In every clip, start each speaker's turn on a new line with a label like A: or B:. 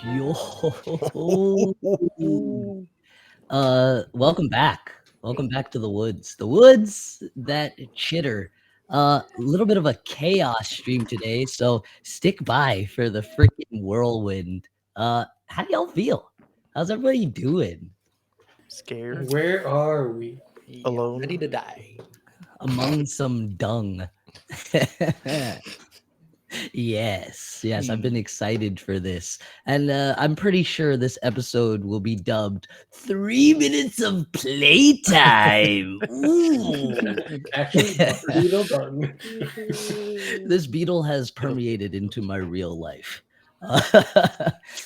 A: Yo. Welcome back. Welcome back to the woods. The woods that chitter. A little bit of a chaos stream today, so stick by for the freaking whirlwind. How do y'all feel? How's everybody doing?
B: Scared.
C: Where are we?
B: Alone.
D: Ready to die.
A: Among some dung. Yes, I've been excited for this. And I'm pretty sure this episode will be dubbed 3 minutes of playtime. Ooh.
C: Actually, Dr. Beetle Dung.
A: This beetle has permeated into my real life.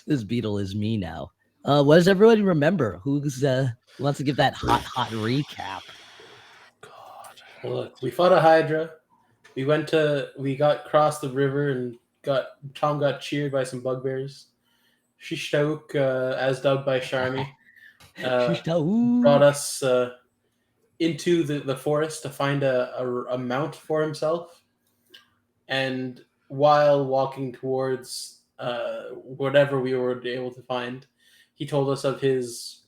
A: This beetle is me now. What does everybody remember? Who wants to give that hot recap?
B: God.
C: Look, we fought a Hydra. We got across the river and Tom got cheered by some bugbears. Shishtauk, as dubbed by Sharmy, brought us into the forest to find a mount for himself. And while walking towards whatever we were able to find, he told us of his,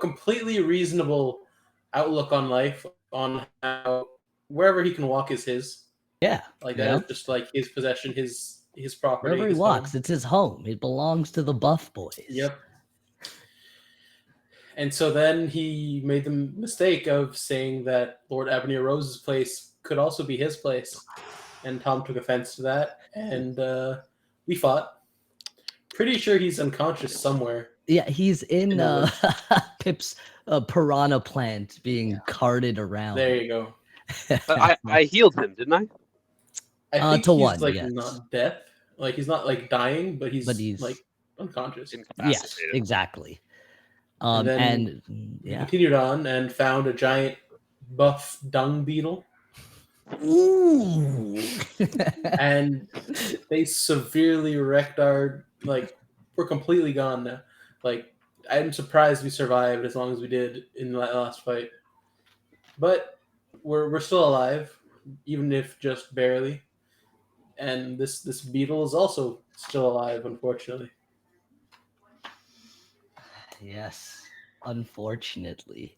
C: completely reasonable outlook on life, on how wherever he can walk is his.
A: Yeah.
C: Like that is just like his possession, his property.
A: Wherever he walks, it's his home. It belongs to the Buff Boys.
C: Yep. And so then he made the mistake of saying that Lord Ebony Rose's place could also be his place. And Tom took offense to that. And we fought. Pretty sure he's unconscious somewhere.
A: Yeah, he's in Pip's piranha plant being carted around.
C: There you go.
D: I healed him, didn't I?
C: I think
A: to
C: he's
A: one,
C: like
A: yes.
C: not dead. Like he's not like dying, but he's like unconscious.
A: Yes, exactly.
C: And we continued on and found a giant buff dung beetle.
A: Ooh.
C: And they severely wrecked our, we're completely gone now. Like, I'm surprised we survived as long as we did in that last fight. But we're still alive, even if just barely. And this beetle is also still alive, unfortunately.
A: Yes, unfortunately.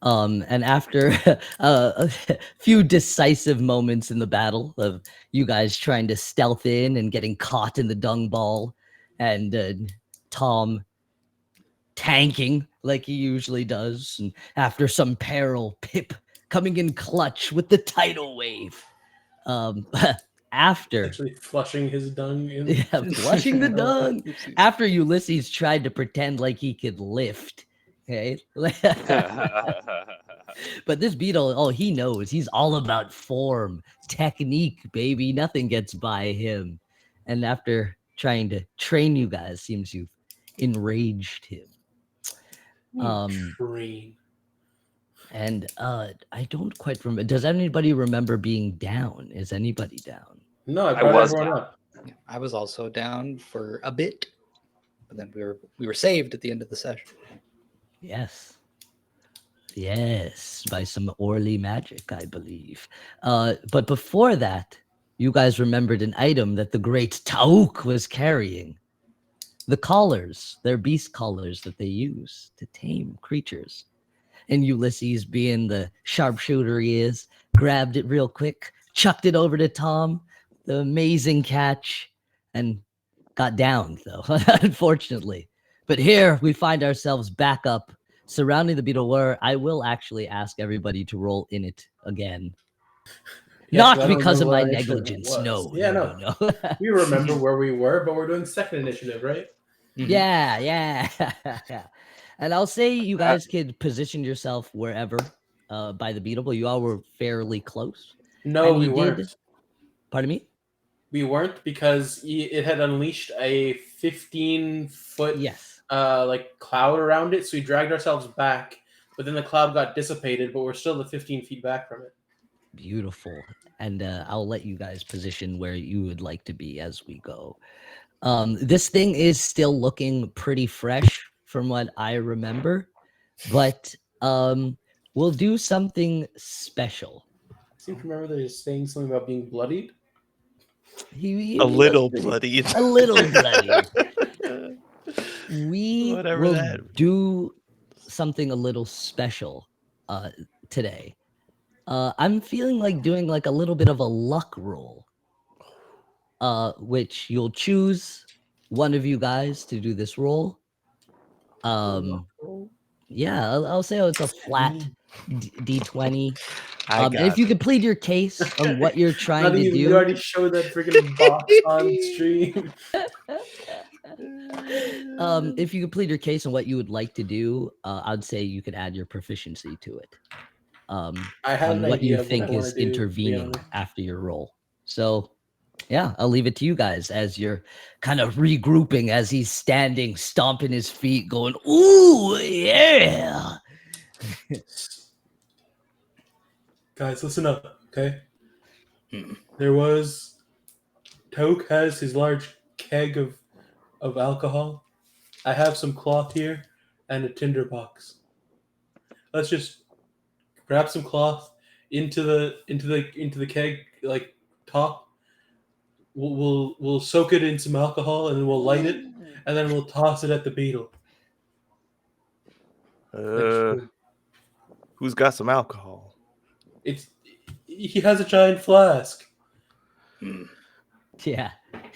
A: And after a few decisive moments in the battle of you guys trying to stealth in and getting caught in the dung ball, and Tom tanking like he usually does, and after some peril, Pip coming in clutch with the tidal wave. After
C: actually flushing his dung in.
A: Yeah, flushing the dung. After Ulysses tried to pretend like he could lift. Okay. But this beetle, he knows. He's all about form, technique, baby. Nothing gets by him. And after trying to train you guys, seems you've enraged him.
C: Train.
A: And I don't quite remember. Does anybody remember being down? Is anybody down?
C: No, I was everyone up.
D: Yeah, I was also down for a bit, but then we were saved at the end of the session.
A: Yes, by some Orly magic, I believe. But before that, you guys remembered an item that the great Tauk was carrying. The collars, their beast collars that they use to tame creatures. And Ulysses, being the sharpshooter he is, grabbed it real quick, chucked it over to Tom, the amazing catch, and got downed, though, unfortunately. But here we find ourselves back up, surrounding the beetle, where I will actually ask everybody to roll in it again.
C: Yes,
A: Not because of my negligence, no. No.
C: We remember where we were, but we're doing second initiative, right?
A: Mm-hmm. Yeah. And I'll say you guys could position yourself wherever by the beetle, but you all were fairly close.
C: No, we weren't.
A: Pardon me?
C: We weren't, because it had unleashed a 15-foot cloud around it, so we dragged ourselves back, but then the cloud got dissipated, but we're still the 15 feet back from it.
A: Beautiful. And I'll let you guys position where you would like to be as we go. This thing is still looking pretty fresh from what I remember, but we'll do something special.
C: I seem to remember they're saying something about being bloodied.
A: He
B: A
A: was
B: little
A: pretty-
B: bloody.
A: A little bloody. We
B: Whatever
A: will
B: that-
A: do something a little special today. I'm feeling like doing like a little bit of a luck roll, which you'll choose one of you guys to do this roll. Yeah, I'll say it's a flat D20.
B: I
A: And
B: got
A: if you
B: it.
A: could plead your case on what you're trying to
C: You
A: do,
C: already showed that freaking box on stream.
A: if you could plead your case on what you would like to do, I'd say you could add your proficiency to it.
C: I have
A: On
C: an
A: what
C: idea
A: you
C: of what I
A: think
C: wanna
A: is
C: do, to be
A: intervening
C: honest.
A: after your roll. So, yeah, I'll leave it to you guys as you're kind of regrouping as he's standing, stomping his feet, going, "Ooh, yeah!"
C: Guys, listen up, okay?
D: Hmm.
C: There was Toke has his large keg of alcohol. I have some cloth here and a tinder box. Let's just grab some cloth into the keg like top. We'll soak it in some alcohol and then we'll light it and then we'll toss it at the beetle.
B: Who's got some alcohol?
C: He has a giant flask.
D: Hmm.
A: Yeah,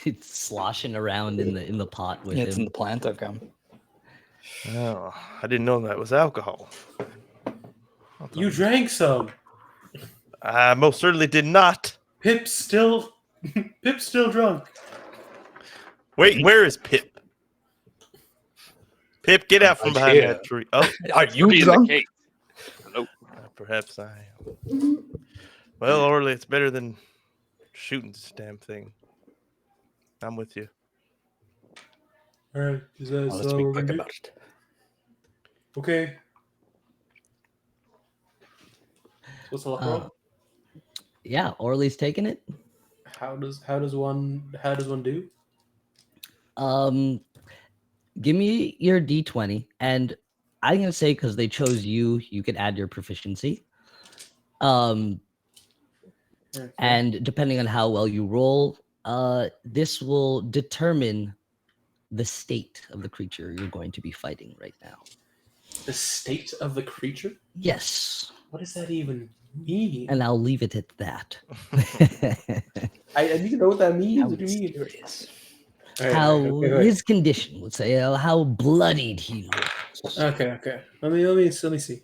A: it's sloshing around in the pot with
D: Yeah, it's in
A: him.
D: the plant. I've come.
B: Oh, I didn't know that was alcohol.
C: You drank some.
B: I most certainly did not.
C: Pip's still drunk.
B: Wait, where is Pip? Pip, get out from
D: Right
B: behind
D: here.
B: that tree. Oh,
D: Are you
E: Be in the
D: drunk?
E: cake. Nope.
B: perhaps I am. Well, Orly, it's better than shooting this damn thing. I'm with you.
C: All right, is that
D: Oh, let's
C: all
D: be
C: we're
D: quick
C: gonna do?
D: about it.
C: Okay. What's the luck roll?
A: Yeah, Orly's taking it.
C: How does one do?
A: Give me your D20, and I'm gonna say because they chose you, you could add your proficiency.
C: Okay.
A: And depending on how well you roll, this will determine the state of the creature you're going to be fighting right now.
C: The state of the creature?
A: Yes,
C: What does that even mean?
A: and I'll leave it at that.
C: I need to know what that means.
D: How
C: What do you mean?
D: mysterious.
C: All right,
A: How
C: okay.
A: his condition, let's say, how bloodied he looks.
C: Okay. Let me see.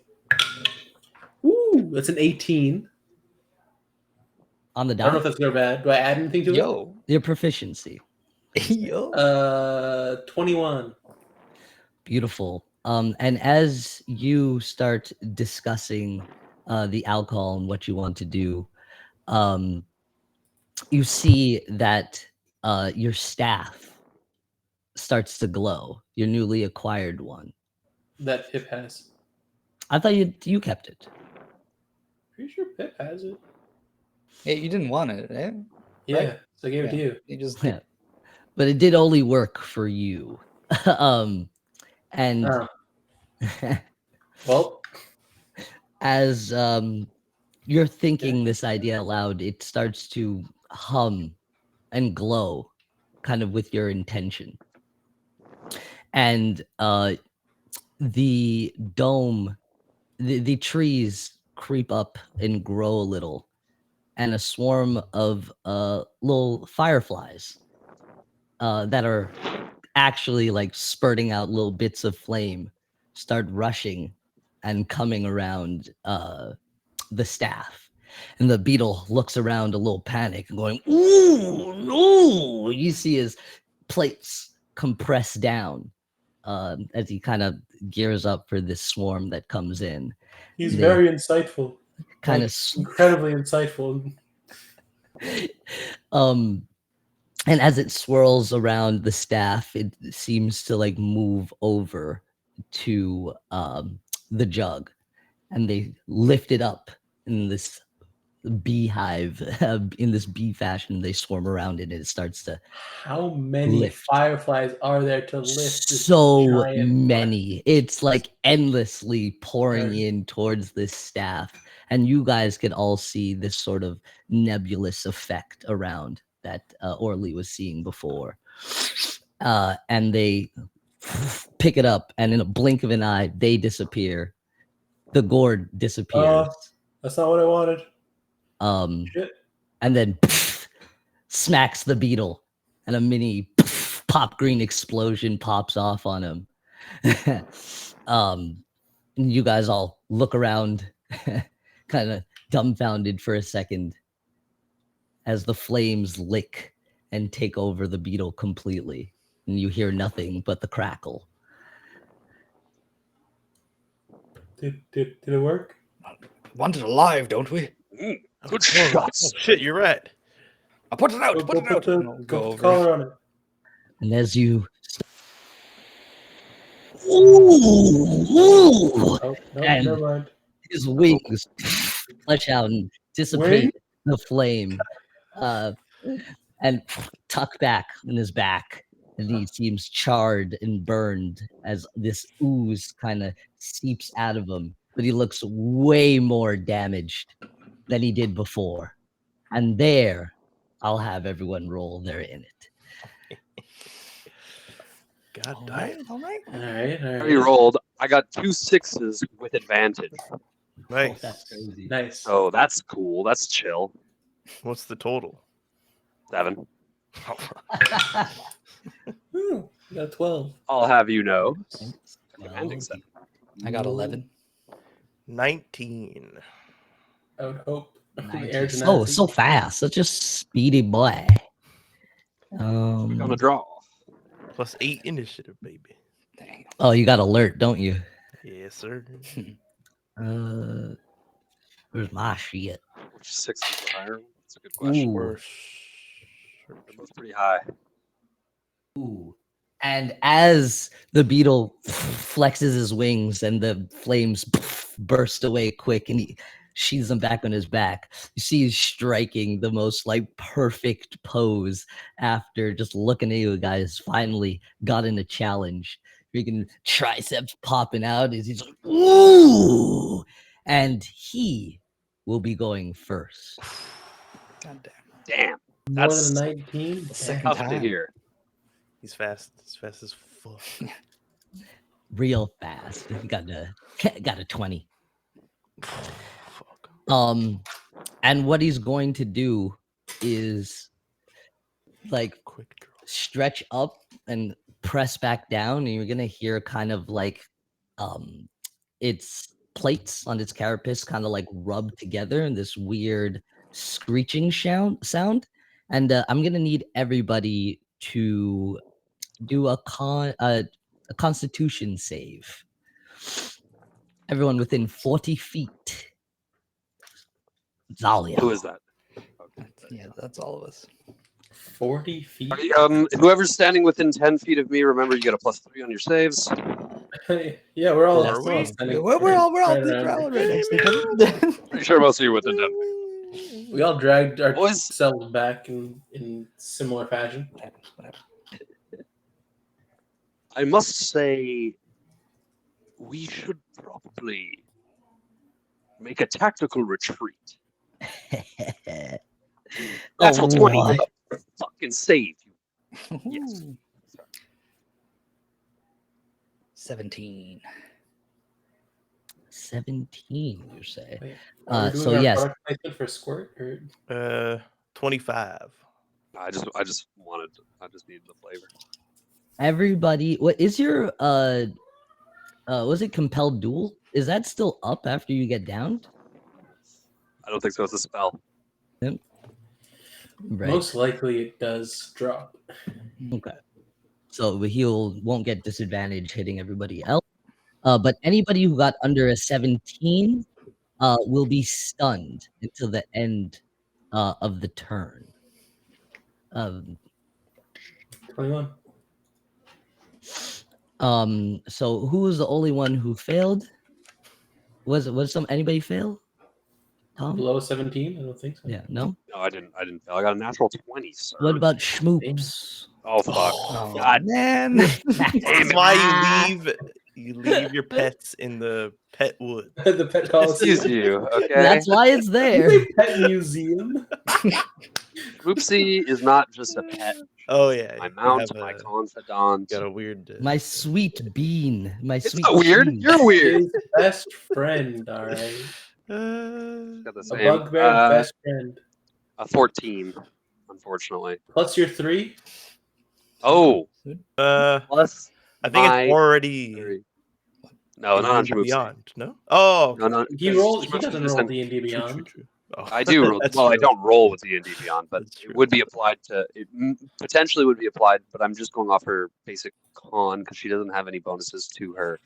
C: Ooh, that's an 18.
A: On the
C: I don't know
A: dot,
C: if that's good or bad. Do I add anything to
D: Yo.
A: your proficiency.
D: Yo.
C: it? 21.
A: Beautiful. And as you start discussing the alcohol and what you want to do, you see that your staff starts to glow, your newly acquired one.
C: That Pip has.
A: I thought you kept it.
C: Pretty sure Pip has it.
D: Hey, you didn't want it, eh?
C: Yeah,
D: Right?
C: so I gave it to
D: Yeah.
C: you.
D: You just
A: Yeah. But it did only work for you. And
C: Well,
A: as you're thinking this idea aloud, it starts to hum and glow kind of with your intention. And the dome, the trees creep up and grow a little, and a swarm of little fireflies that are actually like spurting out little bits of flame start rushing and coming around the staff. And the beetle looks around a little panic and going, "Ooh, no!" You see his plates compress down as he kind of gears up for this swarm that comes in.
C: he's
A: They
C: very insightful.
A: kind
C: Like,
A: of
C: incredibly insightful.
A: and as it swirls around the staff, it seems to like move over to the jug, and they lift it up in this beehive, in this bee fashion. They swarm around it, and it starts to
C: How many
A: lift.
C: fireflies are there to lift this
A: So
C: giant
A: many. It's like endlessly pouring
C: Right.
A: in towards this staff, and you guys could all see this sort of nebulous effect around that Orly was seeing before. And they pick it up, and in a blink of an eye, they disappear. The gourd disappears.
C: That's not what I wanted. Shit.
A: And then smacks the beetle, and a mini pop green explosion pops off on him. And you guys all look around, kind of dumbfounded for a second, as the flames lick and take over the beetle completely, and you hear nothing but the crackle.
C: Did it work?
D: Want it alive, don't we?
B: Good shots. Oh, shit, you're right.
D: I'll put it out.
C: Go
D: Put it out.
C: put
D: And I'll
C: the
D: go over.
C: collar on it.
A: And as you ooh,
C: Oh, no,
A: And-
C: never mind.
A: his wings flesh out and dissipate the flame, and tuck back in his back, and he seems charred and burned as this ooze kind of seeps out of him, but he looks way more damaged than he did before. And there, I'll have everyone roll their in it.
B: God
D: All
B: damn.
D: right, all right.
C: All right.
E: I already rolled. I got 2 6s with advantage.
B: Nice.
A: That's crazy.
C: Nice.
E: So that's cool. That's chill.
B: What's the total?
E: 7.
C: You got 12.
E: I'll have you know.
A: Well,
E: Commanding 7.
D: I got 11.
B: 19.
C: I would hope.
A: So fast, such a speedy boy.
E: On a draw.
B: Plus 8 initiative, baby.
D: Dang.
A: Oh, you got alert, don't you?
B: Yes, sir.
A: Where's my shit?
E: Which 6 is the higher? That's a good question.
A: Ooh.
B: Worse.
E: They're both pretty high.
A: Ooh. And as the beetle flexes his wings and the flames burst away quick, and he sheathes them back on his back, you see he's striking the most like perfect pose after just looking at you guys. Finally got in a challenge. Freaking triceps popping out as he's like, ooh, and he will be going first.
D: God damn.
E: Damn.
C: More
E: That's
C: than a 19?
D: the second
E: tough to
D: time.
E: hear.
B: He's fast. He's fast as fuck.
A: Real fast. He got a 20.
B: Fuck.
A: And what he's going to do is like
B: Quick draw.
A: stretch up and press back down, and you're gonna hear kind of like its plates on its carapace kind of like rub together in this weird screeching sound. And I'm gonna need everybody to do a constitution save. Everyone within 40 feet. Zalia.
E: Who is that?
D: Yeah, that's all of us.
C: 40 feet?
E: Whoever's standing within 10 feet of me, remember you get a +3 on your saves.
C: Yeah, we're all,
B: Are
C: we're all
B: we?
C: standing
D: We're all
C: right
D: right
C: around.
D: next to each other.
E: Pretty sure most of you are within 10 feet.
C: We all dragged
E: Boys.
C: ourselves back in similar fashion.
E: I must say, we should probably make a tactical retreat. Natural 20
A: what?
E: for the fucking save. Yes.
D: Ooh. 17.
A: 17, you say?
C: Wait, are we doing
A: So
C: our
A: yes.
C: product placement for squirt? Or...
B: 25.
E: I just needed the flavor.
A: Everybody, what is your was it compelled duel? Is that still up after you get downed?
E: I don't think so. It's a spell.
A: Right.
C: Most likely it does drop.
A: Okay. So the heal won't get disadvantage hitting everybody else. But anybody who got under a 17 will be stunned until the end of the turn.
C: 21.
A: So who was the only one who failed? Was anybody fail? Tom?
C: Below 17? I don't think so.
A: Yeah, no.
E: No, I didn't fail. I got a natural 20, sir.
A: What about Schmoops?
E: Oh fuck.
D: Oh,
E: God
D: man.
E: damn
B: That's
E: it.
B: why you leave. You leave your pets in the pet wood.
C: The pet
E: Excuse
C: coliseum.
E: you, okay?
A: That's why it's there.
C: The pet museum.
E: Oopsie is not just a pet.
B: Oh yeah,
E: My
B: you
E: mount,
B: have
E: my
B: a-
E: confidant.
B: got a weird.
A: My sweet bean. My
E: It's
A: sweet
E: not weird.
A: bean.
E: You're weird.
C: His best friend, all right.
E: Got the
C: A
E: same.
C: bugbear best friend.
E: A 14, unfortunately.
C: Plus your 3.
E: Oh, plus
B: I think
E: my
B: it's already
E: 3. No, not on
B: D&D
E: True
B: Beyond. No. Oh,
E: No, no.
C: He
E: because
C: he doesn't roll D&D
B: true, true,
C: Beyond.
B: true. Oh,
E: I do roll.
B: that's
E: Well, I
B: true.
E: don't roll with D&D Beyond, but
B: That's
E: it
B: true.
E: would be applied to. It potentially would be applied, but I'm just going off her basic con because she doesn't have any bonuses to her,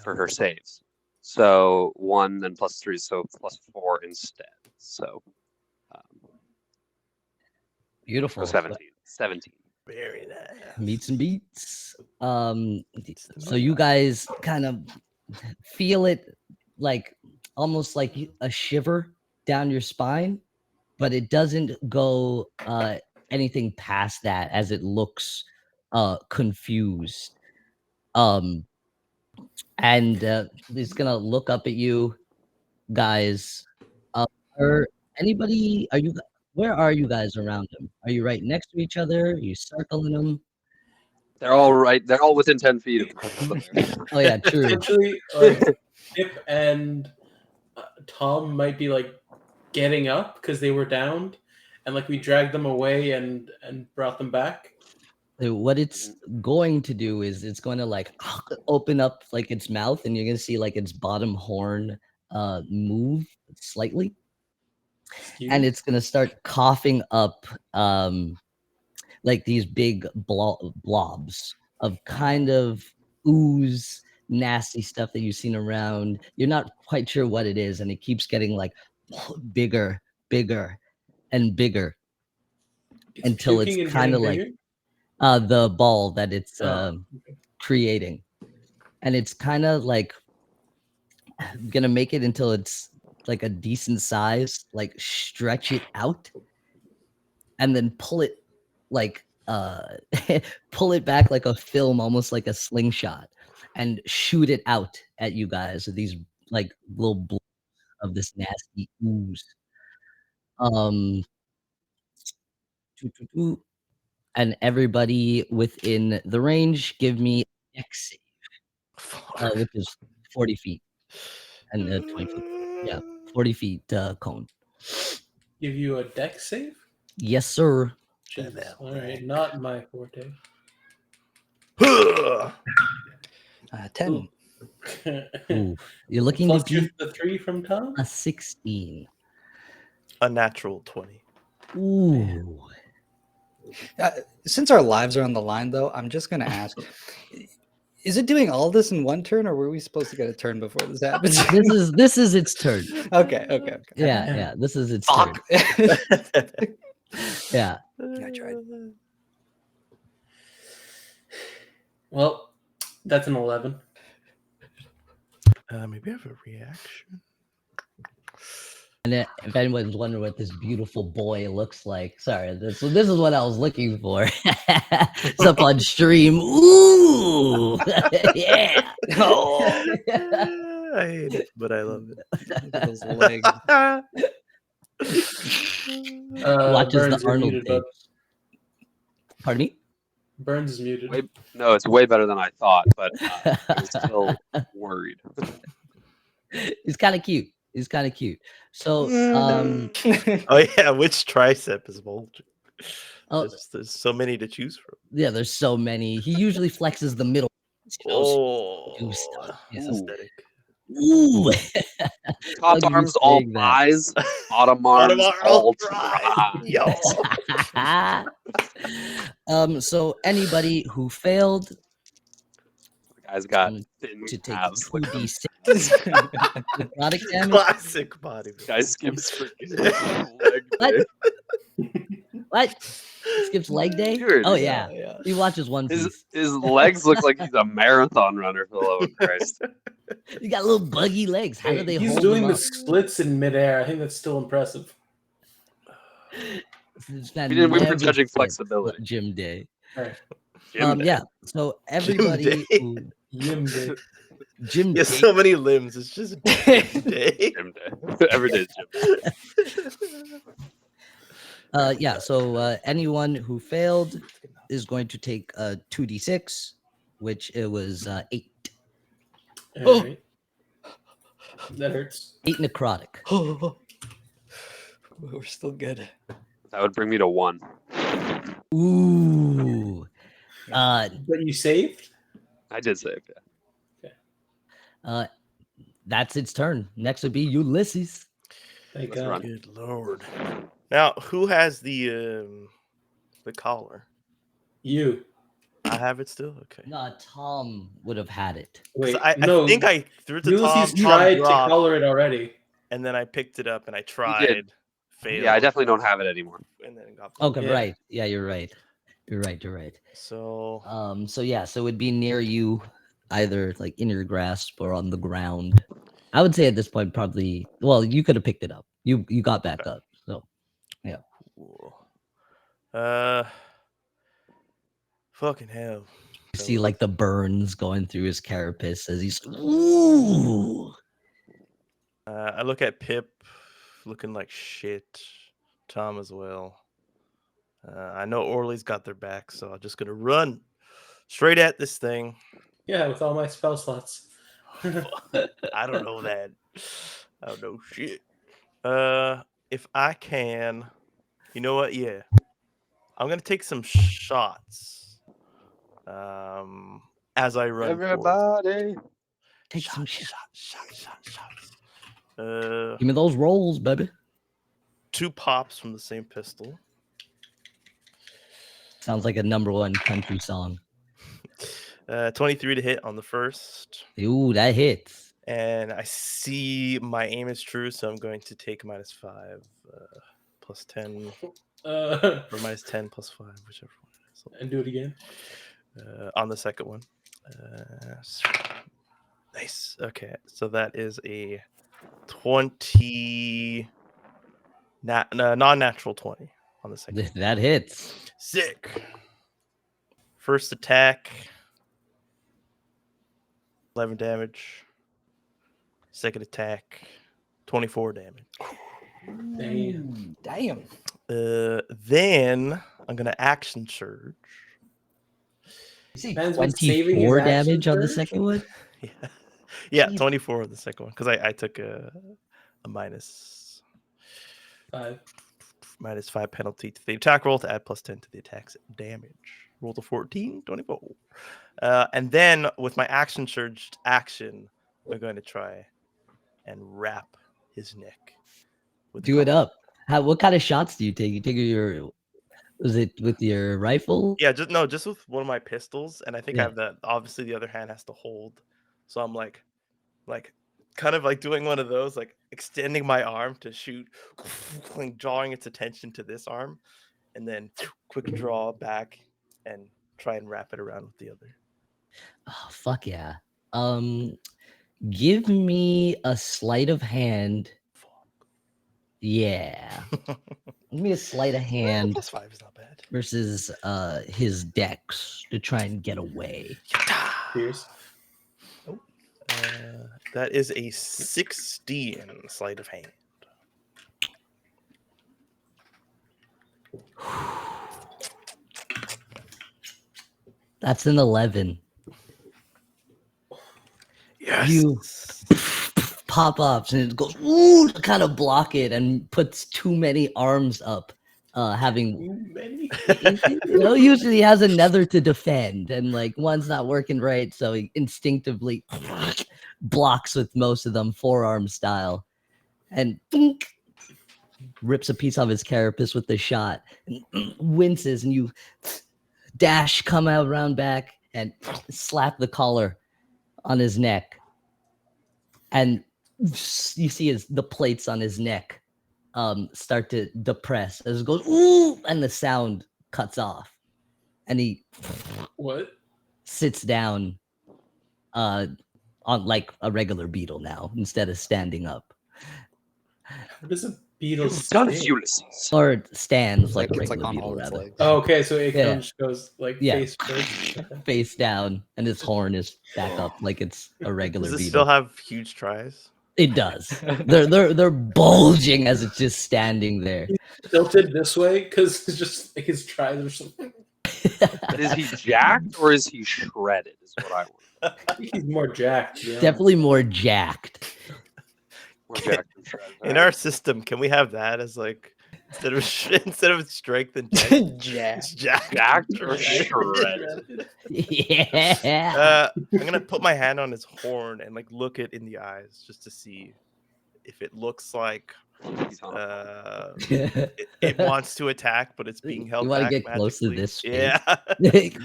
E: for her saves. So 1 then plus 3, so plus 4 instead. So
A: Beautiful.
E: 17. 17.
B: Very nice.
A: Meets and beats. So you guys kind of feel it like almost like a shiver down your spine, but it doesn't go anything past that as it looks confused. And he's gonna look up at you guys. Are anybody? Are you? Where are you guys around him? Are you right next to each other? Are you circling him?
E: They're all right. They're all within 10 feet of the bear.
A: Oh yeah, true.
C: Essentially, like Pip and Tom might be like getting up because they were downed, and like we dragged them away and brought them back.
A: What it's going to do is it's going to like open up like its mouth, and you're going to see like its bottom horn move slightly, and it's going to start coughing up like these big blobs of kind of ooze, nasty stuff that you've seen around. You're not quite sure what it is, and it keeps getting like bigger, and bigger until
C: puking
A: it's
C: and
A: kind of
C: getting
A: like
C: bigger?
A: the ball that it's
C: Okay.
A: creating, and it's kind of like gonna make it until it's like a decent size, like stretch it out and then pull it like pull it back like a film, almost like a slingshot, and shoot it out at you guys with these like little blobs of this nasty ooze. And everybody within the range, give me a Dex save, which is 40 feet and 20 foot. Yeah, 40 feet cone.
C: Give you a deck save?
A: Yes, sir.
C: Jesus. All right, not my forte.
D: 10.
A: Ooh, you're looking
C: Plus
A: to beat
C: the 3 from Tom?
A: a 16.
B: A natural 20.
A: Ooh.
D: Since our lives are on the line, though, I'm just going to ask: is it doing all this in one turn, or were we supposed to get a turn before this happens?
A: This is its turn.
D: Okay.
A: Yeah. This is its
D: Fuck.
A: turn. Yeah.
D: I tried.
C: Well, that's an 11.
B: Maybe I have a reaction.
A: And if anyone's wondering what this beautiful boy looks like, sorry, this is what I was looking for. It's up on stream. Ooh, yeah.
D: Oh,
B: I hate it, but I love it.
D: look at those legs.
A: Watches
C: Burns,
A: the
C: you're
A: Arnold
C: muted, bud.
A: tapes. Pardon me?
C: Burns is muted.
E: No, it's way better than I thought, but I was still worried.
A: He's kind of cute. So,
B: Oh yeah, which tricep is bulging?
A: oh,
B: There's so many to choose from.
A: yeah, there's so many. He usually flexes the middle.
B: Oh,
A: do stuff.
B: it's
A: Yeah.
B: aesthetic.
A: Ooh.
E: Top
A: Doug, you
E: arms all
A: saying that.
E: eyes, bottom arms all dry.
B: Yo.
A: So anybody who failed
E: The guy's got thin
A: to take
E: calves. Like
A: 2d6 necrotic damage.
B: Classic body.
E: guy skips freaking
A: What?
E: leg day.
A: What? Skips leg day?
E: Dude,
A: Oh yeah. He watches One Piece.
E: His legs look like he's a marathon runner, for the love of Christ.
A: You got little buggy legs. How do they
C: He's
A: hold
C: doing
A: them
C: the
A: up?
C: splits in midair. I think that's still impressive.
A: This man
E: We were
A: never
E: judging
A: skips
E: flexibility.
A: Gym day.
C: All right.
E: Jim Day.
A: Yeah. So everybody
B: Day.
A: who
C: Jim Day.
A: Jim
B: He has
A: Day-
B: so many limbs. It's just day.
E: Jim Day. Every day is Jim Day.
A: yeah. So anyone who failed is going to take 2d6, which it was 8.
C: All right. That hurts.
A: 8 necrotic.
D: We're still good.
E: That would bring me to 1.
A: Ooh.
C: But you saved?
E: I did save, yeah.
A: That's its turn. Next would be Ulysses.
C: Thank
E: Let's
C: God.
E: run.
B: Good lord. Now, who has the collar?
C: You.
B: I have it still. Okay.
A: No, Tom would have had it.
B: 'Cause
C: Wait,
B: I
C: no.
B: think I threw it to Tom.
C: Ulysses
B: Tom
C: tried to
B: dropped,
C: color it already.
B: and then I picked it up and I
E: did.
B: tried. Failed.
E: Yeah, I definitely don't have it anymore.
B: And then got
A: Okay,
C: Yeah.
A: right. Yeah, you're right. You're right.
B: So
A: So yeah, so it would be near you, either like in your grasp or on the ground. I would say at this point, probably. Well, you could have picked it up. You got back
B: Okay.
A: up. So
B: cool. Fucking hell.
A: you see like the burns going through his carapace as he's ooh.
B: I look at Pip, looking like shit. Tom as well. I know Orly's got their back, so I'm just gonna run straight at this thing.
C: Yeah, with all my spell slots.
B: I don't know that. I don't know shit. If I can, you know what? Yeah, I'm gonna take some shots. As I run.
E: Everybody.
A: Take some shit.
B: Shots.
A: Give me those rolls, baby.
B: 2 pops from the same pistol.
A: Sounds like a #1 country song.
B: 23 to hit on the first.
A: Ooh, that hits.
B: And I see my aim is true, so I'm going to take -5, plus 10, or -10 plus 5, whichever one it is.
C: And do it again.
B: On the second one. Nice. Okay, so that is a 20, non-natural 20 on the second.
A: That hits.
B: Sick. First attack, 11 damage. Second attack, 24 damage.
C: Damn.
B: Then I'm gonna action surge.
A: You see
C: Depends what saving
A: 24
C: his action
A: damage on the
C: surge?
A: second one.
B: Yeah, 24 on the second one because I took a minus
C: 5.
B: -5 penalty to the attack roll to add +10 to the attack's damage. Roll to 14, 24. And then with my action surge action, we're going to try and wrap his neck.
A: Do it up. What kind of shots do you take? You take your, was it with your rifle?
B: Yeah, just with one of my pistols, and I think I
A: Yeah.
B: have that. Obviously, the other hand has to hold, so I'm like, kind of like doing one of those, like extending my arm to shoot, like drawing its attention to this arm, and then quick draw back and try and wrap it around with the other.
A: Oh, fuck yeah. Give me a sleight of hand. Yeah. Give me a sleight of hand
B: +5 is not bad.
A: versus his dex to try and get away.
C: Pierce.
B: That is a 16 sleight of hand.
A: That's an 11.
B: Yes.
A: You pop up and it goes ooh to kind of block it and puts too many arms up, having
C: Many.
A: usually has another to defend, and like one's not working right, so he instinctively blocks with most of them forearm style, and rips a piece off his carapace with the shot, and winces, and you dash, come out around back, and slap the collar on his neck, and you see the plates on his neck start to depress as it goes ooh, and the sound cuts off, and he
C: What?
A: sits down on like a regular beetle now instead of standing up.
C: How does a Beetle
E: Done,
C: stink.
E: Ulysses.
A: Or stands like a
D: It's
A: regular
D: like on
A: beetle,
D: all its
A: rather.
D: legs.
C: Oh, okay, so it
A: Yeah.
C: comes goes like
A: Yeah.
C: face first.
A: Face down, and its horn is back up like it's a regular
B: Does it
A: beetle.
B: still have huge tries?
A: It does. They're bulging as it's just standing there.
C: Tilted this way because it's just like his tries or something.
E: But is he jacked or is he shredded? Is what I want.
C: I think he's more jacked. To be honest.
A: Definitely more jacked.
E: More jacked than shredded.
B: In our system, can we have that as like instead of strength and dex,
D: Jack.
B: it's jacked?
E: Jacked or shredded?
A: Yeah.
B: I'm gonna put my hand on his horn and like look it in the eyes just to see if it looks like
E: He's on a
B: it wants to attack, but it's being held
A: You wanna
B: back.
A: get close to
B: magically.
A: this space?
B: Yeah.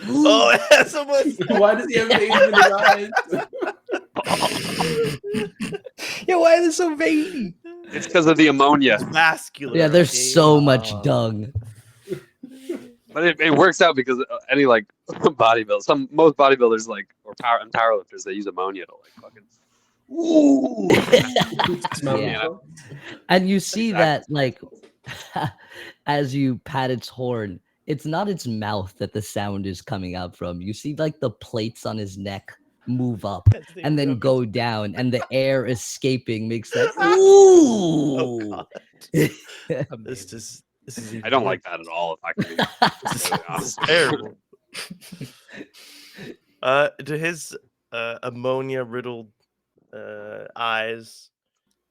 A: Ooh.
B: Oh, it has almost.
C: Why does he have veins in his eyes?
D: Yeah, why are they so veiny?
E: It's because of the ammonia.
B: It's vascular.
A: Yeah, there's
B: okay?
A: so much dung.
E: But it works out because any like bodybuilders, most bodybuilders like or powerlifters, they use ammonia to like fucking. Ooh.
A: Yeah. And you see that like as you pat its horn, it's not its mouth that the sound is coming out from. You see like the plates on his neck move up and then go down, and the air escaping makes that
B: Oh
A: ooh.
B: god. This is
E: I don't like that at all. If I can be really honest.
B: terrible. Do his ammonia riddled eyes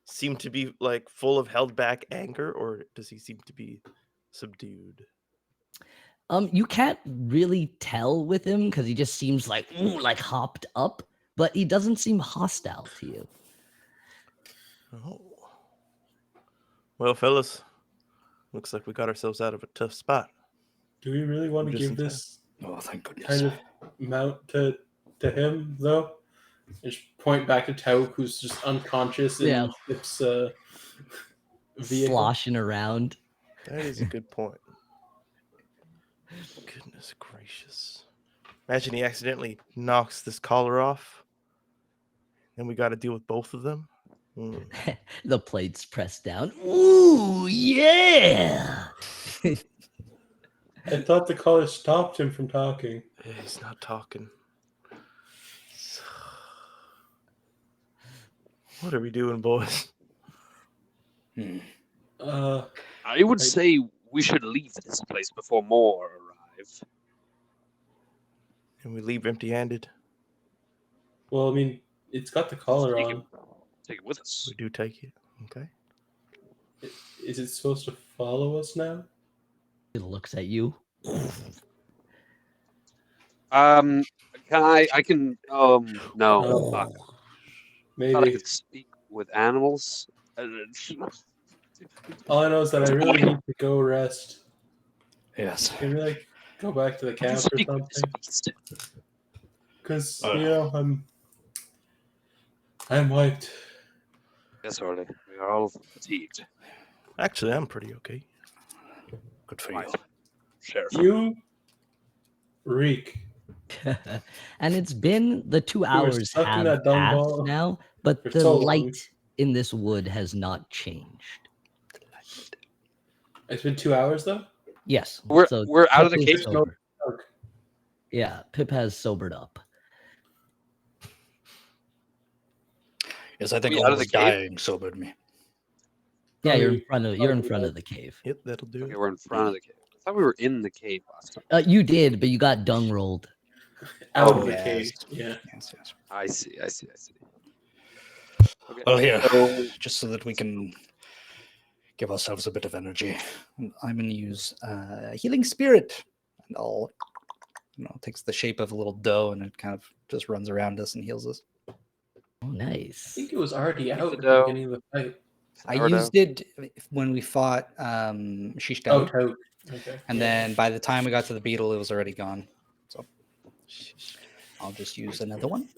B: seem to be like full of held back anger, or does he seem to be subdued?
A: You can't really tell with him because he just seems like ooh, like hopped up, but he doesn't seem hostile to you.
B: Oh. Well, fellas, looks like we got ourselves out of a tough spot.
C: Do we really want to
B: Just
C: give
B: in time.
C: this
D: Oh, thank goodness.
C: kind of mount to him though? Just point back to Tauk, who's just unconscious in
A: Yeah.
C: Flip's vehicle.
A: Sloshing around.
B: That is a good point. Goodness gracious. Imagine he accidentally knocks this collar off, and we got to deal with both of them. Mm.
A: The plates pressed down. Ooh, yeah.
C: I thought the collar stopped him from talking.
B: He's not talking. What are we doing, boys?
E: I would say we should leave this place before more arrive.
B: And we leave empty-handed.
C: Well, I mean, it's got the collar
E: Take
C: on.
E: it with us.
B: We do take it. Okay.
C: Is it supposed to follow us now?
A: It looks at you.
E: Can I can no. Fuck. I thought I
C: Maybe.
E: could speak with animals.
C: All I know is that I really need to go rest.
D: Yes.
C: Can we like go back to the
E: Can you
C: camp or
E: speak with this
C: something?
E: beast?
C: Because I'm wiped.
E: Yes, Orly. We are all fatigued.
B: Actually, I'm pretty okay.
D: Good for you.
E: Right. Sheriff.
C: You reek.
A: And it's been the 2
C: were
A: hours
C: stuck in
A: have
C: that dung
A: passed
C: ball
A: now, but
C: for
A: the
C: so long.
A: light in this wood has not changed.
C: It's been 2 hours though.
A: Yes.
E: We're out of the
A: Pip is
E: cave.
A: sober.
C: Dark.
A: Yeah, Pip has sobered up.
D: Yes, I think
E: We out of
D: almost
E: the cave?
D: dying sobered me.
A: Yeah, you're in
C: Probably-
A: front of the cave.
B: Yep, that'll do
E: Okay,
B: it.
E: we're in front of the cave. I thought we were in the cave last time.
A: You did, but you got dung rolled.
C: Out
E: Oh,
C: of the
D: yes.
C: cave. Yeah.
D: Yes, yes.
E: I see. Okay.
D: Well, here,
E: So,
D: just so that we can give ourselves a bit of energy, I'm going to use Healing Spirit, and I'll, takes the shape of a little doe, and it kind of just runs around us and heals us.
A: Oh,
C: I
A: nice.
C: think it was already out at the
E: dough.
C: beginning of the fight.
D: I
E: sourdough.
D: used it when we fought Shish
C: Oh,
D: Down,
C: Tauk. Okay.
D: and then by the time we got to the Beetle, it was already gone. So I'll just use another one.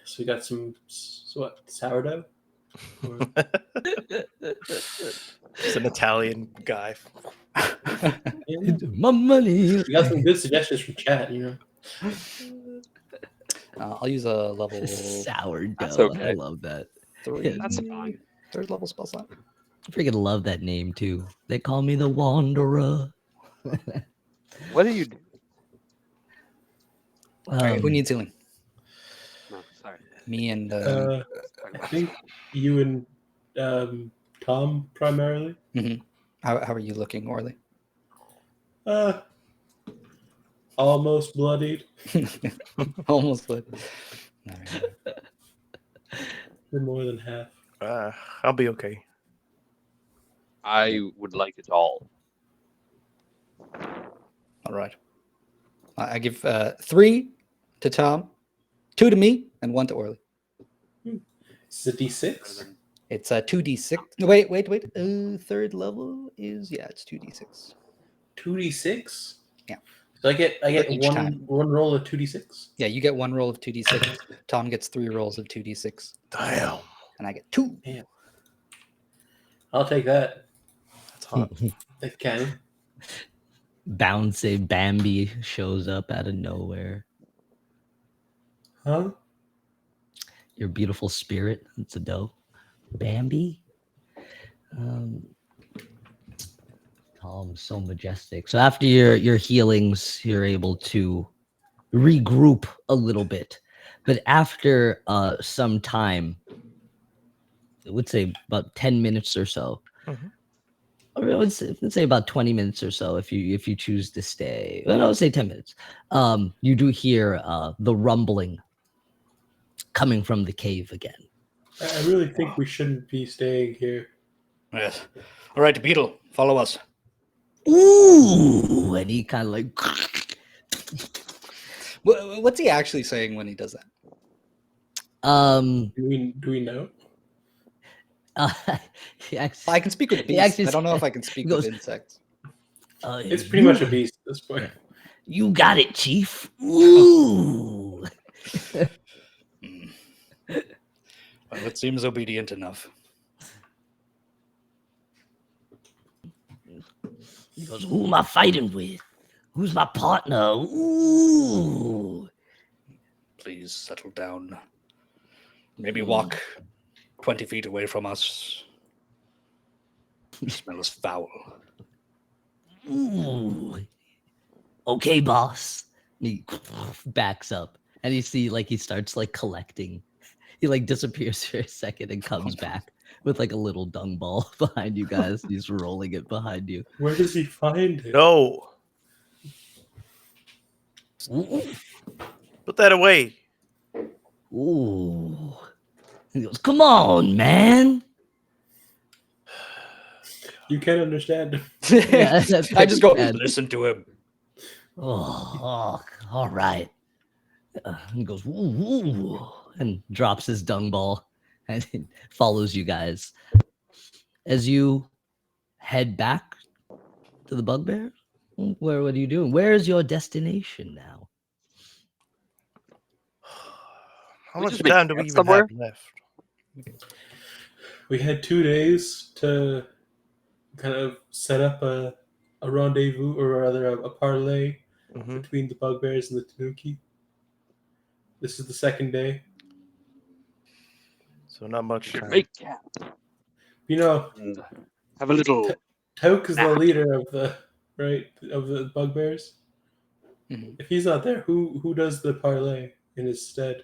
C: So we got some sourdough. Or-
B: It's an Italian guy.
C: Yeah.
A: My money.
C: We got some good suggestions from chat.
D: I'll use a level
A: Sourdough.
E: That's okay.
A: I love that.
D: 3.
E: That's fine.
D: Third level spell slot.
A: I freaking love that name too. They call me the Wanderer.
E: What do you do?
D: All right, who
A: Um,
D: needs healing?
E: No, sorry.
D: Me and
C: I think you and Tom primarily.
D: how are you looking, Orly?
C: Almost bloodied.
D: Almost lit. All right.
C: For more than half.
B: I'll be okay.
E: I would like it all.
D: All right. I give 3 to Tom, 2 to me, and 1 to Orly.
C: It's a D6.
D: It's a 2d6. No, wait. Third level is it's 2d6.
C: 2d6.
D: Yeah.
C: So I get
D: each
C: one
D: time.
C: roll of 2d6.
D: Yeah, you get 1 roll of 2d6. Tom gets 3 rolls of 2d6,
B: Damn.
D: and I get 2.
C: I'll take that.
B: That's hot.
C: If can.
A: Bouncy Bambi shows up out of nowhere.
C: Huh?
A: Your beautiful spirit. It's a doe. Bambi. Calm, so majestic. So after your healings, you're able to regroup a little bit. But after some time, I would say about 10 minutes or so.
B: Mhm.
A: Or let's say about 20 minutes or so if you choose to stay. Well, I would say 10 minutes. You do hear the rumbling coming from the cave again.
C: I really think we shouldn't be staying here.
D: Yes. All right, Beetle, follow us.
A: Ooh, and he kind of like
D: What's he actually saying when he does that?
C: Do we know?
A: he actually,
D: I can speak with
A: He
D: beasts.
A: actually
D: I don't know if
A: said-
D: I can speak
A: he goes,
D: with insects.
C: It's pretty much a beast at this point.
A: You got it, Chief. Ooh.
D: Well, it seems obedient enough.
A: He goes, who am I fighting with? Who's my partner? Ooh.
D: Please settle down. Maybe walk 20 feet away from us. The smell is foul.
A: Ooh. Okay, boss. And he backs up. And you see, like, he starts, like, collecting. He, like, disappears for a second and comes back with, like, a little dung ball behind you guys. He's rolling it behind you.
C: Where does he find it?
B: No.
A: Ooh.
B: Put that away.
A: Ooh. He goes, come on, man.
C: You can't understand him.
A: Yeah,
D: I just go,
A: and-
D: listen to him.
A: Oh, all right. He goes, ooh, and drops his dung ball and follows you guys. As you head back to the bugbear, what are you doing? Where is your destination now?
B: How
E: We
B: much
E: just make
B: time do we
E: camp
B: even
E: somewhere?
B: have left?
C: We had 2 days to kind of set up a rendezvous, or rather a parlay
B: Mm-hmm.
C: between the bugbears and the tanuki. This is the second day.
B: So not much
E: Should
B: time.
E: make camp
C: You know,
E: and have a little.
C: Toke is the
E: Nap.
C: leader of the bugbears.
D: Mhm.
C: If he's not there, who does the parlay in his stead?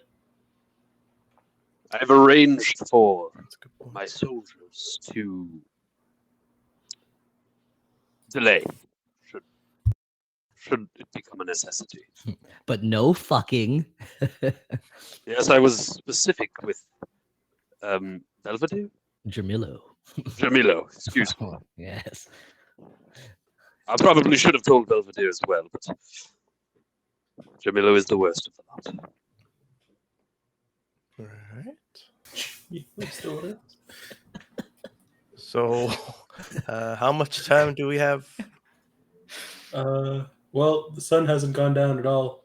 E: I've arranged for
B: That's a good point.
E: my soldiers to delay. Should it become a necessity.
A: But no fucking.
E: Yes, I was specific with Belvedere?
A: Jamilo.
E: Jamilo, excuse me.
A: Yes.
E: I probably should have told Belvedere as well, but Jamilo is the worst of the lot.
B: All right.
C: What's the order?
B: So, how much time do we have?
C: Well, the sun hasn't gone down at all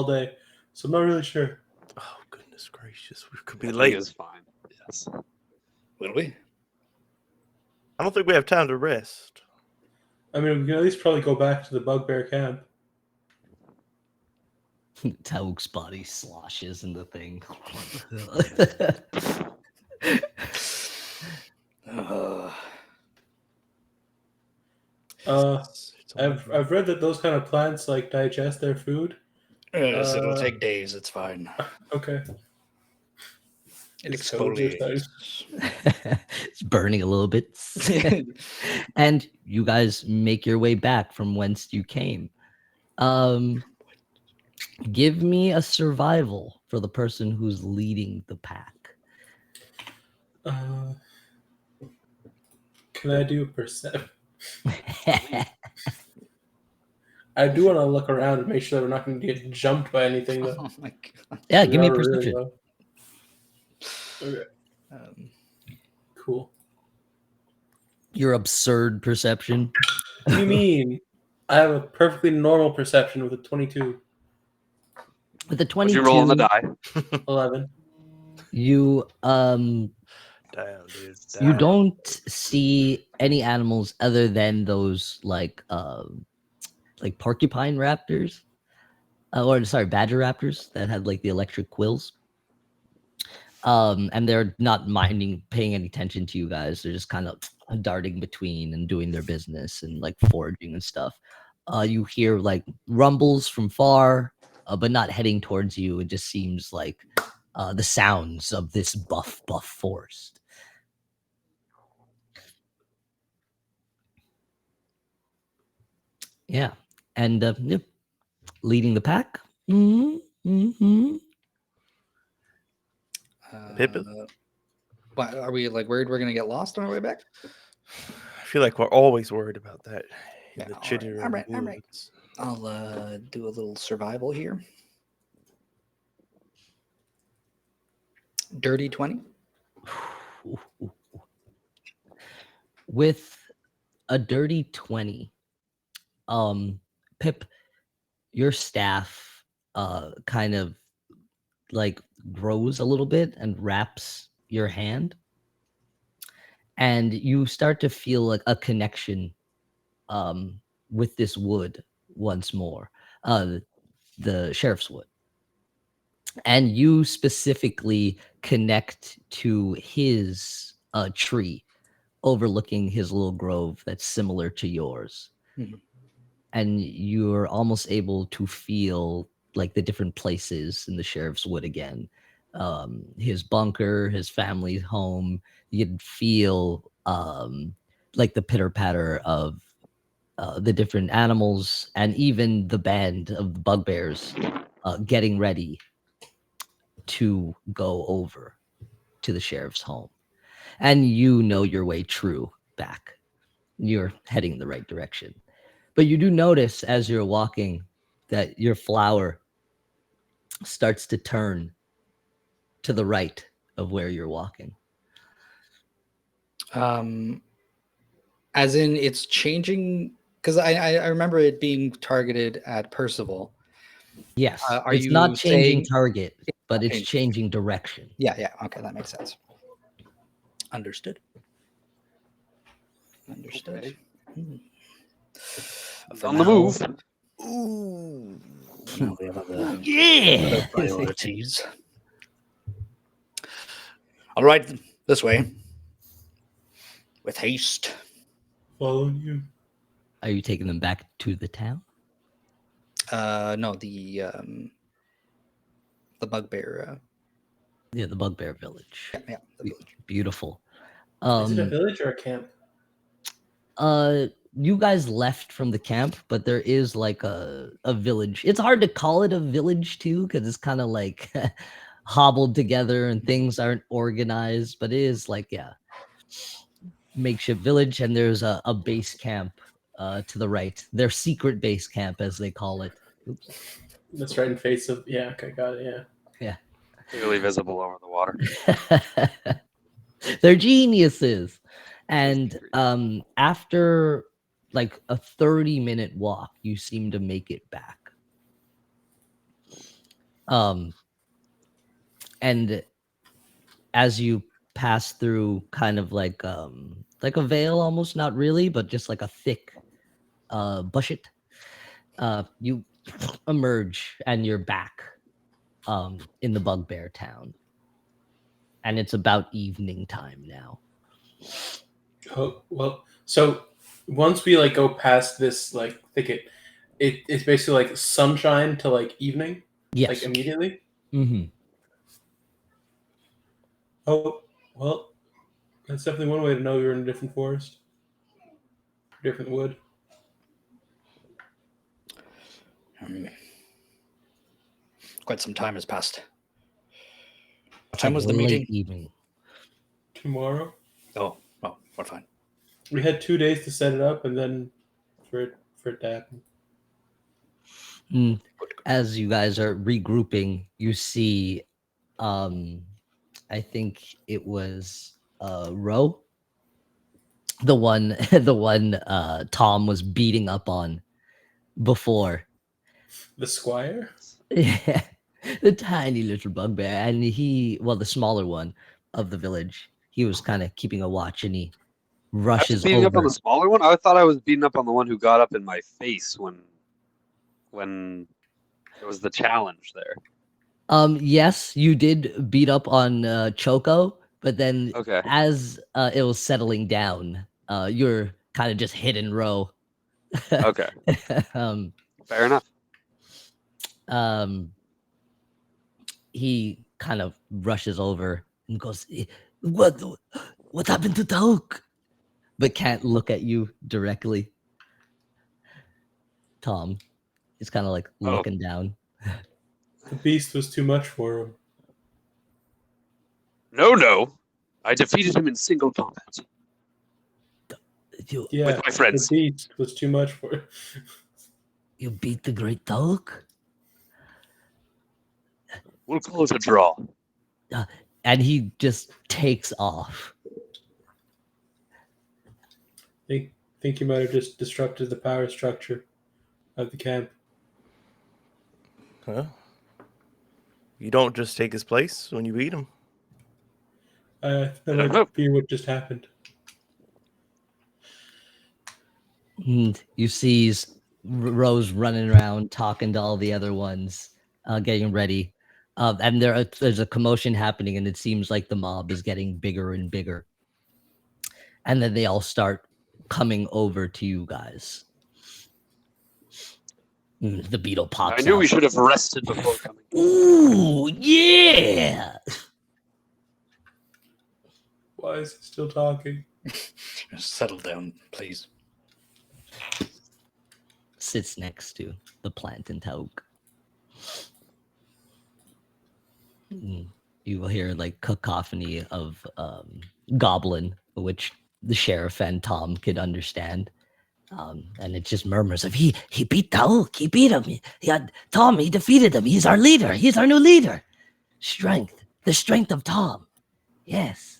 C: day, so I'm not really sure.
B: Oh goodness gracious, we could be
E: I think
B: late.
E: it's fine. Yes.
D: Will we?
B: I don't think we have time to rest.
C: I mean, we can at least probably go back to the bugbear camp.
A: Tauk's body sloshes in the thing.
C: I've read that those kind of plants like digest their food.
D: Yes, it'll
C: Uh,
D: take days. It's fine.
C: Okay.
D: It
C: His soldiers
D: exfoliates.
A: It's burning a little bit. And you guys make your way back from whence you came. Give me a survival for the person who's leading the pack.
C: Can I do a perception? I do want to look around and make sure that we're not going to get jumped by anything. Though.
D: Oh my god.
A: Yeah,
C: We
A: give me a
C: are really
A: perception.
C: low. Okay, cool.
A: Your absurd perception.
C: What do you mean? I have a perfectly normal perception with a 22,
A: With the
E: What'd you roll on the
A: 22,
E: die?
C: 11.
A: you
B: Damn, dude.
A: you
B: Damn.
A: don't see any animals other than those like porcupine raptors, or sorry, badger raptors that had like the electric quills. And they're not paying any attention to you guys. They're just kind of darting between and doing their business and like foraging and stuff. You hear like rumbles from far, but not heading towards you. It just seems like the sounds of this buff forest. Yeah, and yep, leading the pack.
B: Pip-
D: What, are we like worried we're gonna get lost on our way back?
B: I feel like we're always worried about that. In
D: Yeah,
B: the
D: all right.
B: Chittering
D: I'm right.
B: Woods.
D: I'll do a little survival here. Dirty 20.
A: With a dirty 20, Pip, your staff kind of like grows a little bit and wraps your hand, and you start to feel like a connection with this wood once more, the sheriff's wood, and you specifically connect to his tree overlooking his little grove that's similar to yours.
D: Mhm.
A: And you're almost able to feel like the different places in the sheriff's wood again. His bunker, his family's home. You can feel like the pitter patter of the different animals, and even the band of the bugbears getting ready to go over to the sheriff's home. And you know your way true back. You're heading in the right direction. But you do notice as you're walking that your flower starts to turn to the right of where you're walking.
D: As in it's changing, because I remember it being targeted at Percival.
A: Yes,
D: Are
A: it's
D: you
A: not changing
D: saying
A: target, but
D: not
A: it's changing direction.
D: Yeah, okay, that makes sense. Understood.
E: Okay.
D: For
E: On the
D: now-
E: move.
B: Ooh.
D: Now we have other
A: Yeah.
D: priorities. All right, this way. With haste.
C: Following you.
A: Are you taking them back to the town?
D: No, the bugbear.
A: Yeah, the bugbear village.
D: Yeah, the
A: Be-
D: village.
A: Beautiful.
C: Is it a village or a camp?
A: You guys left from the camp, but there is like a village. It's hard to call it a village too, because it's kind of like hobbled together and things aren't organized, but it is like, yeah, makeshift village. And there's a base camp to the right, their secret base camp as they call it. Oops.
C: That's right in face of. Yeah, okay, got it. Yeah.
E: Clearly visible over the water.
A: They're geniuses. And after like a 30-minute walk, you seem to make it back. And as you pass through kind of like a veil, almost, not really, but just like a thick bushet, you emerge and you're back in the bugbear town. And it's about evening time now.
C: Oh, well, so once we like go past this like thicket, it's basically like sunshine to like evening,
A: Yes.
C: like immediately.
A: Mm-hmm.
C: Oh, well, that's definitely one way to know you're in a different forest, different wood.
D: Quite some time has passed. What time was the
A: late
D: meeting?
A: evening.
C: Tomorrow,
D: Oh, we're fine.
C: we had 2 days to set it up, and then for it to happen.
A: As you guys are regrouping, you see, I think it was Ro, the one Tom was beating up on before.
C: The squire.
A: Yeah, the tiny little bugbear, and the smaller one of the village. He was kind of keeping a watch, and he
E: I was
A: rushes
E: beating up on
A: over.
E: the smaller one. I thought I was beating up on the one who got up in my face when there was the challenge there.
A: Yes, you did beat up on Choco, but then
E: Okay.
A: as it was settling down, you're kind of just hit in row.
E: Okay.
A: um,
E: Fair enough.
A: he kind of rushes over and goes, What happened to Tauk?" But can't look at you directly. Tom is kind of like
E: Oh.
A: looking down.
C: The beast was too much for him.
E: No. I defeated him in single combat
A: You,
C: Yeah,
E: with my friends.
C: the beast was too much for him.
A: you beat the great Tauk?
E: We'll call it a draw.
A: And he just takes off.
C: Think you might have just disrupted the power structure of the camp.
B: Huh? You don't just take his place when you beat him.
C: That
E: I don't
C: might
E: know.
C: be what just happened.
A: And you see Rose running around talking to all the other ones, getting ready. And there's a commotion happening, and it seems like the mob is getting bigger and bigger. And then they all start coming over to you guys. The beetle pops
E: I knew
A: out.
E: we should have rested before coming.
A: Ooh, yeah!
C: Why is he still talking?
D: Settle down, please.
A: Sits next to the plant in Tauk. You will hear like cacophony of goblin, which the sheriff and Tom could understand. And it just murmurs of he beat Tauk, he beat him. Tom, he defeated him. He's our leader. He's our new leader. Strength, the strength of Tom. Yes.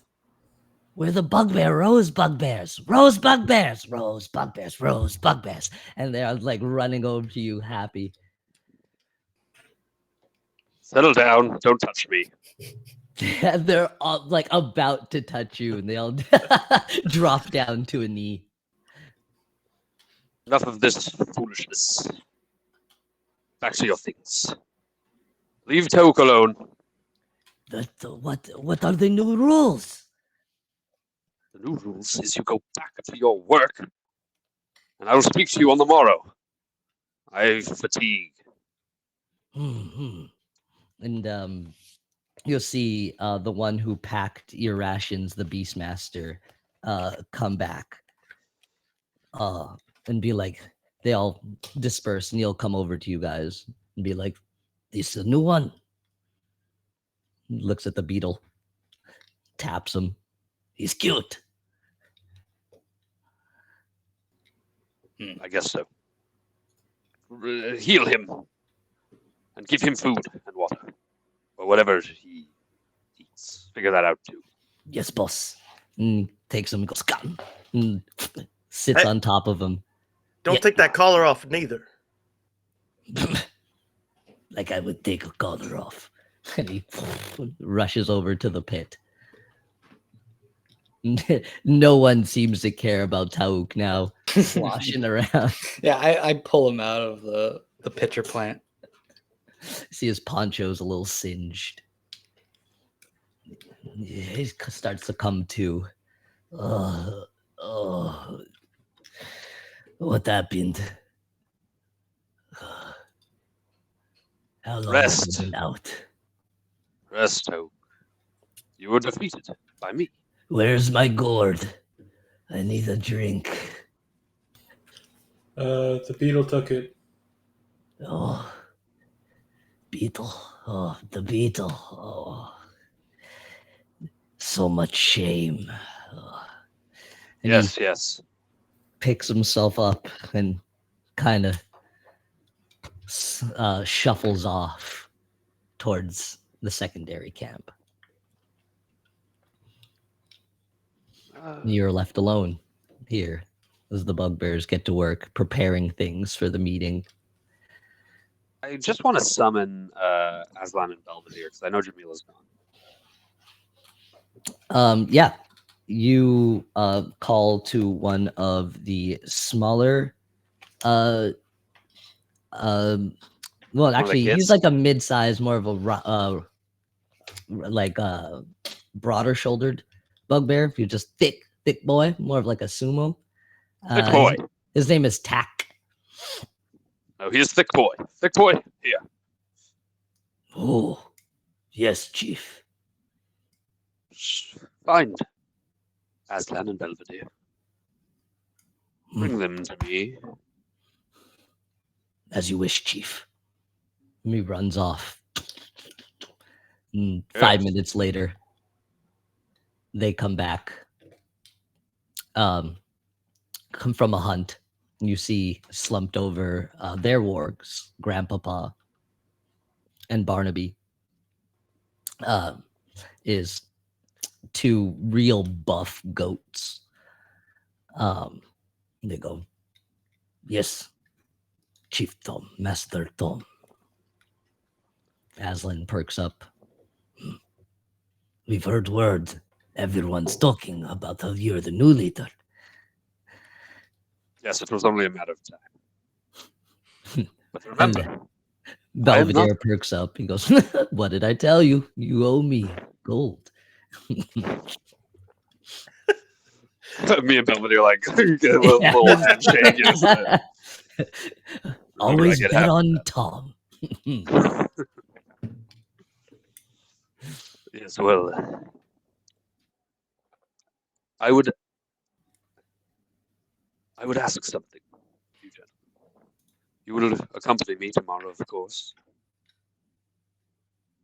A: We're the bugbear, rose bugbears, rose bugbears, rose bugbears, rose bugbears. And they're like running over to you happy.
E: Settle down. Don't touch me.
A: They're all like about to touch you, and they all drop down to a knee.
E: Enough of this foolishness. Back to your things. Leave Tauk alone.
A: What are the new rules?
E: The new rules is you go back to your work, and I will speak to you on the morrow. I fatigue.
A: And you'll see the one who packed your rations, the Beastmaster, come back. And be like, they all disperse, and he'll come over to you guys and be like, "This is a new one." Looks at the beetle, taps him. He's cute.
E: I guess so. Heal him, and give him food and water, or whatever he eats. Figure that out too.
A: Yes, boss. And takes him and goes, "Come," and sits on top of him.
B: Don't take that collar off neither.
A: Like I would take a collar off. And he rushes over to the pit. No one seems to care about Tauk now, sloshing around.
D: Yeah, I pull him out of the pitcher plant.
A: See his poncho's a little singed. Yeah, he starts to come to. What happened? How long have
E: Rest.
A: you been out?
E: Rest, Toke. You were defeated by me.
A: Where's my gourd? I need a drink.
C: The beetle took it.
A: Oh, Beetle. Oh, the Beetle. Oh, so much shame. Oh. And
E: Yes,
A: he
E: yes.
A: picks himself up and kind of shuffles off towards the secondary camp. You're left alone here as the bugbears get to work preparing things for the meeting.
E: I just want to summon Aslan and Belvedere because I know Jamila's gone.
A: Yeah, you call to one of the smaller well, actually, he's
E: kids?
A: like a mid-size, more of a broader shouldered bugbear. You're just thick boy, more of like a sumo.
E: Thick boy.
A: His name is Tack.
E: No, he's thick boy. Thick boy. Here.
A: Oh, yes, chief.
E: Find Aslan and Belvedere. Bring them to me.
A: As you wish, chief. And he runs off. 5 minutes later, they come back. Come from a hunt. You see slumped over their wargs, Grandpapa and Barnaby, is 2 real buff goats. They go, yes, Chief Tom, Master Tom. Aslan perks up. We've heard word. Everyone's talking about how you're the new leader.
E: Yes, it was only a matter of time. But remember,
A: Belvedere perks up. He goes, what did I tell you? You owe me gold.
E: me and Belvedere like get a little handshake. Yes.
A: Always bet on Tom.
E: Yes, well, I would ask something, you gentlemen. You will accompany me tomorrow, of course.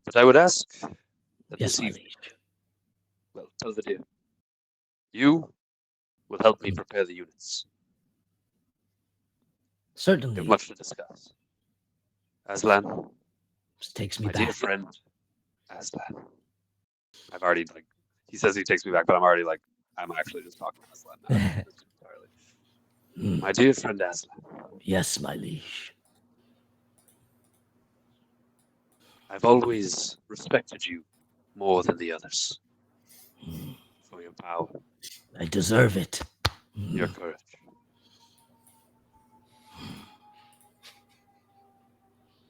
E: But I would ask that
A: Yes,
E: this
A: my
E: evening,
A: liege.
E: well, Belvedere, you will help me prepare the units. We
A: Certainly.
E: have much to discuss. Aslan,
A: This takes me
E: my dear
A: back.
E: friend, Aslan. I've already he says he takes me back, but I'm actually just talking to Aslan now. Entirely. My dear friend Aslan.
A: Yes, my liege.
E: I've always respected you more than the others for your power,
A: I deserve it.
E: your courage.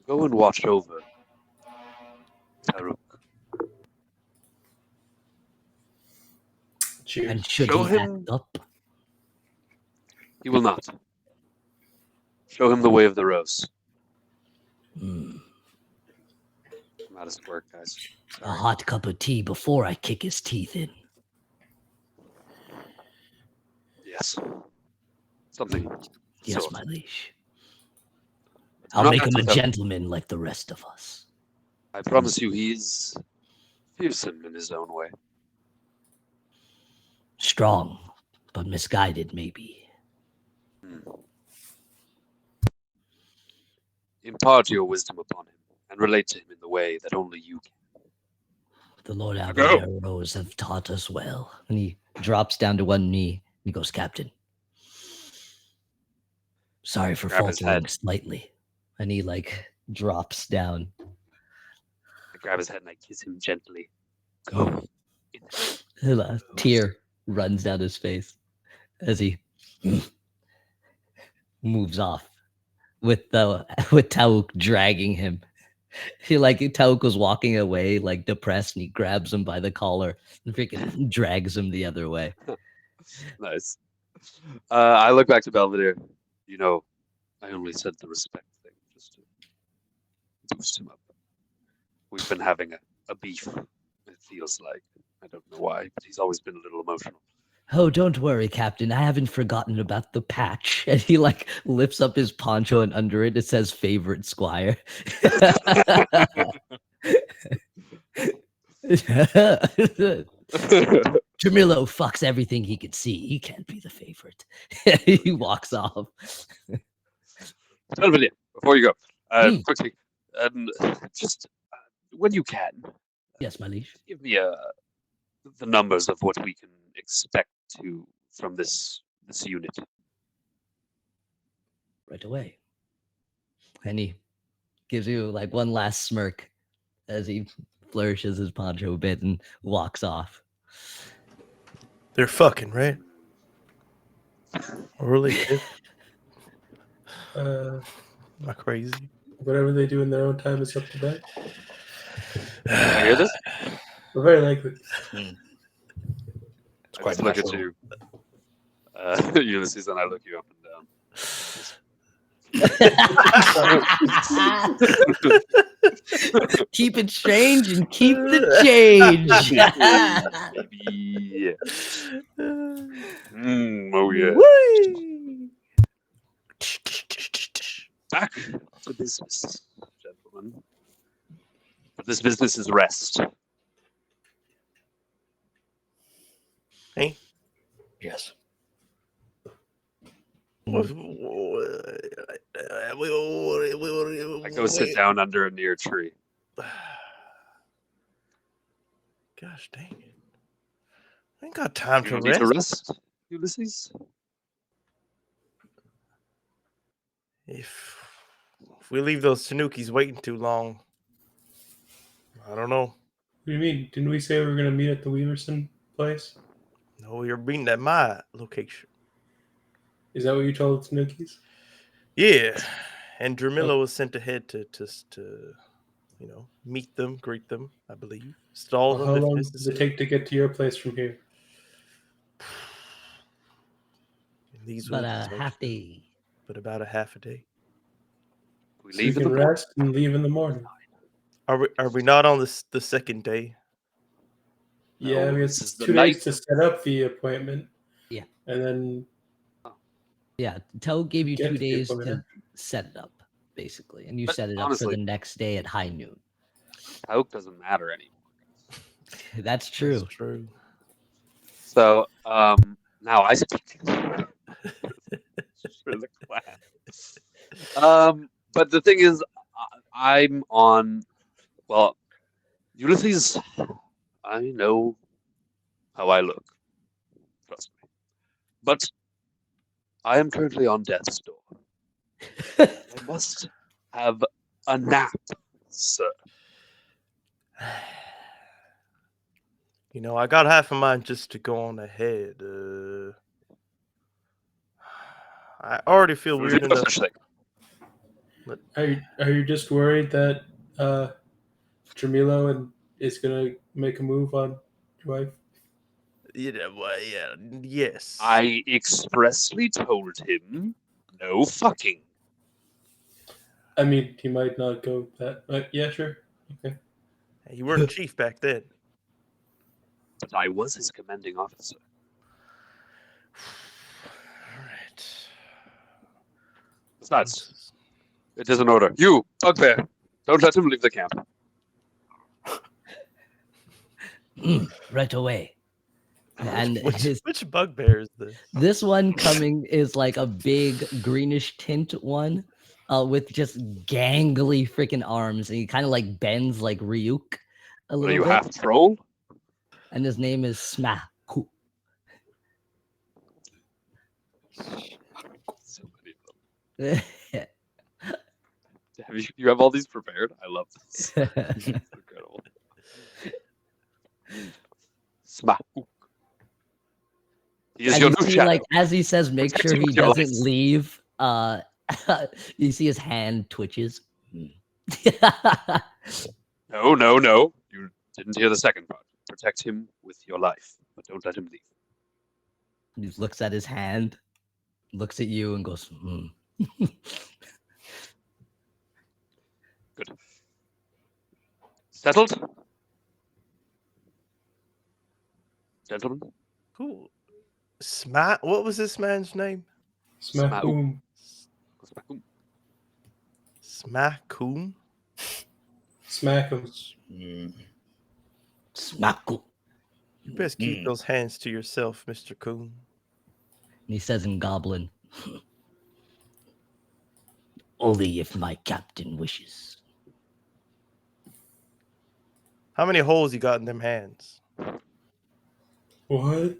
E: Go and watch over Taruk.
C: Cheers.
A: And should
E: Show
A: he
E: him-
A: act up?
E: He will not. Show him the way of the rose.
A: Hmm.
E: How does it work, guys?
A: A hot cup of tea before I kick his teeth in.
E: Yes. Something.
A: Yes,
E: sort.
A: my liege.
E: Do
A: I'll
E: not
A: make
E: act
A: him a
E: without-
A: gentleman like the rest of us.
E: I promise you, he is fearsome in his own way.
A: Strong, but misguided, maybe.
E: Impart your wisdom upon him and relate to him in the way that only you can.
A: The Lord
E: Go.
A: Abhors have taught us well. And he drops down to one knee. He goes, Captain. Sorry for
E: Grab his
A: faltering
E: head.
A: slightly. And he drops down.
E: I grab his head and I kiss him gently. Go.
A: A tear runs down his face as he moves off with Tauk dragging him. Tauk was walking away depressed, and he grabs him by the collar and freaking drags him the other way.
E: Nice. I look back to Belvedere. You know, I only said the respect thing just to boost him up. We've been having a beef, it feels like. I don't know why, but he's always been a little emotional.
A: Oh, don't worry, Captain. I haven't forgotten about the patch. And he like lifts up his poncho, and under it says "Favorite Squire." Jamilo fucks everything he could see. He can't be the favorite. He walks off.
E: Tell me, before you go,
A: Hmm.
E: quickly, just when you can,
A: Yes, my liege.
E: give me the numbers of what we can expect from this unit.
A: Right away. And he gives you like one last smirk as he flourishes his poncho a bit and walks off.
B: They're fucking, right? Or really?
C: Uh,
B: Am I crazy?
C: whatever they do in their own time is up to them.
E: I hear this?
C: Well, very likely.
D: It's
E: I
D: quite
E: just look at
D: natural.
E: you, Ulysses, and I look you up and down.
A: Keep it strange and keep the change.
E: Baby. Oh yeah.
B: Whee!
E: Back to business, gentlemen. But this business is rest.
B: Hey,
D: Yes.
E: I go sit down under a near tree.
B: Gosh dang it. I ain't got time
E: Do
B: to
E: you need to
B: rest.
E: rest, Ulysses?
B: If we leave those Tanukis waiting too long, I don't know.
C: What do you mean? Didn't we say we were going to meet at the Weaverson place?
B: No, you're meeting at my location.
C: Is that what you told the Tanukis?
B: Yeah, and Dramillo was sent ahead to meet them, greet them, I believe. Stall
C: Well,
B: them
C: how
B: if
C: long does it
B: necessary.
C: take to get to your place from here?
B: These
A: About
B: woods,
A: a half day.
B: but about a half a day.
E: We
C: So you
E: leave in
C: can
E: the morning.
C: rest and leave in the morning.
B: Are we not on the second day?
C: Yeah,
E: No,
C: we have
E: this is the
C: 2
E: night.
C: days to set up the appointment.
A: Yeah.
C: And then
A: Yeah, Tao gave you
C: Get
A: 2
C: to the
A: days to
C: appointment.
A: set it up, basically. And you
E: But
A: set it up for
E: honestly-
A: the next day at high noon.
E: Hope doesn't matter anymore.
A: That's true.
B: That's true.
E: So, now I speak for the class. But the thing is, I'm on. Well, Ulysses, I know how I look. Trust me. But I am currently on death's door. I must have a nap, sir.
B: I got half a mind just to go on ahead. I already feel
E: There's
B: weird
E: no
B: enough.
E: such thing.
C: are you just worried that Jamilo is going to make a move on your wife?
B: Yes.
E: I expressly told him no fucking.
C: I mean, he might not go that. But yeah, sure. Okay.
B: You weren't chief back then.
E: But I was his commanding officer.
B: All right.
E: Besides, it is an order. You, bugbear, don't let him leave the camp.
A: Right away. And
B: Which bugbear is this?
A: this one coming is like a big greenish tint one with just gangly freaking arms. And he kind of like bends like Ryuk a
E: What are
A: little
E: you,
A: bit.
E: half troll?
A: And his name is Smaku.
E: So many of them. You have all these prepared? I love this. It's incredible. Smack. He is
A: And
E: your
A: you
E: new
A: see,
E: shadow.
A: like, as he says, make
E: Protect
A: sure
E: him
A: he
E: with your
A: doesn't
E: life.
A: leave. You see his hand twitches.
E: No. You didn't hear the second part. Protect him with your life, but don't let him leave.
A: He looks at his hand, looks at you and goes, hmm.
E: Good. Settled? Gentlemen?
B: Cool. Smack. What was this man's name?
C: Smackboom.
B: Smackoom.
C: Smack him.
A: Smackle.
B: You best keep those hands to yourself, Mr. Coon.
A: And he says in Goblin, only if my captain wishes.
B: How many holes you got in them hands?
C: What?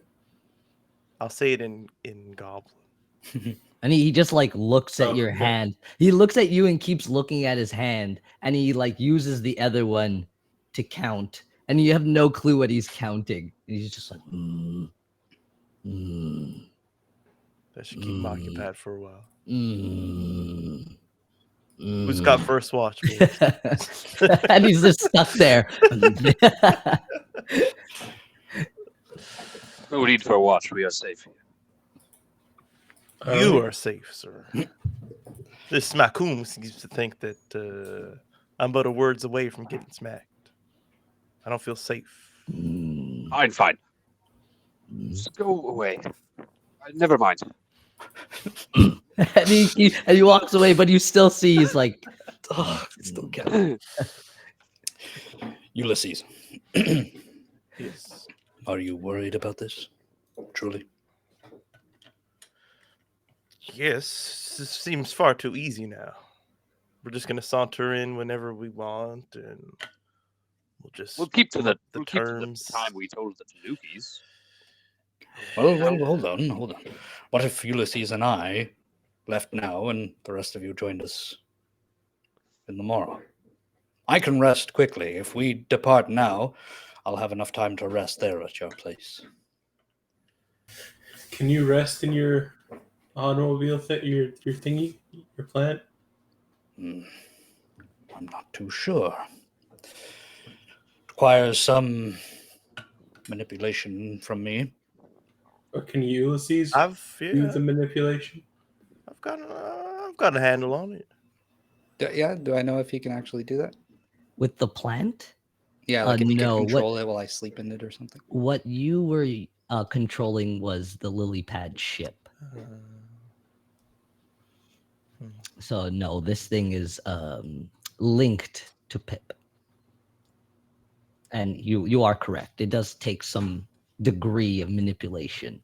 B: I'll say it in Goblin.
A: And he just like looks at your
C: Okay.
A: hand. He looks at you and keeps looking at his hand. And he like uses the other one to count. And you have no clue what he's counting. And he's just like,
B: That should keep him occupied for a while.
A: Who's
B: Who's got first watch? Boys?
A: And he's just stuck there.
E: No need for a watch. We are safe here.
B: You are safe, sir. This Smackoom seems to think that I'm but a words away from getting smacked. I don't feel safe.
E: Fine. Just go away. Never mind.
A: And he walks away, but you still see he's like,
D: Still can. Ulysses,
B: Yes.
D: are you worried about this? Truly?
B: Yes, this seems far too easy now. We're just gonna saunter in whenever we want, and
E: We'll keep to the
B: terms.
E: time we told the Tanukis.
D: Well, hold on. What if Ulysses and I left now and the rest of you joined us in the morrow? I can rest quickly. If we depart now, I'll have enough time to rest there at your place.
C: Can you rest in your automobile your thingy, your plant?
D: I'm not too sure. Requires some manipulation from me.
C: Or can Ulysses
B: I've
C: do the manipulation?
B: got a handle on it.
D: Do I know if he can actually do that?
A: with the plant?
D: Yeah, like if he
A: no,
D: can control it while I sleep in it or something.
A: What you were controlling was the lily pad ship. So no, this thing is linked to Pip. And you are correct. It does take some degree of manipulation.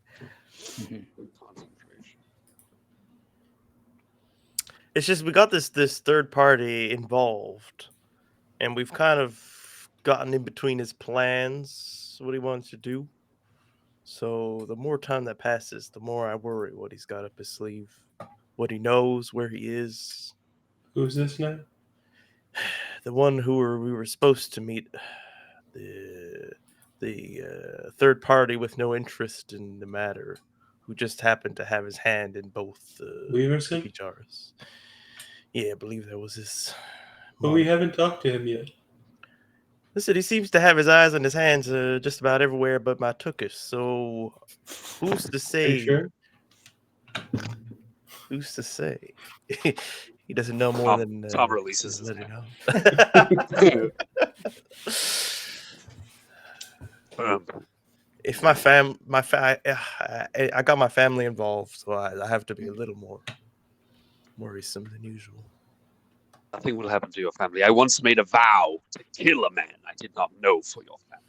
B: It's just we got this third party involved, and we've kind of gotten in between his plans, what he wants to do. So the more time that passes, the more I worry what he's got up his sleeve, what he knows, where he is.
C: Who's this now?
B: The one who we were supposed to meet, the third party with no interest in the matter, who just happened to have his hand in both
C: Weaverson?
B: cookie jars. Yeah, I believe that was his.
C: But we haven't talked to him yet.
B: Listen, he seems to have his eyes and his hands just about everywhere but my tuchus. So who's to
C: Are
B: say?
C: you sure?
B: Who's to say? He doesn't know more than
E: Tom releases his
B: let it
E: hand.
B: know. If I got my family involved, so I have to be a little more worrisome than usual.
E: Nothing will happen to your family. I once made a vow to kill a man I did not know for your family.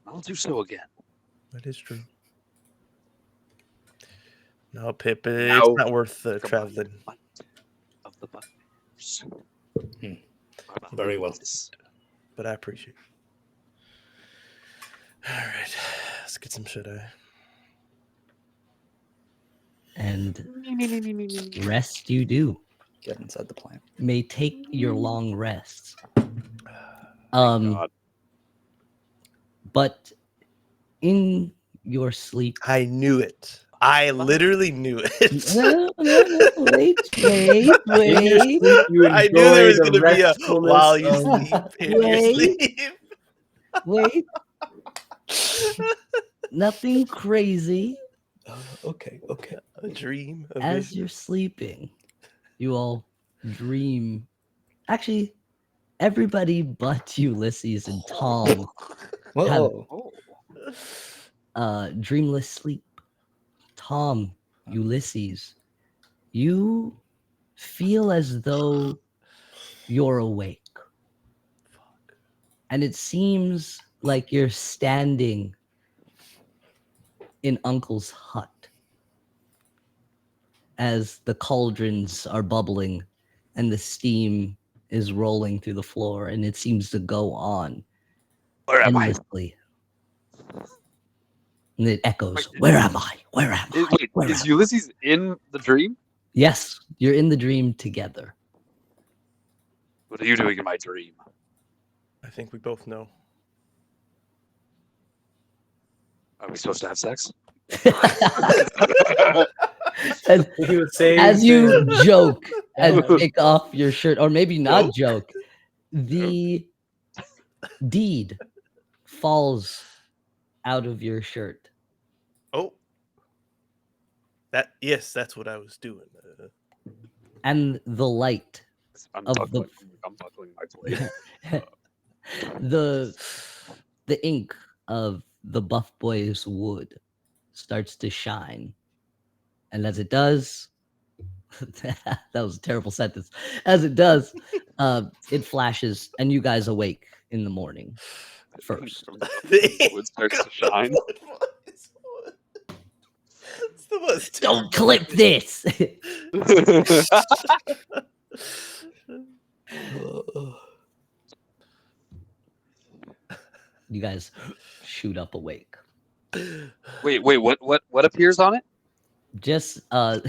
E: I'll do so again.
B: That is true. No, Pip, it's not worth traveling.
E: Of the buttons.
D: Very well.
B: But I appreciate it. All right, let's get some shut-eye.
A: And rest you do.
D: Get inside the plant.
A: May take your long rests.
E: God.
A: But in your sleep.
B: I knew it. I literally knew it.
A: No, wait.
C: In your sleep, you
B: I knew there was
C: enjoy
B: going to be a
C: restfulness
B: while you
C: of-
B: sleep. In your
A: Wait.
B: sleep.
A: Wait. Nothing crazy.
D: Okay.
B: A dream. A
A: As
B: vision.
A: you're sleeping, you all dream. Actually, everybody but Ulysses and Tom
D: Whoa.
A: dreamless sleep. Tom, Ulysses, you feel as though you're awake. And it seems like you're standing in Uncle's hut as the cauldrons are bubbling and the steam is rolling through the floor, and it seems to go on
E: Where am I?
A: endlessly. And it echoes, where am I? Where am I?
E: Wait,
A: Where
E: is
A: am I?"
E: Ulysses in the dream?
A: Yes, you're in the dream together.
E: What are you doing in my dream?
B: I think we both know.
E: Are we supposed to have sex?
A: And
C: He was saying
A: as you
C: things.
A: joke and take off your shirt, or maybe not joke, the deed falls out of your shirt.
B: Oh. That's what I was doing.
A: And the light
E: I'm
A: of the
E: buckling my blade.
A: the ink of the buff boy's wood starts to shine. And as it does, that was a terrible sentence. As it does, it flashes and you guys awake in the morning first.
E: From the wood starts to shine.
B: It's the most
A: Don't clip this. You guys shoot up awake.
E: Wait, what appears on it?
A: Just the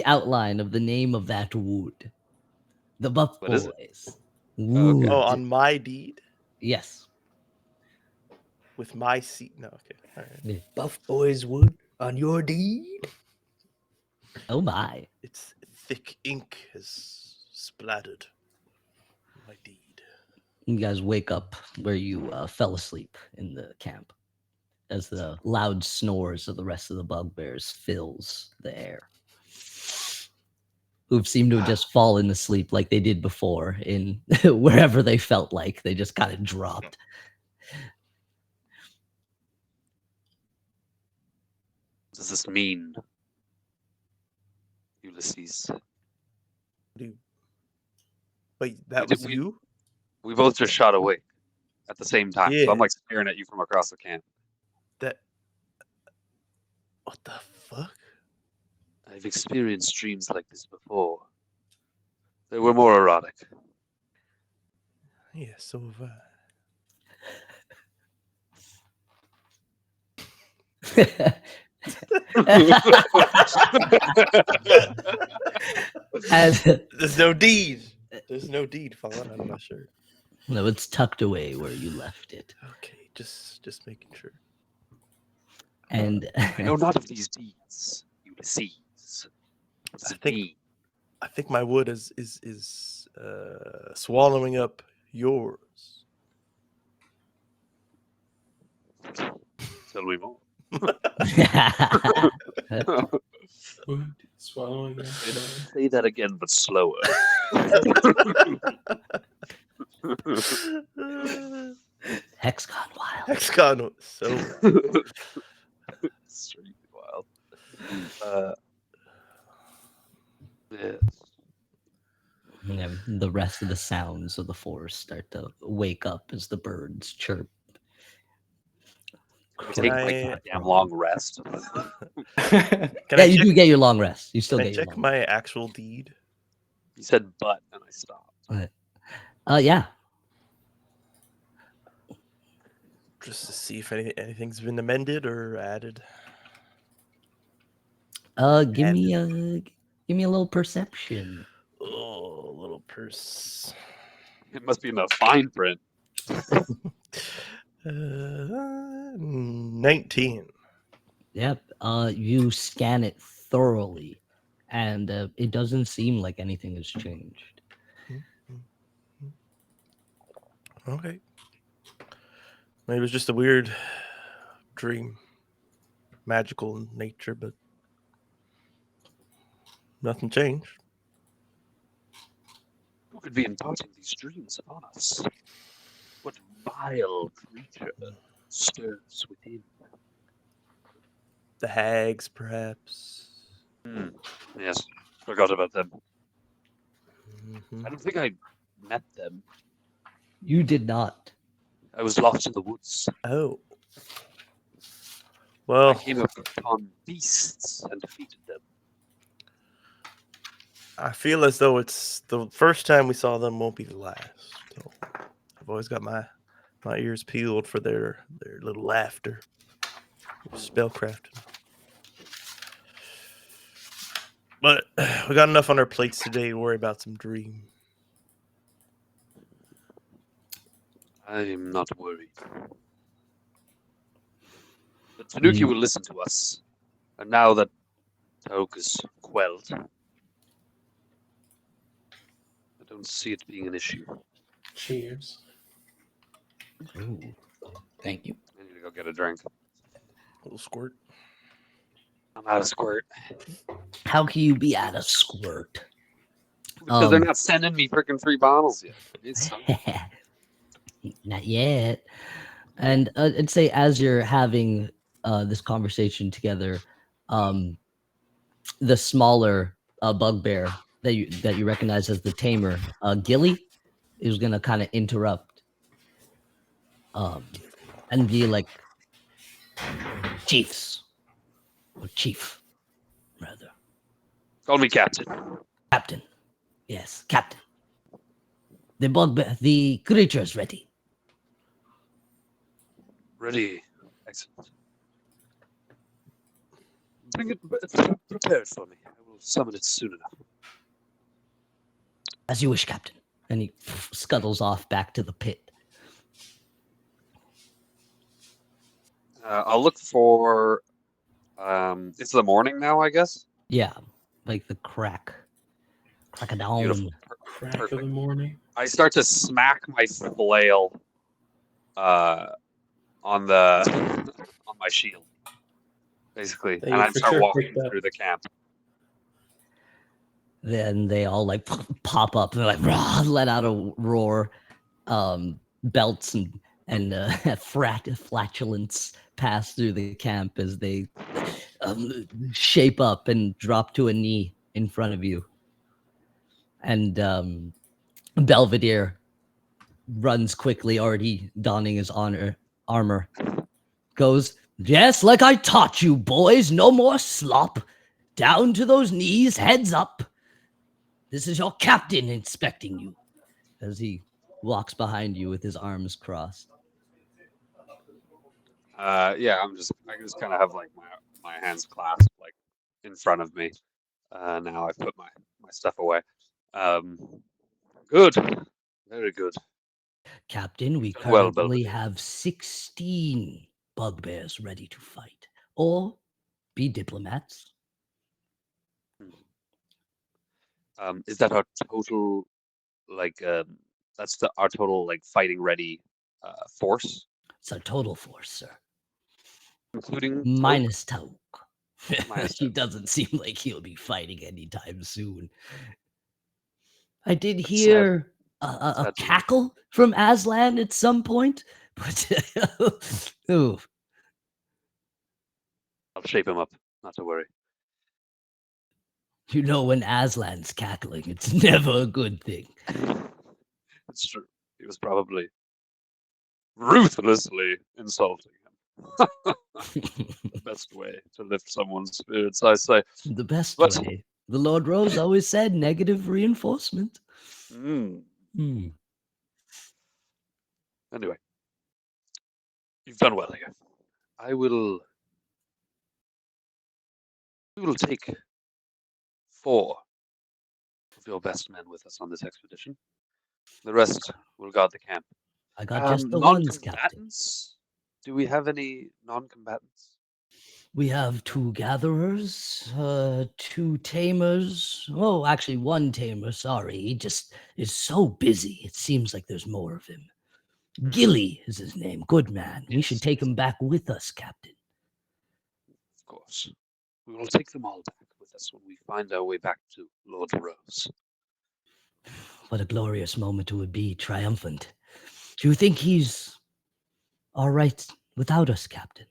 A: outline of the name of that wood. The Buff
E: What is it?
A: Boys.
E: Okay.
B: Oh, on my deed?
A: Yes.
B: With my seat. No, okay. All right.
D: Buff boys wood on your deed.
A: Oh my.
B: Its thick ink has splattered my deed.
A: You guys wake up where you fell asleep in the camp as the loud snores of the rest of the bugbears fills the air. Who've seemed to have just fallen asleep like they did before in wherever they felt like they just kind of dropped.
E: What does this mean, Ulysses?
B: Dude. Wait, that
E: We did-
B: was
E: we-
B: you?
E: We both just shot awake at the same time. So
B: Yeah.
E: I'm like staring at you from across the camp.
B: That. What the fuck?
E: I've experienced dreams like this before. They were more erotic.
B: Yeah, so have
A: As
B: There's no deed. There's no deed, Fawn. I'm not sure.
A: no, it's tucked away where you left it.
B: Okay, just making sure.
A: And
E: I know not of these deeds, Ulysses. What does
B: I
E: it
B: think-
E: mean?
B: I think my wood is swallowing up yours.
E: Tell me more.
C: Wood swallowing it.
E: Say that again, but slower.
A: Hex gone wild.
B: Hexagon. So
E: Extremely wild. Yeah.
A: Yeah, the rest of the sounds of the forest start to wake up as the birds chirp.
E: Take my
B: I-
E: goddamn long rest.
B: can
A: Yeah,
B: I
A: you
B: check,
A: do get your long rest. You still
B: can I
A: get your
B: check
A: long
B: my actual deed?
E: You said but, and I stopped.
A: yeah.
B: Just to see if anything's been amended or added.
A: Give me a little perception.
B: Oh, little purse.
E: It must be in the fine print.
B: 19.
A: Yep. You scan it thoroughly, and it doesn't seem like anything has changed.
B: Okay. Maybe it was just a weird dream. magical in nature, but nothing changed.
E: Who could be imparting these dreams upon us? What vile creature stirs within?
B: The hags, perhaps.
E: Yes, forgot about them.
B: Mhm.
E: I don't think I met them.
A: You did not.
E: I was lost in the woods.
B: Oh.
E: I
B: Well,
E: came upon beasts and defeated them.
B: I feel as though it's the first time we saw them won't be the last. So I've always got my ears peeled for their little laughter, spellcrafting. But we got enough on our plates today to worry about some dream.
E: I'm not worried. The Tanuki will listen to us. And now that Tauk is quelled, I don't see it being an issue.
C: Cheers.
A: Ooh.
D: Thank you.
E: I need to go get a drink.
B: A little squirt.
E: I'm out of squirt.
A: How can you be out of squirt?
E: Because they're not sending me freaking 3 bottles yet. It's
A: Not yet. And I'd say as you're having this conversation together, the smaller bugbear that you recognize as the tamer, Gilly, is gonna kind of interrupt and be like, chief, rather.
E: Call me Captain.
A: Captain. Yes, Captain. The bugbear, the creature is ready.
E: Ready. Excellent. Bring it prepared for me. I will summon it soon enough.
A: As you wish, Captain. And he scuttles off back to the pit.
E: I'll look for. It's the morning now, I guess.
A: Yeah, like the crack of dawn.
E: Beautiful.
C: Crack of
E: Perfect.
C: the morning.
E: I start to smack my flail on my shield, basically,
C: That
E: and
C: you
E: I
C: for
E: start
C: sure
E: walking
C: picked up.
E: through the camp.
A: Then they all like pop up and they're like rah, let out a roar. Belts and flatulence pass through the camp as they shape up and drop to a knee in front of you. And Belvedere runs quickly, already donning his armor. Goes, yes, like I taught you, boys. No more slop. Down to those knees, heads up. This is your captain inspecting you. As he walks behind you with his arms crossed.
E: Yeah, I just kind of have like my hands clasped like in front of me. Now I've put my stuff away. Good, very good.
A: Captain, we
E: Well,
A: currently
E: Belvedere.
A: have 16 bugbears ready to fight. Or be diplomats.
E: Is that our total like that's our total like fighting ready force,
A: It's a total force, sir.
E: including
A: Minus Tauk.
E: Minus
A: He
E: Tauk.
A: doesn't seem like he'll be fighting anytime soon. I did
E: It's
A: hear a
E: sad to hear.
A: cackle from Aslan at some point, but ooh,
E: I'll shape him up. Not to worry.
A: you know when Aslan's cackling, it's never a good thing.
E: It's true. He was probably ruthlessly insulting him. The best way to lift someone's spirits, I say.
A: The best
E: But-
A: way. The Lord Rose always said negative reinforcement.
E: Anyway, you've done well here. We will take 4 of your best men with us on this expedition. The rest will guard the camp.
A: I got just the ones, Captain.
E: Non-combatants? Do we have any non-combatants?
A: We have 2 gatherers, 2 tamers. Oh, actually, 1 tamer. Sorry, he just is so busy. It seems like there's more of him. Gilly is his name. Good man. We should
E: Yes,
A: take
E: yes.
A: him back with us, Captain.
E: Of course. We will take them all back with us when we find our way back to Lord Rose.
A: What a glorious moment it would be, triumphant. Do you think he's all right without us, Captain?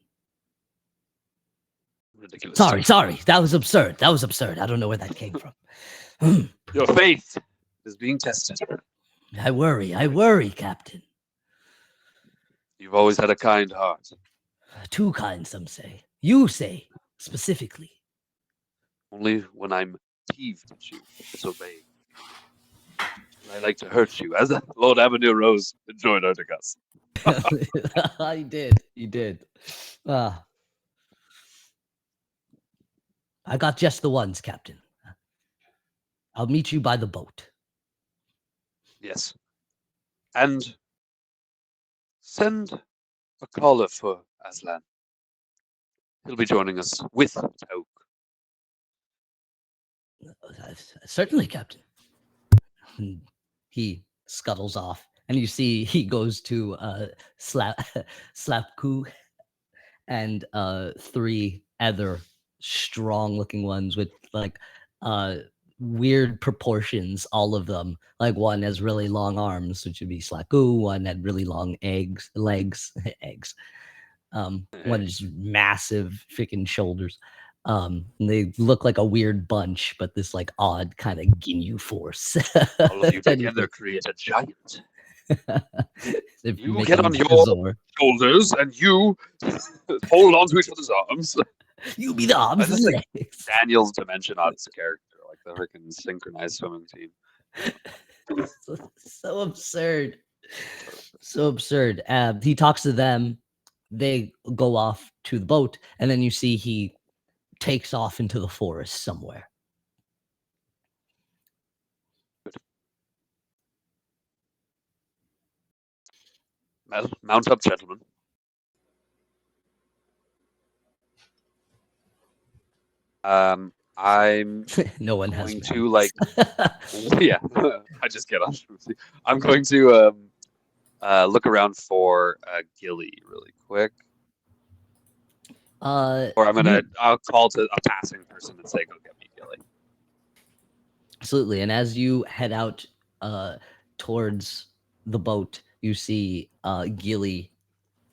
E: Ridiculous.
A: Sorry. That was absurd. I don't know where that came from.
E: Your faith is being tested.
A: I worry, Captain.
E: You've always had a kind heart.
A: Too kind, some say. You say, specifically.
E: Only when I'm peeved at you, disobeying. I like to hurt you, as Lord Avenue Rose enjoyed hurting us.
A: He did. I got just the ones, Captain. I'll meet you by the boat.
E: Yes. And send a caller for Aslan. He'll be joining us with Tauk.
A: Certainly, Captain. And he scuttles off, and you see he goes to Slapku and 3 other strong-looking ones with like weird proportions. All of them, like one has really long arms, which would be Slaku. One had really long legs. One is massive freaking shoulders. They look like a weird bunch, but this like odd kind of Ginyu force.
E: All of you together create a giant.
A: If
E: You
A: make
E: get
A: him
E: on your
A: Zor.
E: shoulders and you hold on to each other's arms.
A: You be the arms
E: just
A: and
E: like
A: legs.
E: Daniel's Dimension Odds character, like the freaking synchronized swimming team.
A: So absurd. So absurd. He talks to them. They go off to the boat, and then you see he takes off into the forest somewhere.
E: Well, mount up, gentlemen. I'm
A: No one has
E: going
A: mounts.
E: to like, yeah. I just get on. I'm going to look around for Gilly really quick, or I'll call to a passing person and say, "Go get me Gilly."
A: Absolutely. And as you head out towards the boat, you see Gilly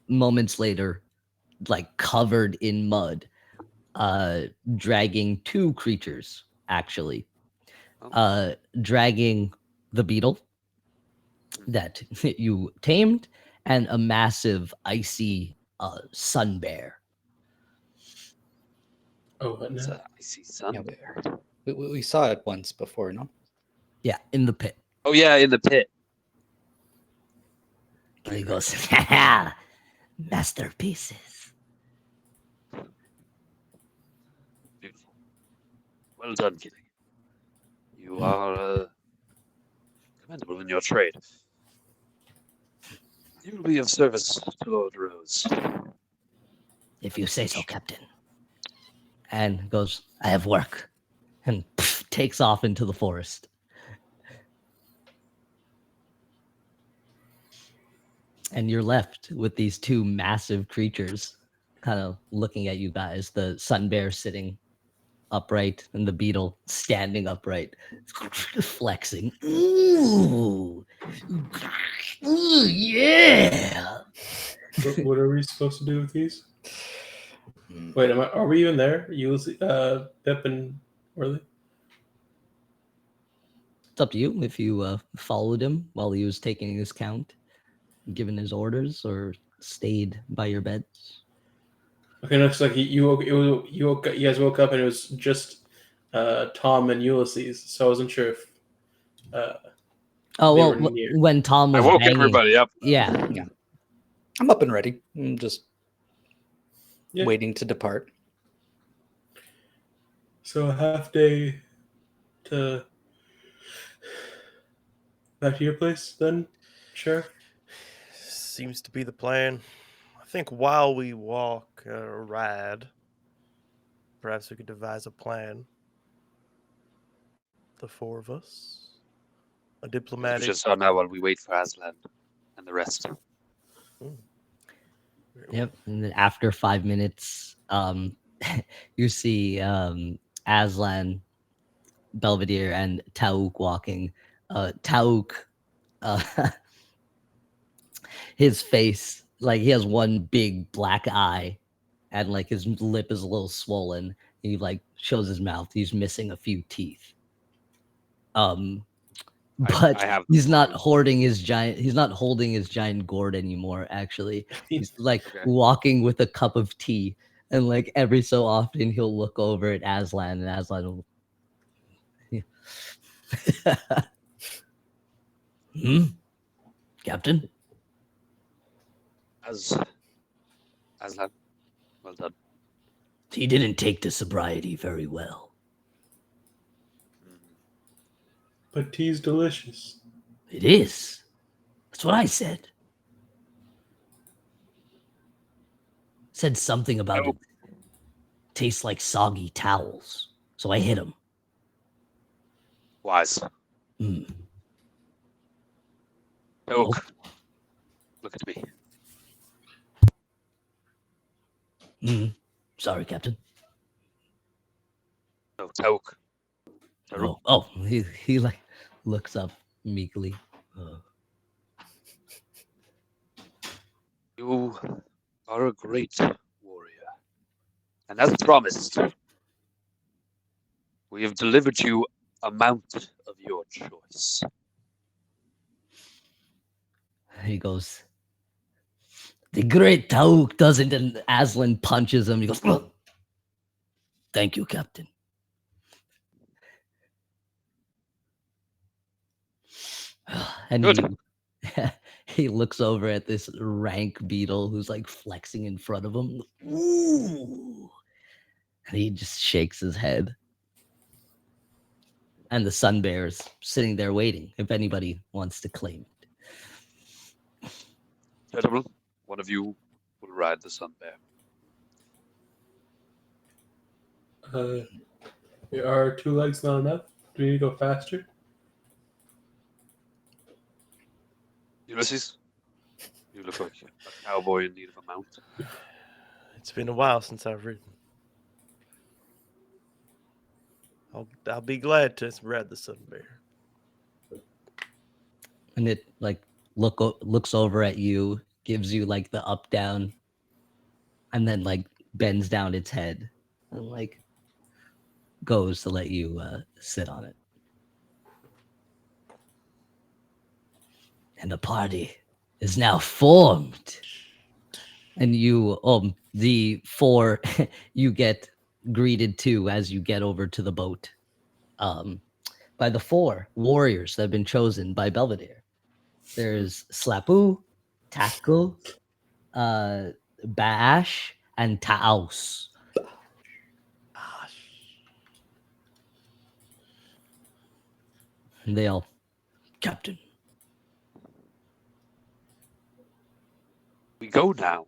A: moments later, like covered in mud, dragging 2 creatures, actually. Dragging the beetle that you tamed and a massive icy sun bear.
C: Oh, what
E: It's
C: now?
E: a icy sun
D: Yeah.
E: bear.
D: We saw it once before, no?
A: Yeah, in the pit.
E: Oh yeah, in the pit.
A: And he goes, masterpieces.
E: Beautiful. Well done, Gilly. You are commendable in your trade. You will be of service to Lord Rose.
A: If you say so, Captain. And goes, I have work. And takes off into the forest. And you're left with these 2 massive creatures kind of looking at you guys. The sun bear sitting upright and the beetle standing upright, flexing. Ooh, ooh, yeah.
C: What are we supposed to do with these? Wait, are we even there? You, Pip and Worley?
A: It's up to you if you followed him while he was taking his count, given his orders, or stayed by your beds.
C: Okay, no, it's like you guys woke up and it was just Tom and Ulysses, so I wasn't sure if
A: Oh,
C: they
A: well,
C: were near.
A: when Tom was
E: I woke
A: banging,
E: everybody up.
A: yeah.
D: I'm up and ready. I'm just
C: Yeah.
D: waiting to depart.
C: So a half day to back to your place then, Sheriff?
B: Seems to be the plan. I think while we walk or ride, perhaps we could devise a plan. The 4 of us. A
E: We
B: diplomatic.
E: just saw now while we wait for Aslan and the rest.
B: Very well.
A: Yep. And then after 5 minutes, you see Aslan, Belvedere, and Tauk walking. Tauk, uh, his face, like he has one big black eye, and like his lip is a little swollen. He like shows his mouth. He's missing a few teeth. But
E: I have
A: he's not
E: clue.
A: hoarding his giant. He's not holding his giant gourd anymore. Actually, he's like
E: Okay.
A: walking with a cup of tea, and like every so often he'll look over at Aslan, and Aslan will. Hmm? Captain?
E: As that, well done.
A: He didn't take to sobriety very well.
C: But tea's delicious.
A: It is. That's what I said. Said something about
E: Oh.
A: it. Tastes like soggy towels. So I hit him.
E: Wise.
A: Hmm.
E: Oak. Look at me.
A: Sorry, Captain.
E: No, Tauk.
A: Oh, he like looks up meekly.
E: You are a great warrior. And as promised, we have delivered you a mount of your choice.
A: He goes, the great Tauk doesn't, and Aslan punches him. He goes, "Ugh. Thank you, Captain. And
E: Good.
A: he looks over at this rank beetle who's like flexing in front of him. Ooh. And he just shakes his head. And the sun bear's sitting there waiting if anybody wants to claim it.
E: Gentlemen, one of you will ride the sun bear.
C: Are 2 legs not enough? Do we need to go faster?
E: Ulysses, you look like a cowboy in need of a mount.
B: It's been a while since I've ridden. I'll be glad to ride the sun bear.
A: And it like looks over at you, gives you like the up down, and then like bends down its head and like goes to let you sit on it. And the party is now formed. And you, the 4, you get greeted too as you get over to the boat. By the 4 warriors that have been chosen by Belvedere. There's Slapu, Tackle, Baash, and Taos. And they all, Captain.
E: We go now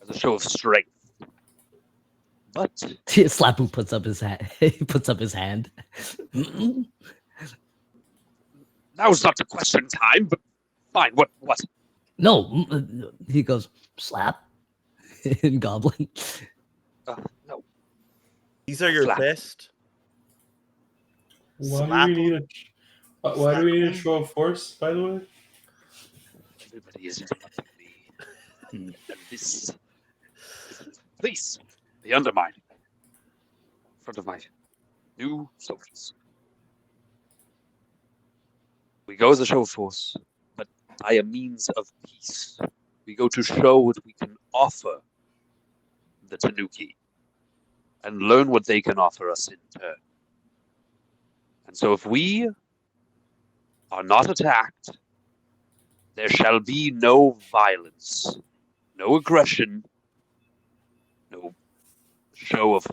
E: as a show of strength. But
A: Slapu puts up his hand. He puts up his hand.
E: now's not the question time, but fine, what?
A: No, he goes, slap in Goblin.
E: No.
B: These are your
E: Slap.
B: best.
C: Why
B: Slap
C: do we need
B: him.
C: why do we need a show of force, by the way?
E: Everybody is interrupting me. And this please, the undermining in front of my new soldiers. We go as a show of force, but by a means of peace. We go to show what we can offer the Tanuki and learn what they can offer us in turn. And so if we are not attacked, there shall be no violence, no aggression, no show of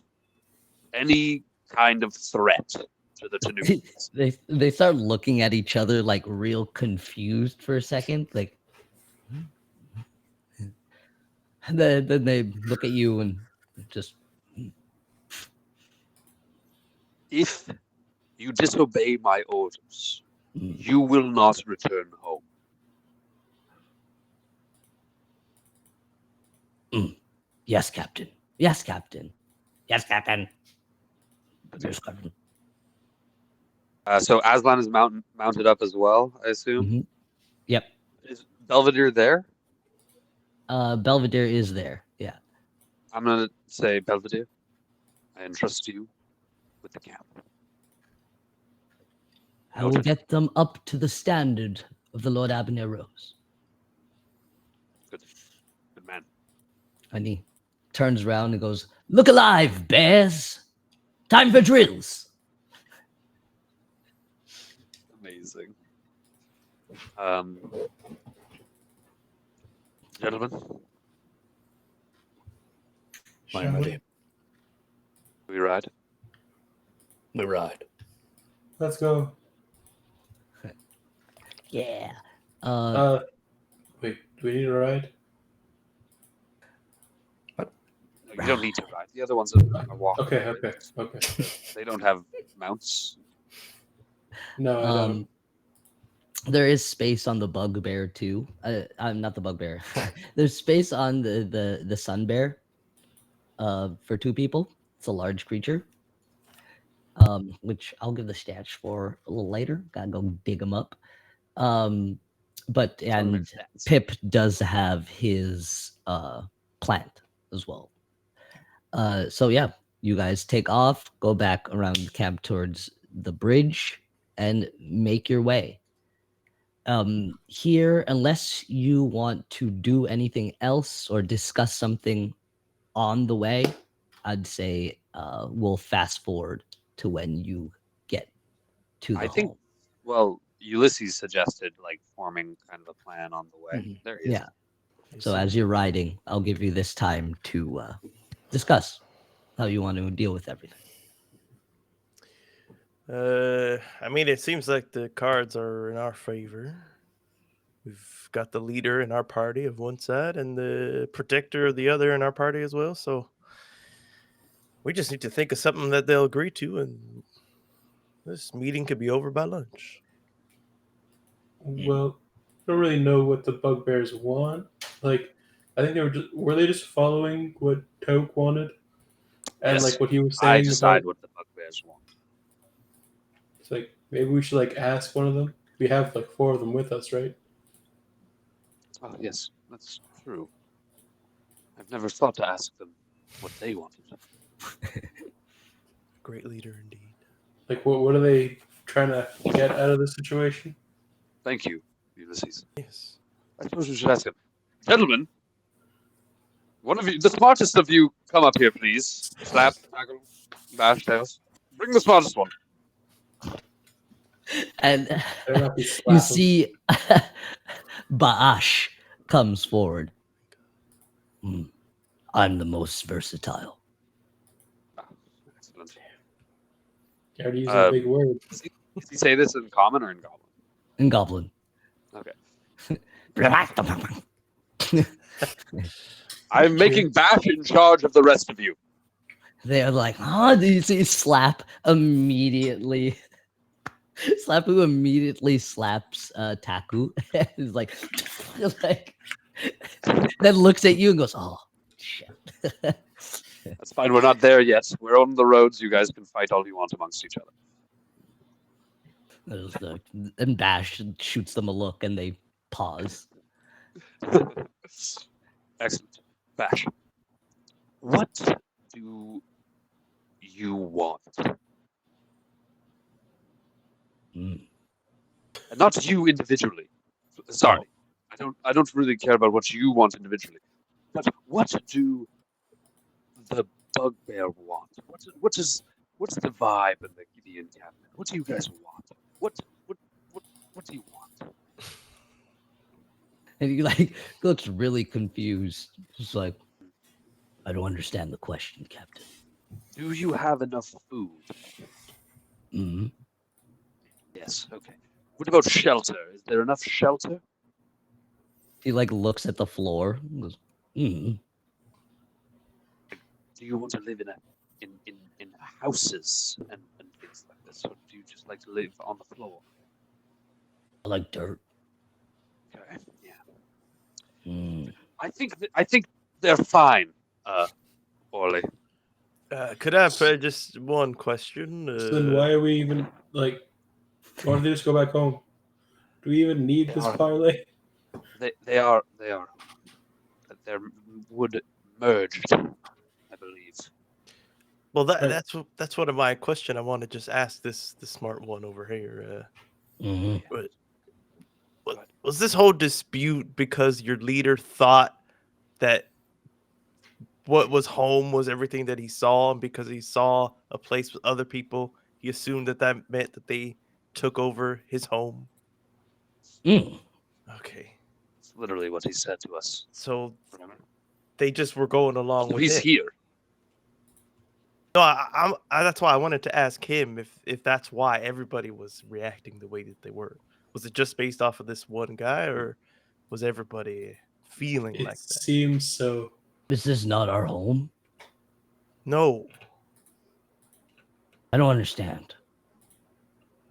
E: any kind of threat to the Tanukis.
A: They start looking at each other like real confused for a second, like. And then they look at you and just.
E: If you disobey my orders, you will not return home.
A: Yes, Captain. Yes, Captain. Yes, Captain. Yes, Captain.
E: So Aslan is mounted up as well, I assume.
A: Mhm. Yep.
E: Is Belvedere there?
A: Belvedere is there. Yeah.
E: I'm gonna say Belvedere. I entrust you with the camp.
A: I will
E: Noted.
A: get them up to the standard of the Lord Abner Rose.
E: Good man.
A: And he turns around and goes, "Look alive, bears! Time for drills."
E: Amazing. Gentlemen,
D: I am ready.
E: we ride.
D: We ride.
C: Let's go.
A: Yeah.
C: Wait, do we need a ride?
E: No, you don't need to ride. The other ones are walking.
C: Okay.
E: They don't have mounts.
C: No, I don't.
A: There is space on the bugbear too. I'm not the bugbear. There's space on the sun bear. For 2 people. It's a large creature. Which I'll give the stats for a little later. Gotta go dig them up. But and Pip does have his plant as well. So yeah, you guys take off, go back around the camp towards the bridge, and make your way. Here, unless you want to do anything else or discuss something on the way, I'd say we'll fast forward to when you get to the home.
E: Well, Ulysses suggested like forming kind of a plan on the way.
D: Mhm.
E: There he is.
A: Yeah. So as you're riding, I'll give you this time to discuss how you want to deal with everything.
B: I mean, it seems like the cards are in our favor. We've got the leader in our party of one side and the protector of the other in our party as well. So we just need to think of something that they'll agree to, and this meeting could be over by lunch.
C: Well, I don't really know what the bugbears want. Like, I think were they just following what Toke wanted, and
E: Yes,
C: like what he was
E: I
C: saying
E: decide
C: about.
E: what the bugbears want.
C: It's like maybe we should like ask one of them. We have like 4 of them with us, right?
E: Oh, yes, that's true. I've never thought to ask them what they wanted.
B: Great leader indeed.
C: Like, what are they trying to get out of this situation?
E: Thank you, Ulysses.
B: Yes.
E: I suppose we should ask him. Gentlemen, one of you, the smartest of you, come up here, please. Slap, tackle, bash, tails. Bring the smartest one.
A: And
C: Better not be
A: you
C: slapping.
A: see Baash comes forward. I'm the most versatile.
E: Excellent.
C: You already using a big word.
E: Does he say this in common or in goblin?
A: In Goblin.
E: Okay. I'm making Bash in charge of the rest of you.
A: They're like, huh? Do you see Slap immediately? Slap who immediately slaps Taku. He's like, then looks at you and goes, "Oh, shit."
E: That's fine. We're not there yet. We're on the roads. You guys can fight all you want amongst each other.
A: And Bash shoots them a look and they pause.
E: Excellent. Bash, what do you want? And not you individually. Sorry. I don't really care about what you want individually. But what do the bugbear want? What's the vibe in the encampment? What do you guys want? What do you want?
A: And he like looks really confused. Just like, I don't understand the question, Captain.
E: Do you have enough food?
A: Mm-hmm.
E: Yes, okay. What about shelter? Is there enough shelter?
A: He like looks at the floor and goes,
E: Do you want to live in houses and things like this? Or do you just like to live on the floor?
A: I like dirt.
E: Okay, yeah.
A: Mm.
E: I think they're fine, poorly.
B: Could I have just one question?
C: So then why are we even like? Why don't they just go back home? Do we even need
E: They
C: this
E: are-
C: parlay?
E: They're wood merged, I believe.
B: Well,
C: Right.
B: that's one of my question. I want to just ask the smart one over here.
A: Mhm.
B: Was this whole dispute because your leader thought that what was home was everything that he saw, and because he saw a place with other people, he assumed that meant that they took over his home?
A: Mm.
B: Okay,
E: It's literally what he said to us.
B: so
E: Remember?
B: they just were going along
E: So
B: with
E: he's
B: it.
E: here.
B: No, that's why I wanted to ask him if that's why everybody was reacting the way that they were. Was it just based off of this one guy, or was everybody feeling
C: It
B: like that?
C: seems so.
A: This is not our home.
B: No,
A: I don't understand.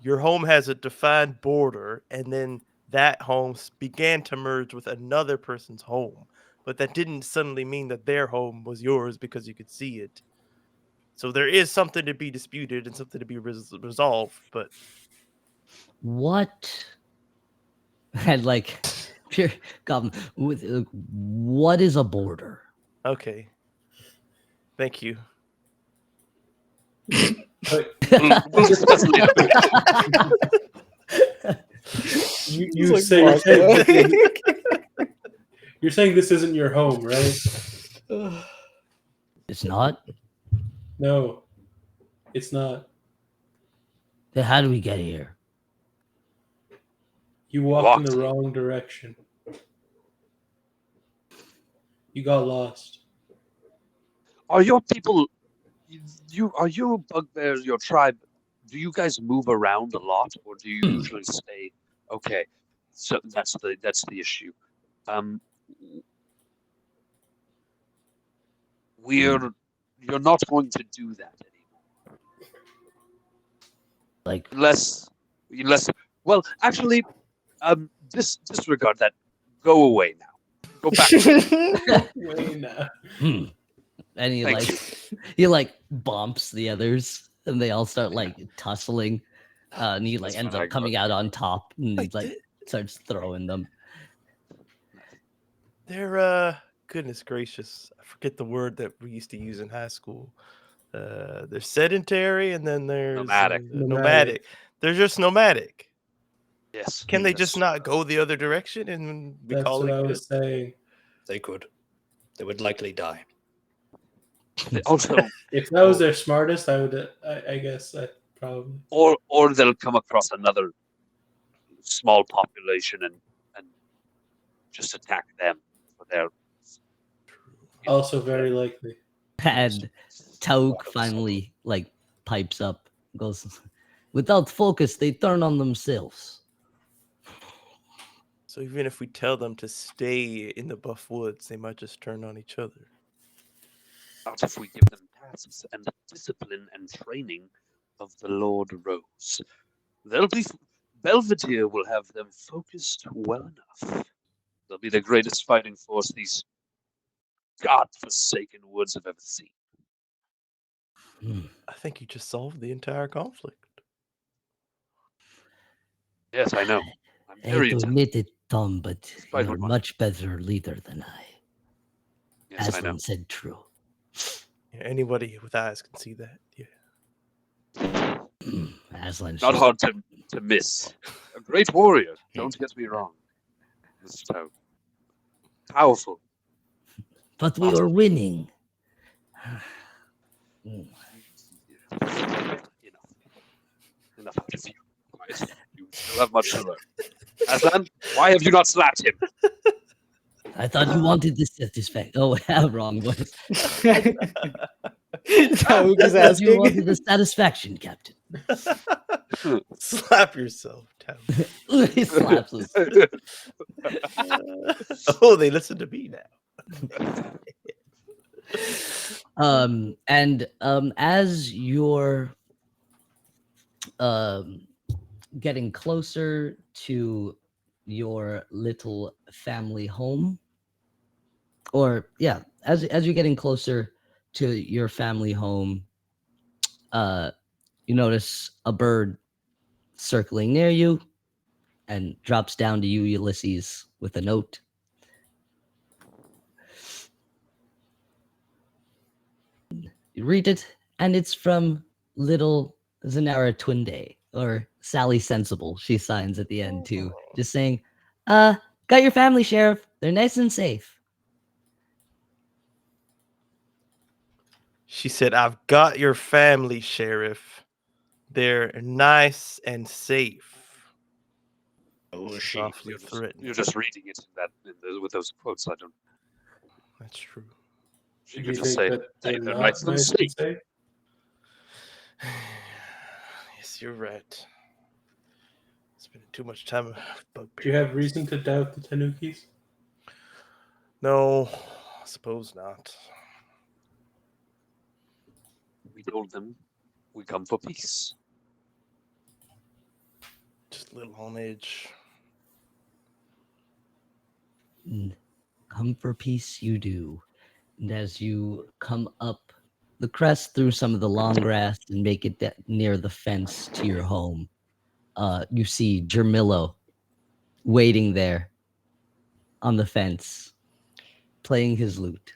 B: your home has a defined border, and then that home began to merge with another person's home. But that didn't suddenly mean that their home was yours because you could see it. So there is something to be disputed and something to be resolved. But
A: What? And like, pure goblin. What is a border?
B: okay, thank you.
C: But
E: We'll discuss later.
C: you
D: It's
C: say
D: like,
C: you're saying this isn't your home, right?
A: It's not.
C: No, it's not.
A: Then how do we get here?
C: You walked in
E: walked
C: the
E: here.
C: wrong direction. You got lost.
E: Are your people? Are your bugbears, your tribe? Do you guys move around a lot, or do you usually stay? Okay, so that's the issue. You're not going to do that anymore,
A: Like,
E: unless well, actually, disregard that. Go away now. Go back.
C: Wait, nah.
A: and he
E: Thank
A: like he like bumps the others, and they all start like tussling. And he like
E: That's
A: ends
E: fine,
A: up coming out on top, and he like starts throwing them.
B: They're goodness gracious, I forget the word that we used to use in high school. They're sedentary, and then there's
E: Nomadic.
B: nomadic. They're just nomadic.
E: Yes.
B: Can they just
E: yes.
B: not go the other direction and be
C: That's
B: calling
C: what I
B: it
C: was saying.
D: They could. They would likely die.
E: Also,
C: If that was their smartest, I would. I guess I probably.
E: or they'll come across another small population and just attack them for their.
C: Also, very likely.
A: And Tauk finally like pipes up, goes, "Without focus, they turn on themselves."
B: So even if we tell them to stay in the buff woods, they might just turn on each other.
E: Not if we give them tasks and the discipline and training of the Lord Rose. Belvedere will have them focused well enough. They'll be the greatest fighting force these godforsaken woods have ever seen.
A: Hmm.
B: I think you just solved the entire conflict.
E: Yes, I know. I'm
A: I hate
E: very
A: to
E: intelligent.
A: admit it, Tom, but
E: Despite
A: you're a
E: what-
A: much better leader than I.
E: Yes, I know.
A: Aslan said true.
B: Yeah, anybody with eyes can see that. Yeah.
A: Aslan
E: Not
A: should-
E: hard to miss. A great warrior, don't get me wrong. This Toad. Powerful.
A: But we are winning. Hmm.
E: Enough out of you. Quiet. You still have much to learn. Aslan, why have you not slapped him?
A: I thought you wanted the satisfaction. Oh, wrong voice.
D: Tauk is
A: I thought you wanted
D: asking.
A: the satisfaction, Captain.
B: Slap yourself, Tom.
A: He slaps us.
B: Oh, they listen to me now.
A: As you're getting closer to your little family home, or yeah, as you're getting closer to your family home, you notice a bird circling near you and drops down to you, Ulysses, with a note. You read it, and it's from little Zanara Twinde, or Sally Sensible. She signs at the end too, just saying, got your family, Sheriff. They're nice and safe.
B: She said, "I've got your family, Sheriff. They're nice and safe."
D: Oh,
B: Softly threatening.
E: You're just reading it with those quotes. I don't.
B: That's true.
E: She
C: Do
E: could
C: you
E: just
C: think
E: say,
C: that
E: "Hey,
C: they're
E: they're
C: not
E: nice and
C: nice
E: safe."
C: and safe?
B: Yes, you're right. Spending too much time with bugbear.
C: Do you have reason to doubt the Tanukis?
B: No, I suppose not.
E: We told them we come for peace.
B: Just a little homage.
A: Come for peace you do. And as you come up the crest through some of the long grass and make it near the fence to your home, you see Jermillo waiting there on the fence, playing his lute.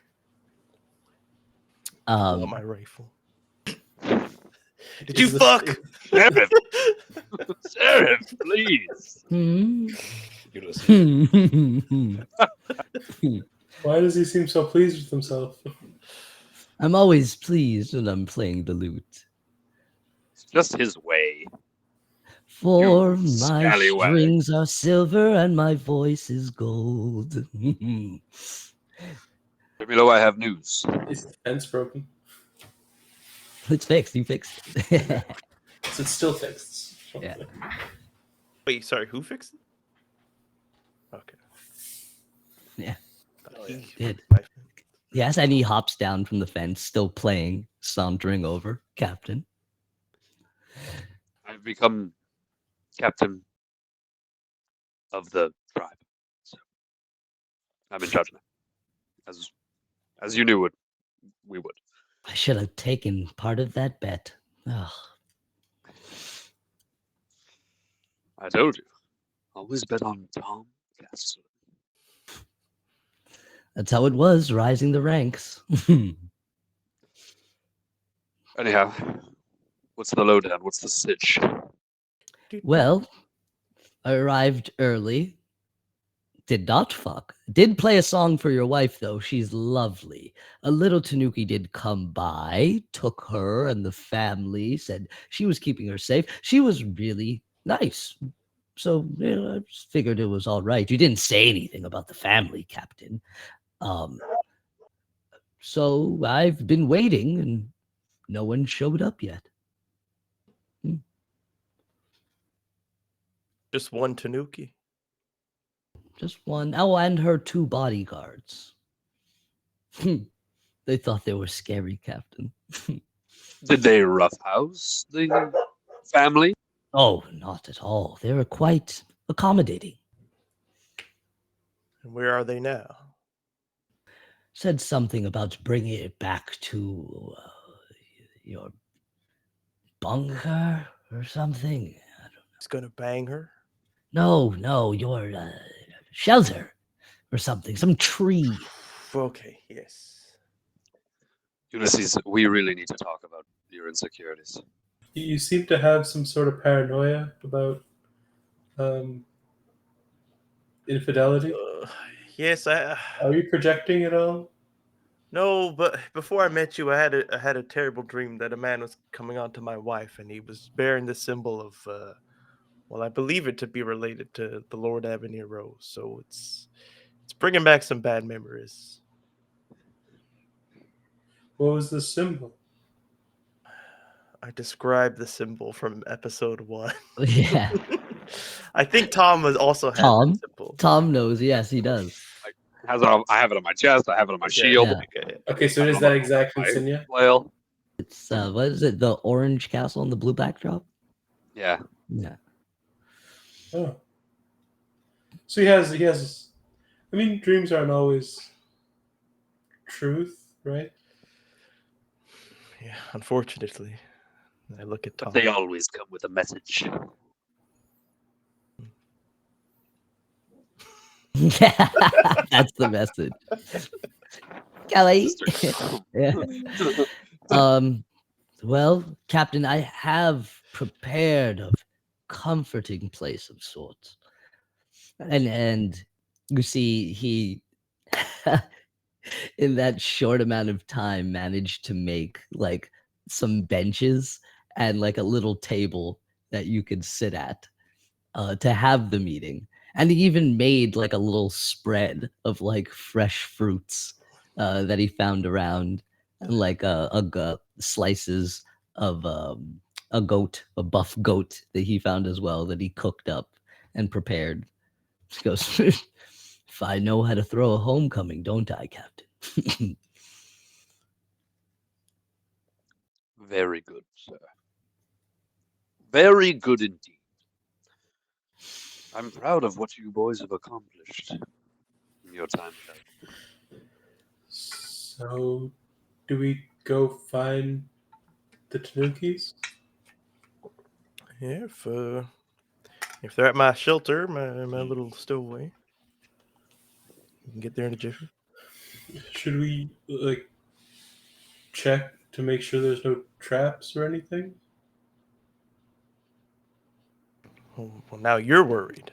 B: Pull out my rifle. Did
C: Is
B: you
C: this-
B: fuck?
E: Sheriff, Sheriff, please.
D: Ulysses.
C: Why does he seem so pleased with himself?
A: I'm always pleased when I'm playing the lute.
E: It's just his way.
A: For
E: You
A: my
E: scallywag.
A: strings are silver and my voice is gold.
E: Below, I have news.
C: Is the fence broken?
A: It's fixed. You fixed it.
C: So it's still fixed.
A: Yeah.
B: Wait, sorry, who fixed it? Okay.
A: Yeah.
B: Thought
A: He
B: he
A: did.
B: my-
A: Yes, and he hops down from the fence, still playing, sauntering over. Captain.
E: I've become captain of the tribe. So I'm in charge now. As you knew we would.
A: I should have taken part of that bet. Ugh.
E: I told you. Always bet on Tom Castle.
A: That's how it was, rising the ranks.
E: Anyhow, what's the lowdown? What's the sitch?
A: Well, I arrived early. Did not fuck. Did play a song for your wife, though. She's lovely. A little Tanuki did come by, took her and the family, said she was keeping her safe. She was really nice. So I just figured it was all right. You didn't say anything about the family, Captain. So I've been waiting, and no one showed up yet.
B: Just one Tanuki.
A: Just one. Oh, and her 2 bodyguards. They thought they were scary, Captain.
E: Did they roughhouse the family?
A: Oh, not at all. They were quite accommodating.
B: And where are they now?
A: Said something about bringing it back to your bunker or something.
B: He's gonna bang her?
A: No, your shelter or something. Some tree.
B: Okay, yes.
E: Ulysses, we really need to talk about your insecurities.
C: You seem to have some sort of paranoia about infidelity.
B: Yes,
C: Are you projecting at all?
B: No, but before I met you, I had a terrible dream that a man was coming on to my wife, and he was bearing the symbol of, well, I believe it to be related to the Lord Avenir Rose. So it's bringing back some bad memories.
C: What was the symbol?
B: I described the symbol from episode 1.
A: Yeah.
B: I think Tom was also had
A: Tom?
B: that symbol.
A: Tom knows. Yes, he does.
E: I have it on my chest. I have it on my
B: Okay,
E: shield.
A: Yeah.
B: Okay.
C: Okay, so
E: I
C: it is
E: don't know
C: that
E: about
C: exact
E: my
C: insignia?
E: flail.
A: It's what is it? The orange castle and the blue backdrop.
E: Yeah.
A: Yeah.
C: Oh. So he has I mean, dreams aren't always truth, right?
B: Yeah, unfortunately. I look at Tom.
E: But they always come with a message.
A: That's the message. Kelly.
E: Sister.
A: Yeah. Well, Captain, I have prepared a comforting place of sorts. And you see he in that short amount of time managed to make like some benches and like a little table that you could sit at to have the meeting. And he even made like a little spread of like fresh fruits that he found around, and like slices of a goat, a buff goat that he found as well that he cooked up and prepared. He goes, "If I know how to throw a homecoming, don't I, Captain?"
E: Very good, sir. Very good indeed. I'm proud of what you boys have accomplished in your time with us.
C: So, do we go find the Tanukis?
B: Yeah, if they're at my shelter, my little stowaway, you can get there in a jiffy.
C: Should we like check to make sure there's no traps or anything?
B: Well, now you're worried.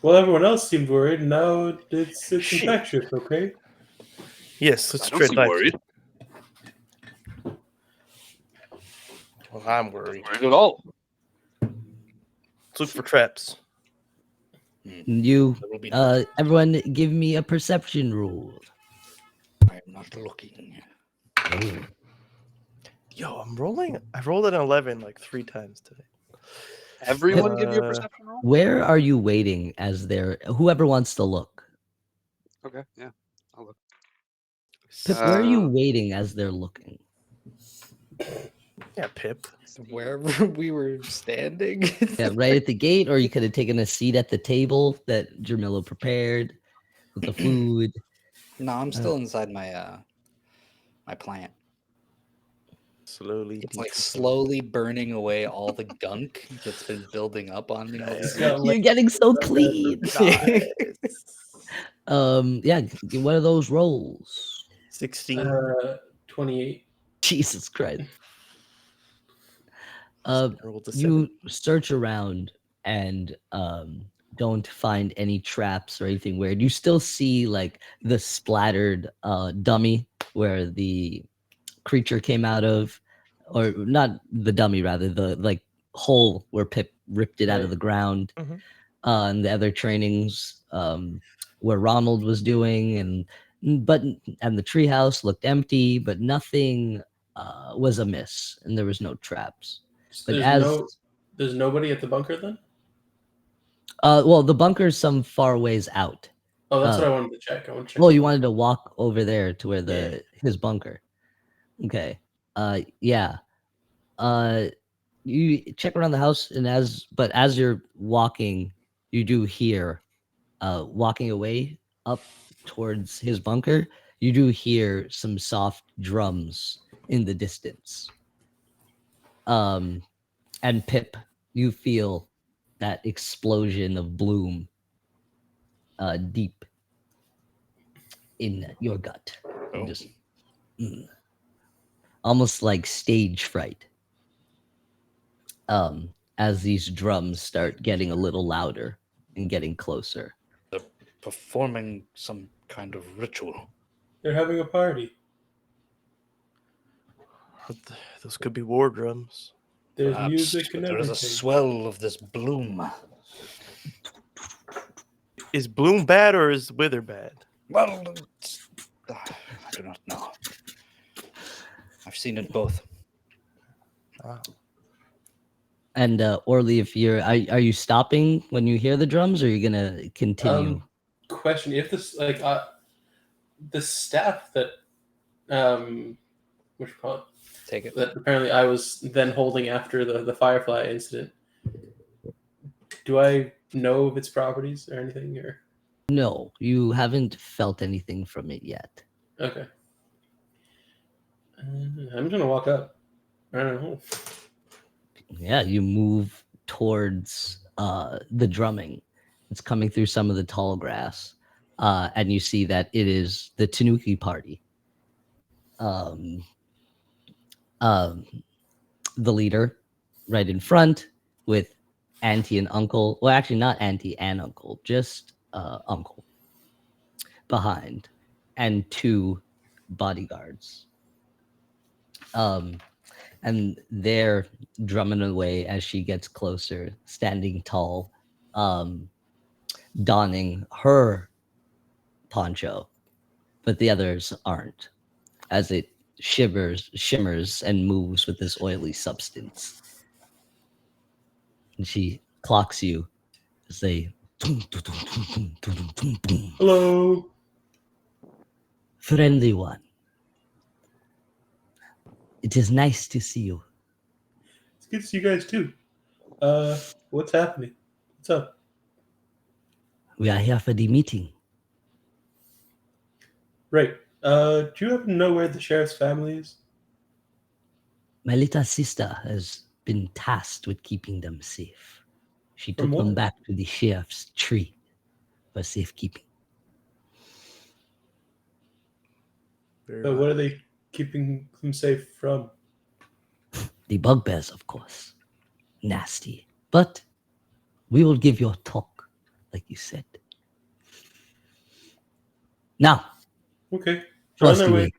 C: Well, everyone else seemed worried. And now it's
B: Shit.
C: infectious. Okay.
B: Yes, let's
E: I don't
B: tread
E: seem
B: lightly.
E: worried.
B: Well, I'm worried.
E: Worried at all.
B: Let's look for traps.
A: You,
D: There will be
A: everyone, give me a perception roll.
D: I'm not looking.
B: Yo, I've rolled an 11 like 3 times today.
E: Everyone give you a
B: Uh,
E: perception roll?
A: Where are you waiting as there? Whoever wants to look.
E: Okay, yeah. I'll look.
A: Pip, where are you
E: Uh,
A: waiting as they're looking?
B: Yeah, Pip.
D: Wherever we were standing.
A: Yeah, right at the gate, or you could have taken a seat at the table that Jermilla prepared with the food.
D: No, I'm still inside my my plant.
B: Slowly.
D: It's like
B: decomposing.
D: slowly burning away all the gunk that's been building up on me.
B: Nice.
A: You're getting so clean.
B: Nice.
A: Yeah, get one of those rolls.
B: 16.
C: 28.
A: Jesus Christ.
B: Rolled a
A: You
B: 7.
A: search around and don't find any traps or anything weird. You still see like the splattered dummy where the creature came out of, or not the dummy, rather the like hole where Pip ripped it out of
C: Right.
A: the ground,
B: Mhm.
A: and the other trainings where Ronald was doing, and the treehouse looked empty, but nothing was amiss, and there was no traps.
C: So
A: But
C: there's nobody at the bunker then?
A: well, the bunker's some far ways out.
C: Oh, that's what I wanted to check. I want to check.
A: Well,
C: the
A: you
C: bunker.
A: wanted to walk over there to where
C: Yeah.
A: his bunker. Okay. Yeah. You check around the house, and as you're walking, you do hear walking away up towards his bunker, you do hear some soft drums in the distance. And Pip, you feel that explosion of bloom deep in your gut.
D: Oh.
A: Just almost like stage fright. As these drums start getting a little louder and getting closer.
D: They're performing some kind of ritual.
C: They're having a party.
B: Those could be war drums.
C: There's
D: Perhaps,
C: music and
D: but there is
C: everything.
D: a swell of this bloom.
B: Is bloom bad or is wither bad?
D: Well, I do not know. I've seen it both.
B: Wow.
A: And Orly, if are you stopping when you hear the drums, or are you gonna continue?
C: Question: if this the staff that what you call it,
D: Take it.
C: that apparently I was then holding after the Firefly incident, do I know of its properties or anything? Or
A: No, you haven't felt anything from it yet.
C: okay. I'm gonna walk up. I don't know.
A: Yeah, you move towards the drumming. It's coming through some of the tall grass, and you see that it is the Tanuki party. Um, um, the leader right in front with auntie and uncle. Well, actually, not auntie and uncle, just uncle behind, and 2 bodyguards. And they're drumming away as she gets closer, standing tall, donning her poncho, but the others aren't, as it shimmers, and moves with this oily substance. And she clocks you as they.
C: Hello.
A: Friendly one. It is nice to see you.
C: It's good to see you guys too. What's happening? What's up?
A: We are here for the meeting.
C: Right. Do you happen to know where the sheriff's family is?
A: My little sister has been tasked with keeping them safe. She
C: From
A: took them
C: what?
A: back to the sheriff's tree for safekeeping.
B: Very
C: But
B: well.
C: what are they keeping them safe from?
A: The bugbears, of course. Nasty. But we will give you a talk, like you said. Now,
C: Okay.
A: show
C: On
A: us
C: their
A: the
C: way.
A: way.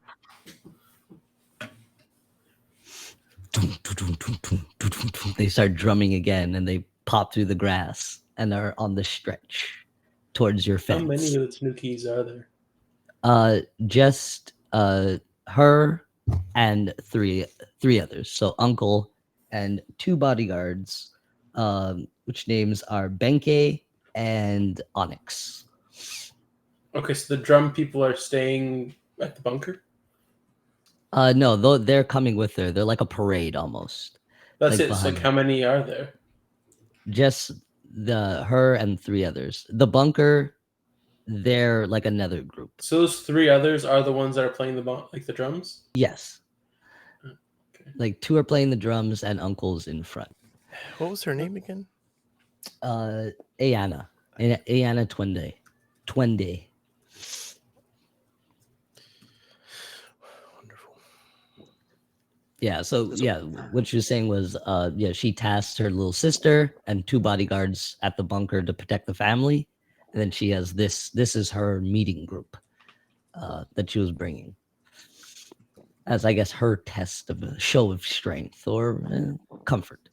A: They start drumming again, and they pop through the grass and are on the stretch towards your
C: How
A: fence.
C: many of the Tanukis are there?
A: Just her and three others. So uncle and 2 bodyguards, which names are Benke and Onyx.
C: Okay, so the drum people are staying at the bunker?
A: No, though they're coming with her. They're like a parade almost.
C: That's
A: Like
C: it. So, like,
A: behind
C: how many are there?
A: Just her and 3 others. The bunker, they're like another group.
C: So those 3 others are the ones that are playing the drums?
A: Yes.
C: Okay.
A: Like 2 are playing the drums and uncle's in front.
B: What was her name again?
A: Ayana. Ayana Twende.
B: Wonderful.
A: Yeah, so yeah, what she was saying was she tasked her little sister and 2 bodyguards at the bunker to protect the family. And then she has this is her meeting group that she was bringing. As I guess her test of a show of strength or comfort.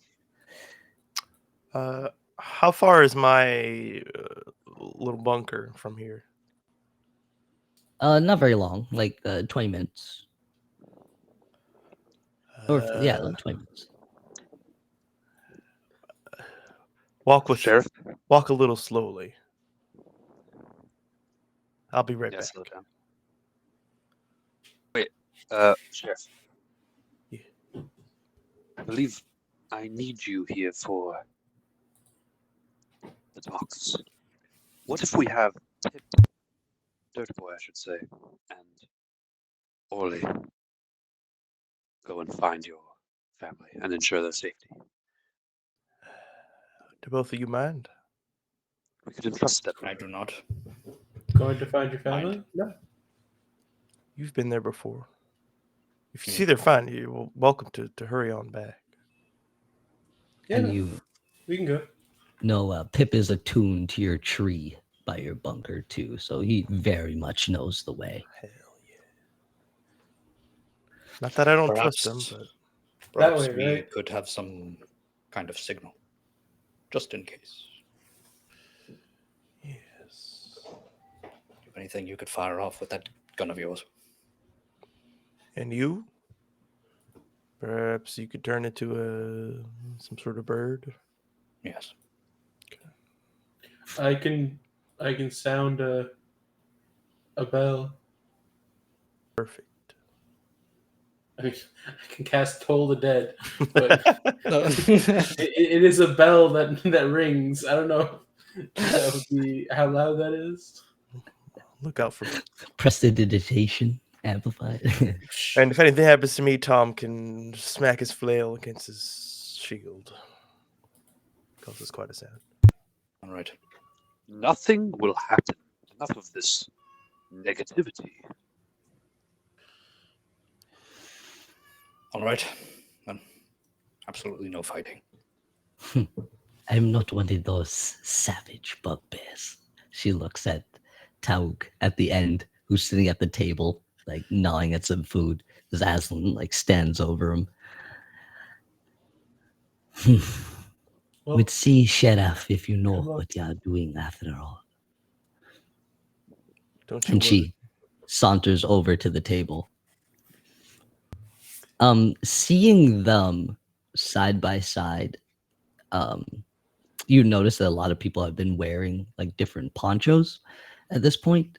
B: How far is my little bunker from here?
A: Not very long, like 20 minutes. Or yeah, like 20 minutes.
B: Walk with
E: Sheriff?
B: Walk a little slowly. I'll be right
E: Yeah,
B: back.
E: slow down. Wait, Sheriff.
B: Yeah.
E: I believe I need you here for the talks. What if we have Pip, Dirty Boy, I should say, and Orly go and find your family and ensure their safety?
B: Do both of you mind?
E: We could entrust them.
D: I do not.
C: Going to find your family? No.
B: You've been there before. If you see they're fine, you're welcome to hurry on back.
C: Yeah,
A: And
C: no,
A: you
C: we can go.
A: know Pip is attuned to your tree by your bunker too, so he very much knows the way.
B: Hell yeah. Not that I don't
D: Perhaps,
B: trust them, but
D: perhaps
C: way,
D: we
C: right?
D: could have some kind of signal, just in case.
B: yes.
D: Anything you could fire off with that gun of yours?
B: And you? Perhaps you could turn it to some sort of bird.
D: Yes.
C: I can sound a bell.
B: Perfect.
C: I mean, I can cast Toll the Dead, but
D: No.
C: it is a bell that rings. I don't know if that would be how loud that is.
B: Look out for
A: Prestidigitation. Amplified.
B: And if anything happens to me, Tom can smack his flail against his shield. Causes quite a sound.
D: All right.
E: Nothing will happen. Enough of this negativity.
D: All right. Then absolutely no fighting.
A: I'm not one of those savage bugbears. She looks at Tauk at the end, who's sitting at the table, like gnawing at some food. Zaslin like stands over him.
C: Well,
A: We'd see, Sheriff, if you know
C: come on.
A: what you're doing after all.
B: Don't you
A: And
B: worry.
A: she saunters over to the table. Seeing them side by side, you notice that a lot of people have been wearing like different ponchos at this point.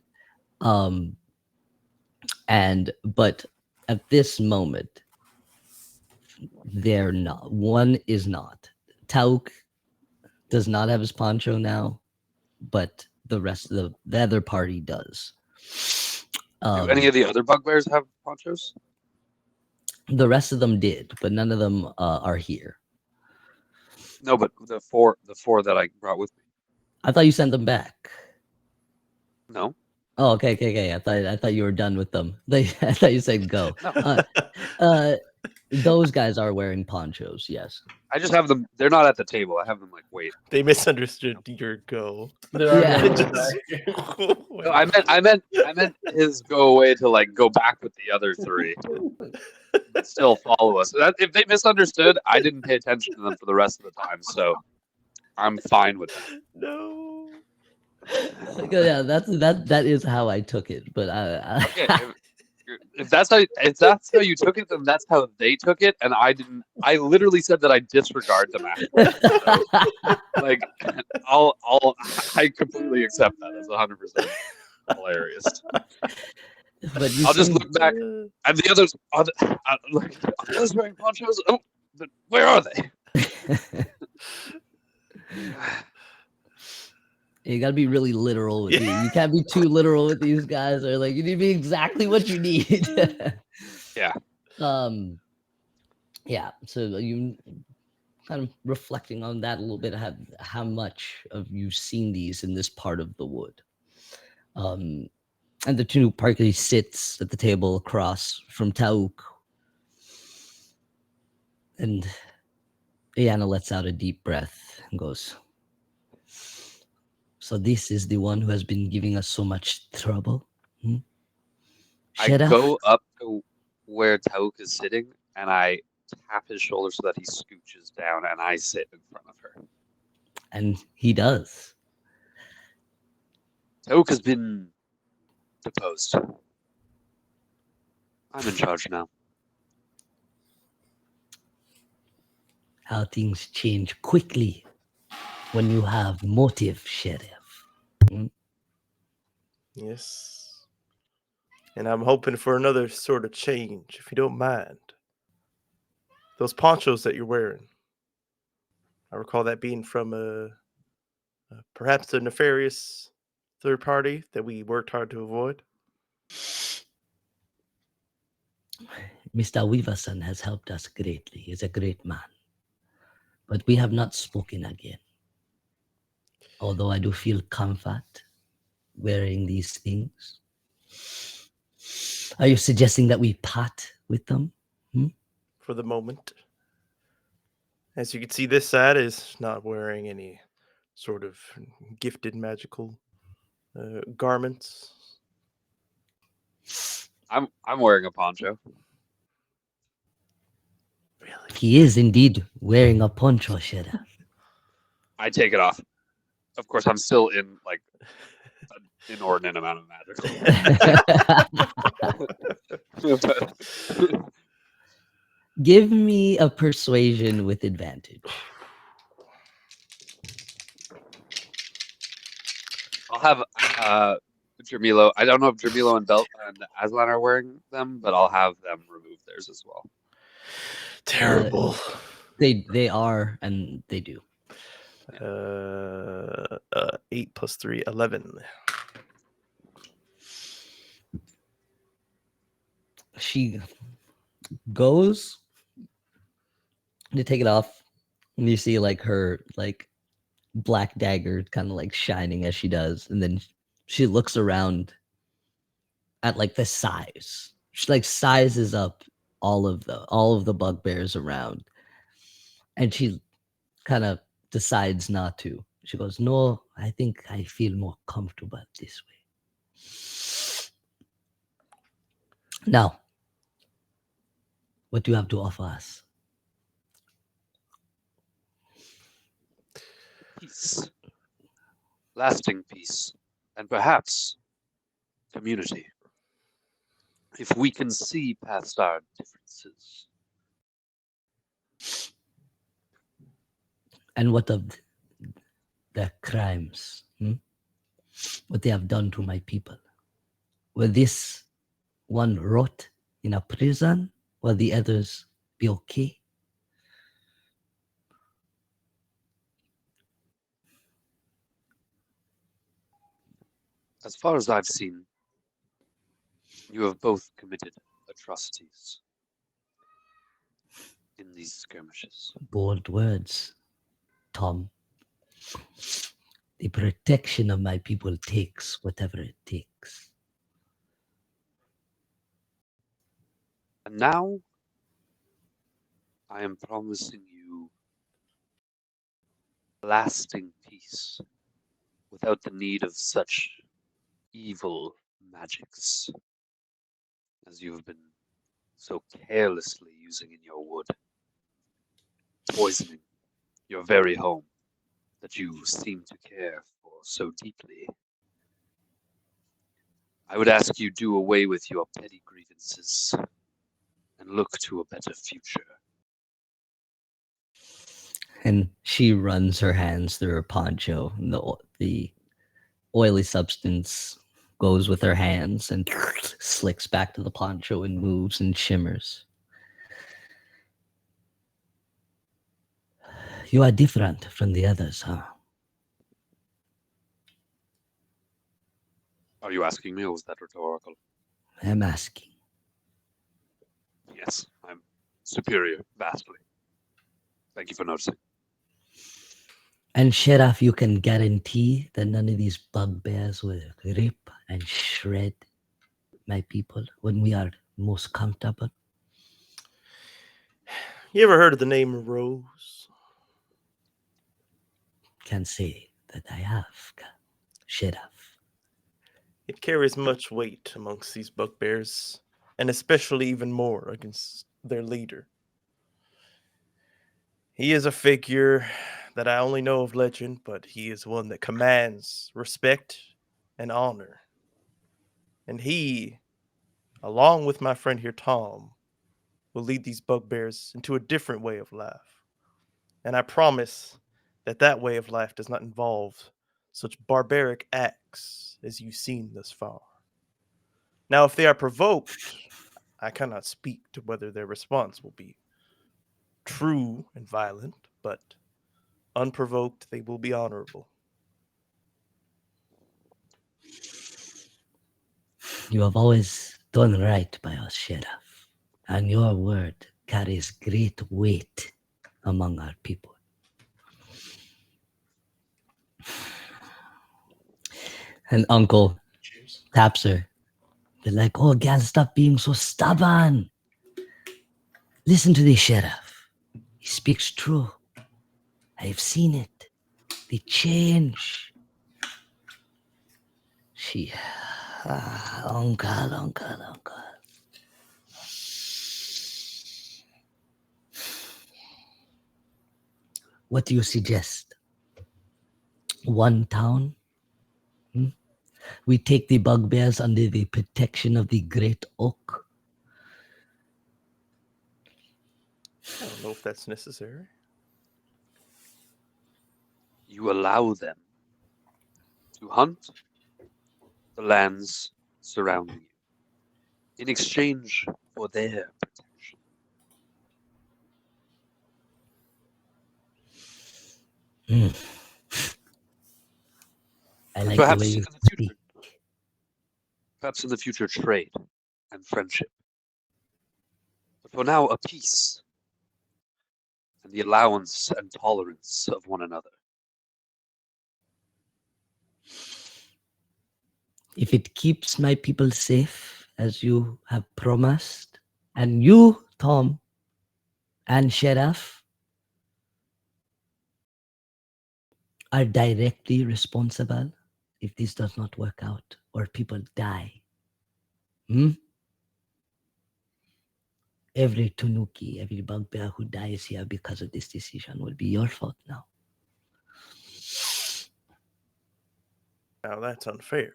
A: But at this moment, they're not. One is not. Tauk does not have his poncho now, but the rest of the other party does.
E: Do any of the other bugbears have ponchos?
A: The rest of them did, but none of them are here.
E: No, but the four that I brought with me.
A: I thought you sent them back.
E: No.
A: Oh, okay. I thought you were done with them. I thought you said go.
E: No.
A: Those guys are wearing ponchos. Yes.
E: I just have them. They're not at the table. I have them like wait.
B: They misunderstood your go.
C: There are
A: Yeah.
C: no
B: Just-
E: No, I meant his go away to like go back with the other three, but still follow us. If they misunderstood, I didn't pay attention to them for the rest of the time, so I'm fine with that.
B: No.
A: Yeah, that is how I took it. But
E: Okay, if that's how you took it, then that's how they took it, and I didn't. I literally said that I disregard them after. Like, I completely accept that. It's 100% hilarious.
A: but you
E: I'll just
A: seem-
E: look back, and the others are the others wearing ponchos. Oh, but where are they?
A: You gotta be really literal with these. You can't be too literal with these guys, or like you need to be exactly what you need.
E: Yeah.
A: Yeah. So you kind of reflecting on that a little bit. How much of you've seen these in this part of the wood? And the Tunu Parkley sits at the table across from Tauk, and Iana lets out a deep breath and goes, "So this is the one who has been giving us so much trouble?"
E: I
A: Sheriff?
E: go up to where Tauk is sitting, and I tap his shoulder so that he scooches down, and I sit in front of her.
A: And he does.
E: Tauk has been deposed. I'm in charge now.
A: How things change quickly when you have motive, Sheriff.
B: Yes. And I'm hoping for another sort of change, if you don't mind. Those ponchos that you're wearing. I recall that being from perhaps a nefarious third party that we worked hard to avoid.
A: Mr. Weaverson has helped us greatly. He's a great man. But we have not spoken again. Although I do feel comfort wearing these things. Are you suggesting that we part with them?
B: For the moment. As you can see, this side is not wearing any sort of gifted magical garments.
E: I'm wearing a poncho.
B: Really?
A: He is indeed wearing a poncho, Sheriff.
E: I take it off. Of course, I'm still in like an inordinate amount of magic.
A: Give me a persuasion with advantage.
E: I'll have Jermilo. I don't know if Jermilo and Belt and Aslan are wearing them, but I'll have them remove theirs as well.
B: Terrible.
A: They are, and they do.
B: 8 plus 3, 11.
A: she goes to take it off, and you see like her like black dagger kind of like shining as she does, and then she looks around at like the size. She like sizes up all of the bugbears around, and she kind of decides not to. She goes, "No, I think I feel more comfortable this way." Now, what do you have to offer us?
E: Peace. Lasting peace. And perhaps community. If we can see past our differences.
A: And what of their crimes? What they have done to my people? Will this one rot in a prison while the others be okay?
E: As far as I've seen, you have both committed atrocities in these skirmishes.
A: Bold words, Tom. The protection of my people takes whatever it takes.
E: And now, I am promising you lasting peace without the need of such evil magics as you've been so carelessly using in your wood, poisoning your very home that you seem to care for so deeply. I would ask you do away with your petty grievances and look to a better future.
A: And she runs her hands through her poncho, and the oily substance goes with her hands and slicks back to the poncho and moves and shimmers. You are different from the others, huh?
E: Are you asking me, or was that rhetorical?
A: I'm asking.
E: Yes, I'm superior, vastly. Thank you for noticing.
A: And Sheriff, you can guarantee that none of these bugbears will rip and shred my people when we are most comfortable.
B: You ever heard of the name Rose?
A: Can say that I have, Sheriff.
B: It carries much weight amongst these bugbears, and especially even more against their leader. He is a figure that I only know of legend, but he is one that commands respect and honor. And he, along with my friend here, Tom, will lead these bugbears into a different way of life. And I promise that that way of life does not involve such barbaric acts as you've seen thus far. Now, if they are provoked, I cannot speak to whether their response will be true and violent, but unprovoked, they will be honorable.
A: You have always done right by us, Sheriff, and your word carries great weight among our people. And Uncle
C: Cheers.
A: taps her. They're like, "Oh, gal, stop being so stubborn. Listen to the Sheriff. He speaks true. I've seen it. They change." She, uncle. What do you suggest? One town? We take the bugbears under the protection of the great oak.
B: I don't know if that's necessary.
E: You allow them to hunt the lands surrounding you in exchange for their protection.
A: I like the
E: Perhaps
A: way you
E: in the
A: speak.
E: future, trade and friendship. But for now, a peace and the allowance and tolerance of one another.
A: If it keeps my people safe, as you have promised, and you, Tom, and Sheriff, are directly responsible if this does not work out or people die. Every Tanuki, every bugbear who dies here because of this decision will be your fault now.
B: Now that's unfair.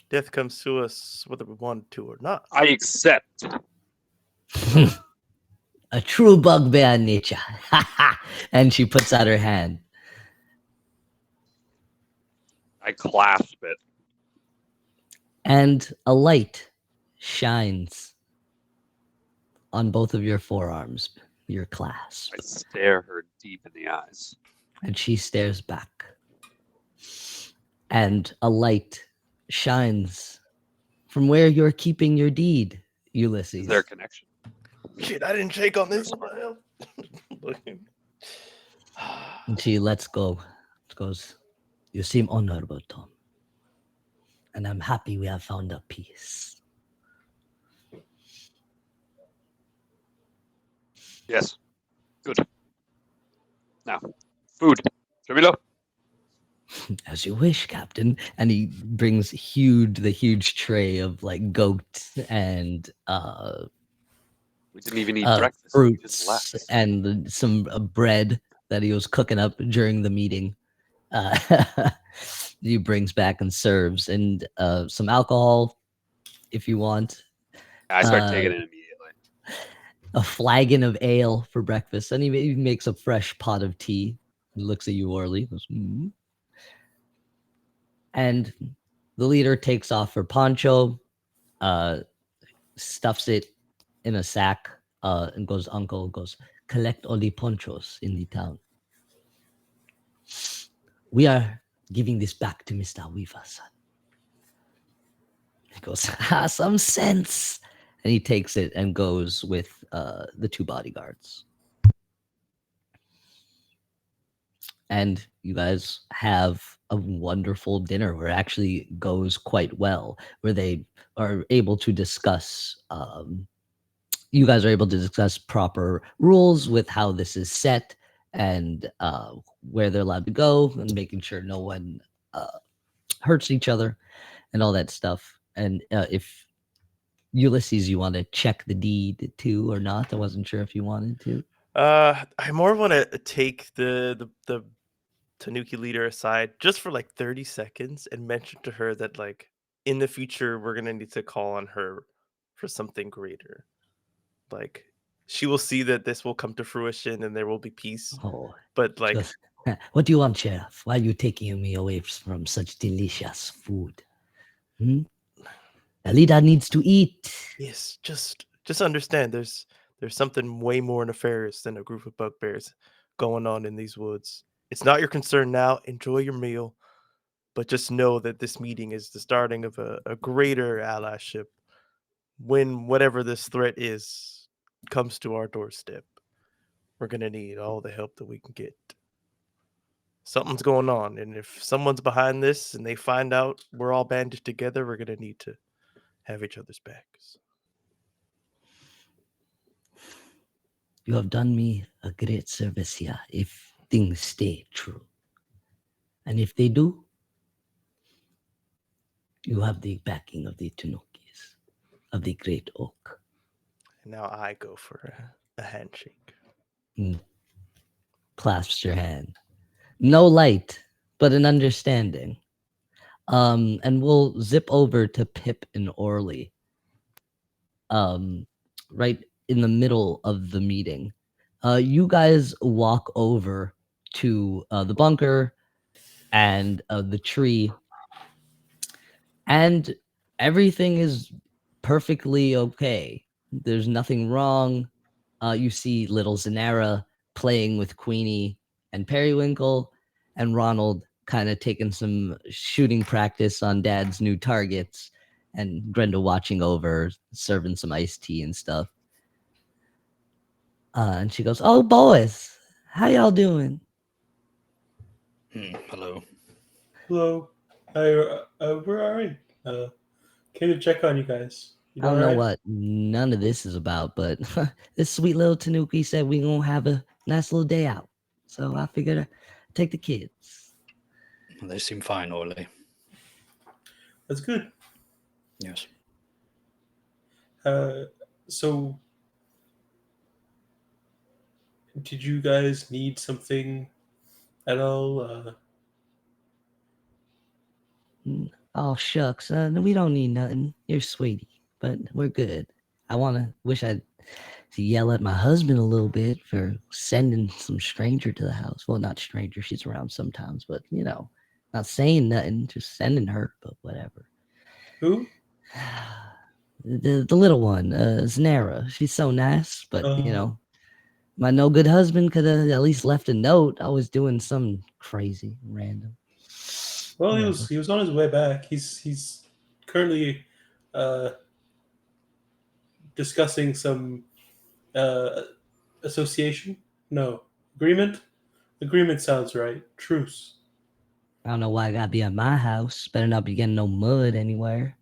B: Death comes to us whether we want to or not.
E: I accept.
A: A true bugbear nature. And she puts out her hand.
E: I clasp it.
A: And a light shines on both of your forearms, your clasp.
E: I stare her deep in the eyes.
A: And she stares back. And a light shines from where you're keeping your deed, Ulysses.
E: Is there a connection?
B: Shit, I didn't shake on this.
A: And she lets go. She goes, you seem honorable, Tom. And I'm happy we have found a peace.
E: Yes. Good. Now, food. Jamila?
A: As you wish, Captain. And he brings the huge tray of like goat and
E: We didn't even eat breakfast. We just
A: fruits
E: left.
A: and some bread that he was cooking up during the meeting. He brings back and serves, and some alcohol if you want.
E: I start taking it immediately.
A: A flagon of ale for breakfast, and he makes a fresh pot of tea. He looks at you, Orly. Goes, "Mm." And the leader takes off her poncho, stuffs it in a sack, and goes, Uncle goes, collect all the ponchos in the town. We are giving this back to Mr. Weaver, son. He goes, some sense. And he takes it and goes with the two bodyguards. And you guys have a wonderful dinner where it actually goes quite well, where they are able to discuss, you guys are able to discuss proper rules with how this is set and where they're allowed to go and making sure no one hurts each other and all that stuff. And if Ulysses, you want to check the deed too or not? I wasn't sure if you wanted to.
B: I more want to take the Tanuki leader aside just for like 30 seconds and mention to her that like in the future we're gonna need to call on her for something greater. Like she will see that this will come to fruition and there will be peace.
A: Oh,
B: But like
A: just, what do you want, Sheriff? Why are you taking me away from such delicious food? The leader needs to eat.
B: yes, just understand there's something way more nefarious than a group of bugbears going on in these woods. It's not your concern now. Enjoy your meal, but just know that this meeting is the starting of a greater allyship when whatever this threat is comes to our doorstep. We're going to need all the help that we can get. Something's going on, and if someone's behind this and they find out we're all bandaged together, we're going to need to have each other's backs.
A: You have done me a great service here if things stay true. And if they do, you have the backing of the Tanukis, of the Great Oak.
B: And now I go for a handshake.
A: Clasps your hand. No light, but an understanding. And we'll zip over to Pip and Orly. Right in the middle of the meeting. You guys walk over to the bunker and the tree, and everything is perfectly okay. There's nothing wrong. You see little Zanara playing with Queenie and Periwinkle, and Ronald kind of taking some shooting practice on Dad's new targets, and Brenda watching over, serving some iced tea and stuff. And she goes, "Oh, boys, how y'all doing?"
D: Hello.
C: Hello. We're all right. Came to check on you guys. You
A: I don't
C: all
A: know
C: right?
A: what none of this is about, but this sweet little Tanuki said we gonna have a nice little day out. So I figured I'd take the kids.
D: They seem fine, Orly.
C: That's good.
D: Yes.
C: So did you guys need something at all?
A: Oh shucks, we don't need nothing. You're sweetie, but we're good. Wish I'd yell at my husband a little bit for sending some stranger to the house. Well, not stranger, she's around sometimes, but not saying nothing, just sending her, but whatever.
C: Who?
A: The little one, Znera. She's so nice, but
C: Uh,
A: my no good husband could have at least left a note. I was doing something crazy, random.
C: Well,
A: Whatever.
C: he was on his way back. He's currently discussing some association. No, agreement. Agreement sounds right. Truce.
A: I don't know why I gotta be at my house. Better not be getting no mud anywhere.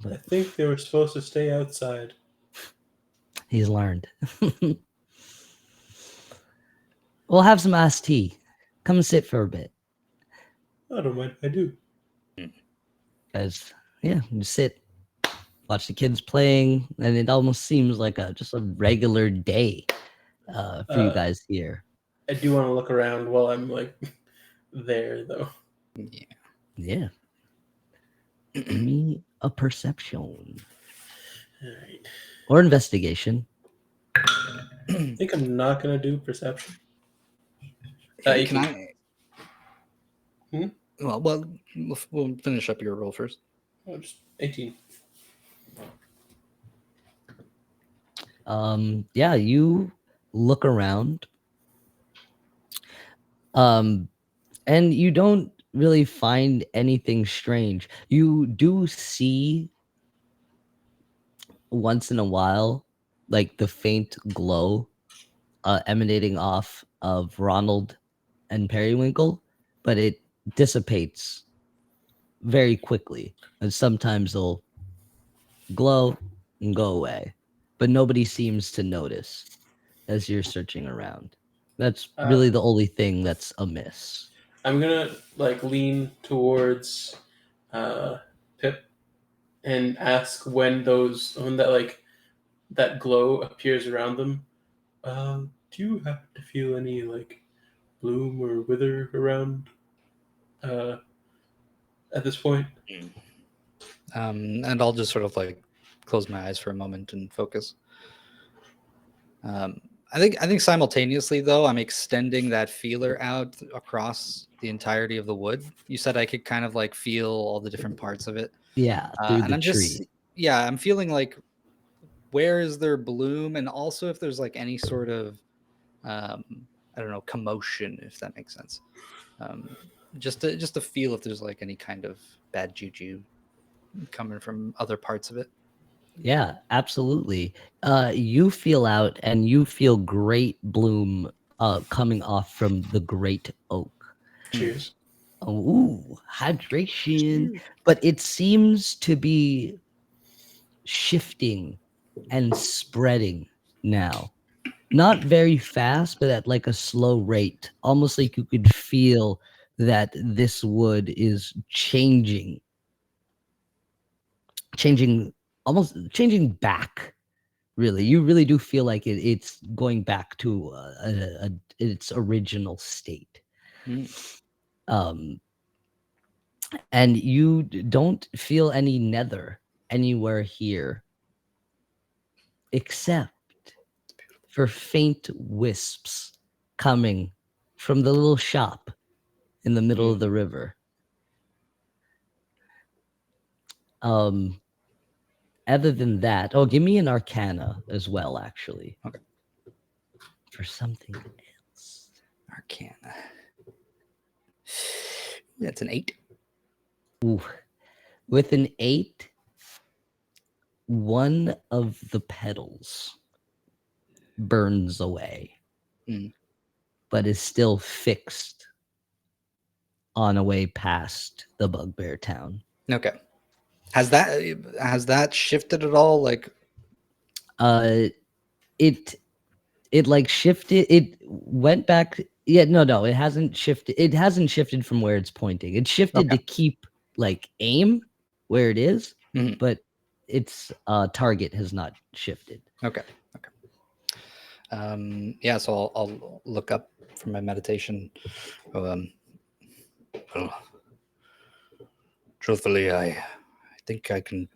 C: I
A: But
C: think they were supposed to stay outside.
A: he's learned. We'll have some iced tea. Come and sit for a bit.
C: I don't mind. I do.
A: Guys, yeah, just sit, watch the kids playing, and it almost seems like just a regular day for you guys here.
C: I do want to look around while I'm like there, though.
D: Yeah.
A: Yeah. Give me a perception
C: All right.
A: or investigation.
C: I think I'm not gonna do perception.
D: Hey,
C: 18.
D: can I?
C: Hmm?
D: Well, we'll finish up your roll first.
C: Oh, just 18.
A: Yeah, you look around. And you don't really find anything strange. You do see once in a while, like the faint glow emanating off of Ronald and Periwinkle, but it dissipates very quickly. And sometimes they'll glow and go away, but nobody seems to notice as you're searching around. That's really the only thing that's amiss.
C: I'm gonna like lean towards Pip and ask when that glow appears around them. Do you happen to feel any like bloom or wither around at this point?
D: And I'll just sort of like close my eyes for a moment and focus. I think simultaneously though, I'm extending that feeler out across the entirety of the wood. You said I could kind of like feel all the different parts of it.
A: Yeah, through
D: And
A: the
D: I'm
A: tree.
D: I'm feeling like where is there bloom, and also if there's like any sort of I don't know, commotion, if that makes sense. Just to feel if there's like any kind of bad juju coming from other parts of it.
A: Yeah, absolutely. You feel out and you feel great bloom coming off from the great oak.
C: Cheers.
A: Ooh, hydration. But it seems to be shifting and spreading now. Not very fast, but at like a slow rate. Almost like you could feel that this wood is changing, almost changing back. Really, you really do feel like it's going back to its original state. And you don't feel any nether anywhere here except for faint wisps coming from the little shop in the middle of the river. Other than that, give me an arcana as well, actually.
D: Okay.
A: For something else.
D: Arcana. That's an 8.
A: Ooh. With an 8, one of the petals burns away,
D: Mm.
A: but is still fixed on a way past the bugbear town.
D: Okay. Has that shifted at all? Like,
A: It like shifted. It went back. Yeah, no, it hasn't shifted. It hasn't shifted from where it's pointing. It shifted
D: Okay.
A: to keep like aim where it is,
D: Mhm.
A: but its target has not shifted.
D: Okay. Yeah, so I'll look up from my meditation. Well, truthfully, I think I can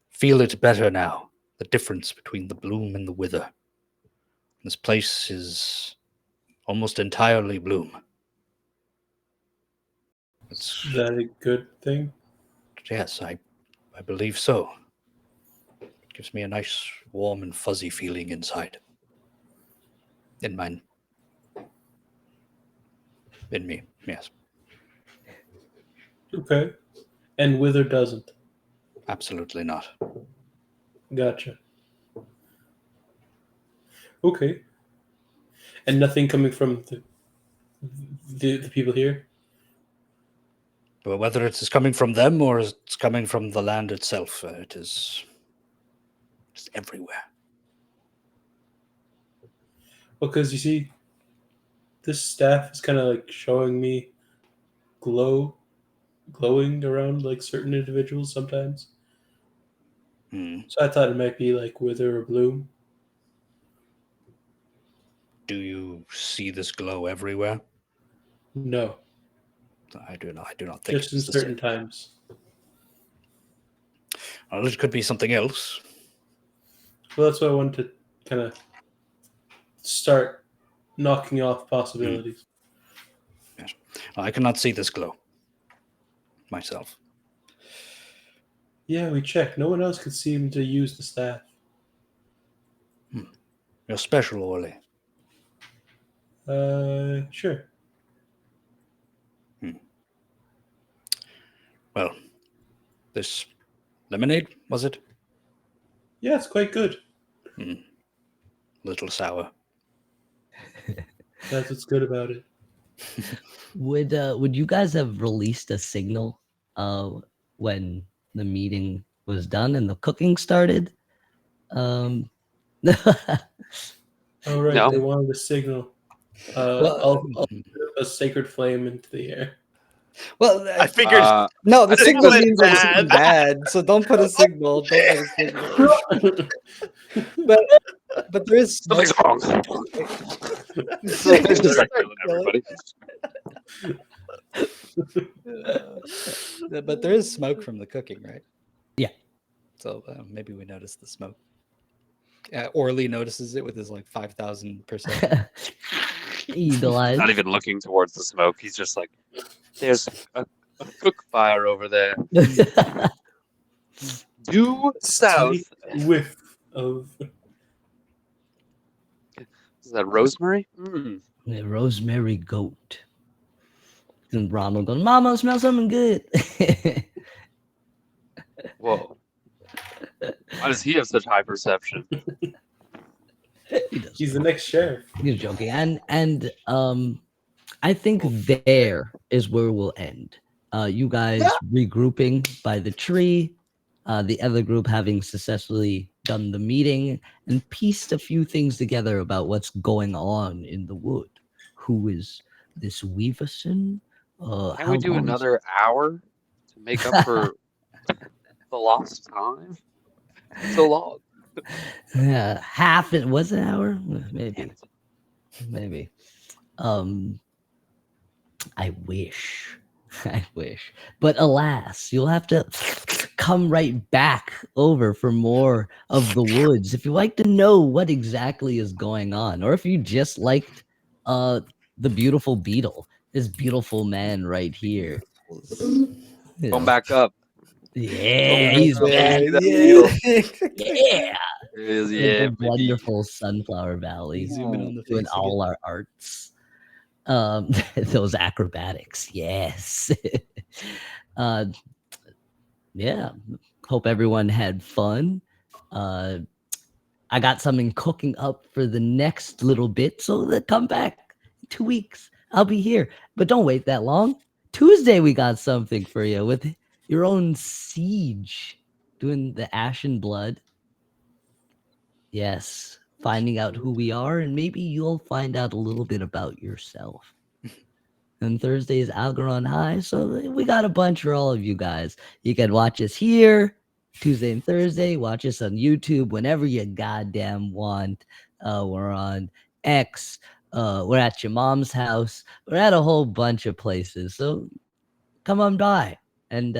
D: feel it better now. The difference between the bloom and the wither. This place is almost entirely bloom. It's,
C: Is that a good thing?
D: yes, I believe so. It gives me a nice, warm and fuzzy feeling inside. In mine. In me, yes,
C: Okay. And Wither doesn't.
D: absolutely not.
C: Gotcha. Okay. And nothing coming from the people here?
D: But whether it is coming from them or it's coming from the land itself, it is just everywhere.
C: Because you see, this staff is kind of like showing me glowing around like certain individuals sometimes.
D: Hmm.
C: So I thought it might be like Wither or Bloom.
D: Do you see this glow everywhere?
C: No,
D: I do not think
C: just in
D: it's the
C: certain
D: same.
C: times.
D: Well, it could be something else.
C: Well, that's why I wanted to kind of start knocking off possibilities.
D: Yes. I cannot see this glow myself.
C: Yeah, we checked. No one else could seem to use the staff.
D: You're special, Orly.
C: Sure.
D: Well, this lemonade, was it?
C: Yeah, it's quite good.
D: Little sour.
C: That's what's good about it.
A: Would you guys have released a signal when the meeting was done and the cooking started?
C: Oh, right.
E: No.
C: They wanted a signal.
D: Well,
C: I'll put a sacred flame into the air.
D: well,
B: I figured.
D: no, the
B: I think
D: signal
B: it
D: means
B: went
D: like something bad. So don't put a signal. Don't put a signal. But there is smoke.
E: Something's wrong. It's just like killing everybody.
D: But there is smoke from the cooking, right?
A: Yeah.
D: So maybe we notice the smoke. Orly notices it with his like 5,000%.
A: Eagle eyes.
E: Not even looking towards the smoke. He's just like, there's a cook fire over there. Due south.
C: Whiff of.
E: Is that rosemary? Mm.
A: The rosemary goat. And Ronald goes, Mama, smell something good.
E: Whoa. Why does he have such high perception?
A: He does.
C: He's the next sheriff.
A: He's joking. And I think there is where we'll end. You guys regrouping by the tree, the other group having successfully done the meeting and pieced a few things together about what's going on in the wood. Who is this Weaverson?
E: Can we do another hour to make up for the lost time? So long.
A: Half it was an hour?
E: Damn
A: Maybe.
E: it.
A: Maybe. I wish. I wish. But alas, you'll have to come right back over for more of the woods if you like to know what exactly is going on, or if you just liked the beautiful Beetle, this beautiful man right here. You
E: Come
A: know.
E: back up.
A: Yeah,
E: back
A: he's
E: up.
A: back.
E: Yeah.
A: Yeah.
E: It is,
A: With
E: yeah,
A: the
E: baby.
A: wonderful Sunflower Valley.
D: Zoom in on the
A: Doing
D: face
A: all our arts. Those acrobatics, yes. Yeah. Hope everyone had fun. I got something cooking up for the next little bit. So come back in 2 weeks. I'll be here. But don't wait that long. Tuesday, we got something for you with your own siege, doing the Ashen Blood. Yes, finding out who we are, and maybe you'll find out a little bit about yourself. And Thursday is Algoron High, so we got a bunch for all of you guys. You can watch us here Tuesday and Thursday. Watch us on YouTube whenever you goddamn want. We're on X. We're at your mom's house. We're at a whole bunch of places. So come on by. And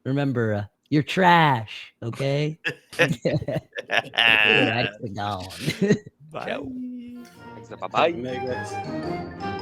A: remember, you're trash, okay? Hexagon.
B: Bye.
E: Ciao. Bye bye.
C: Megas.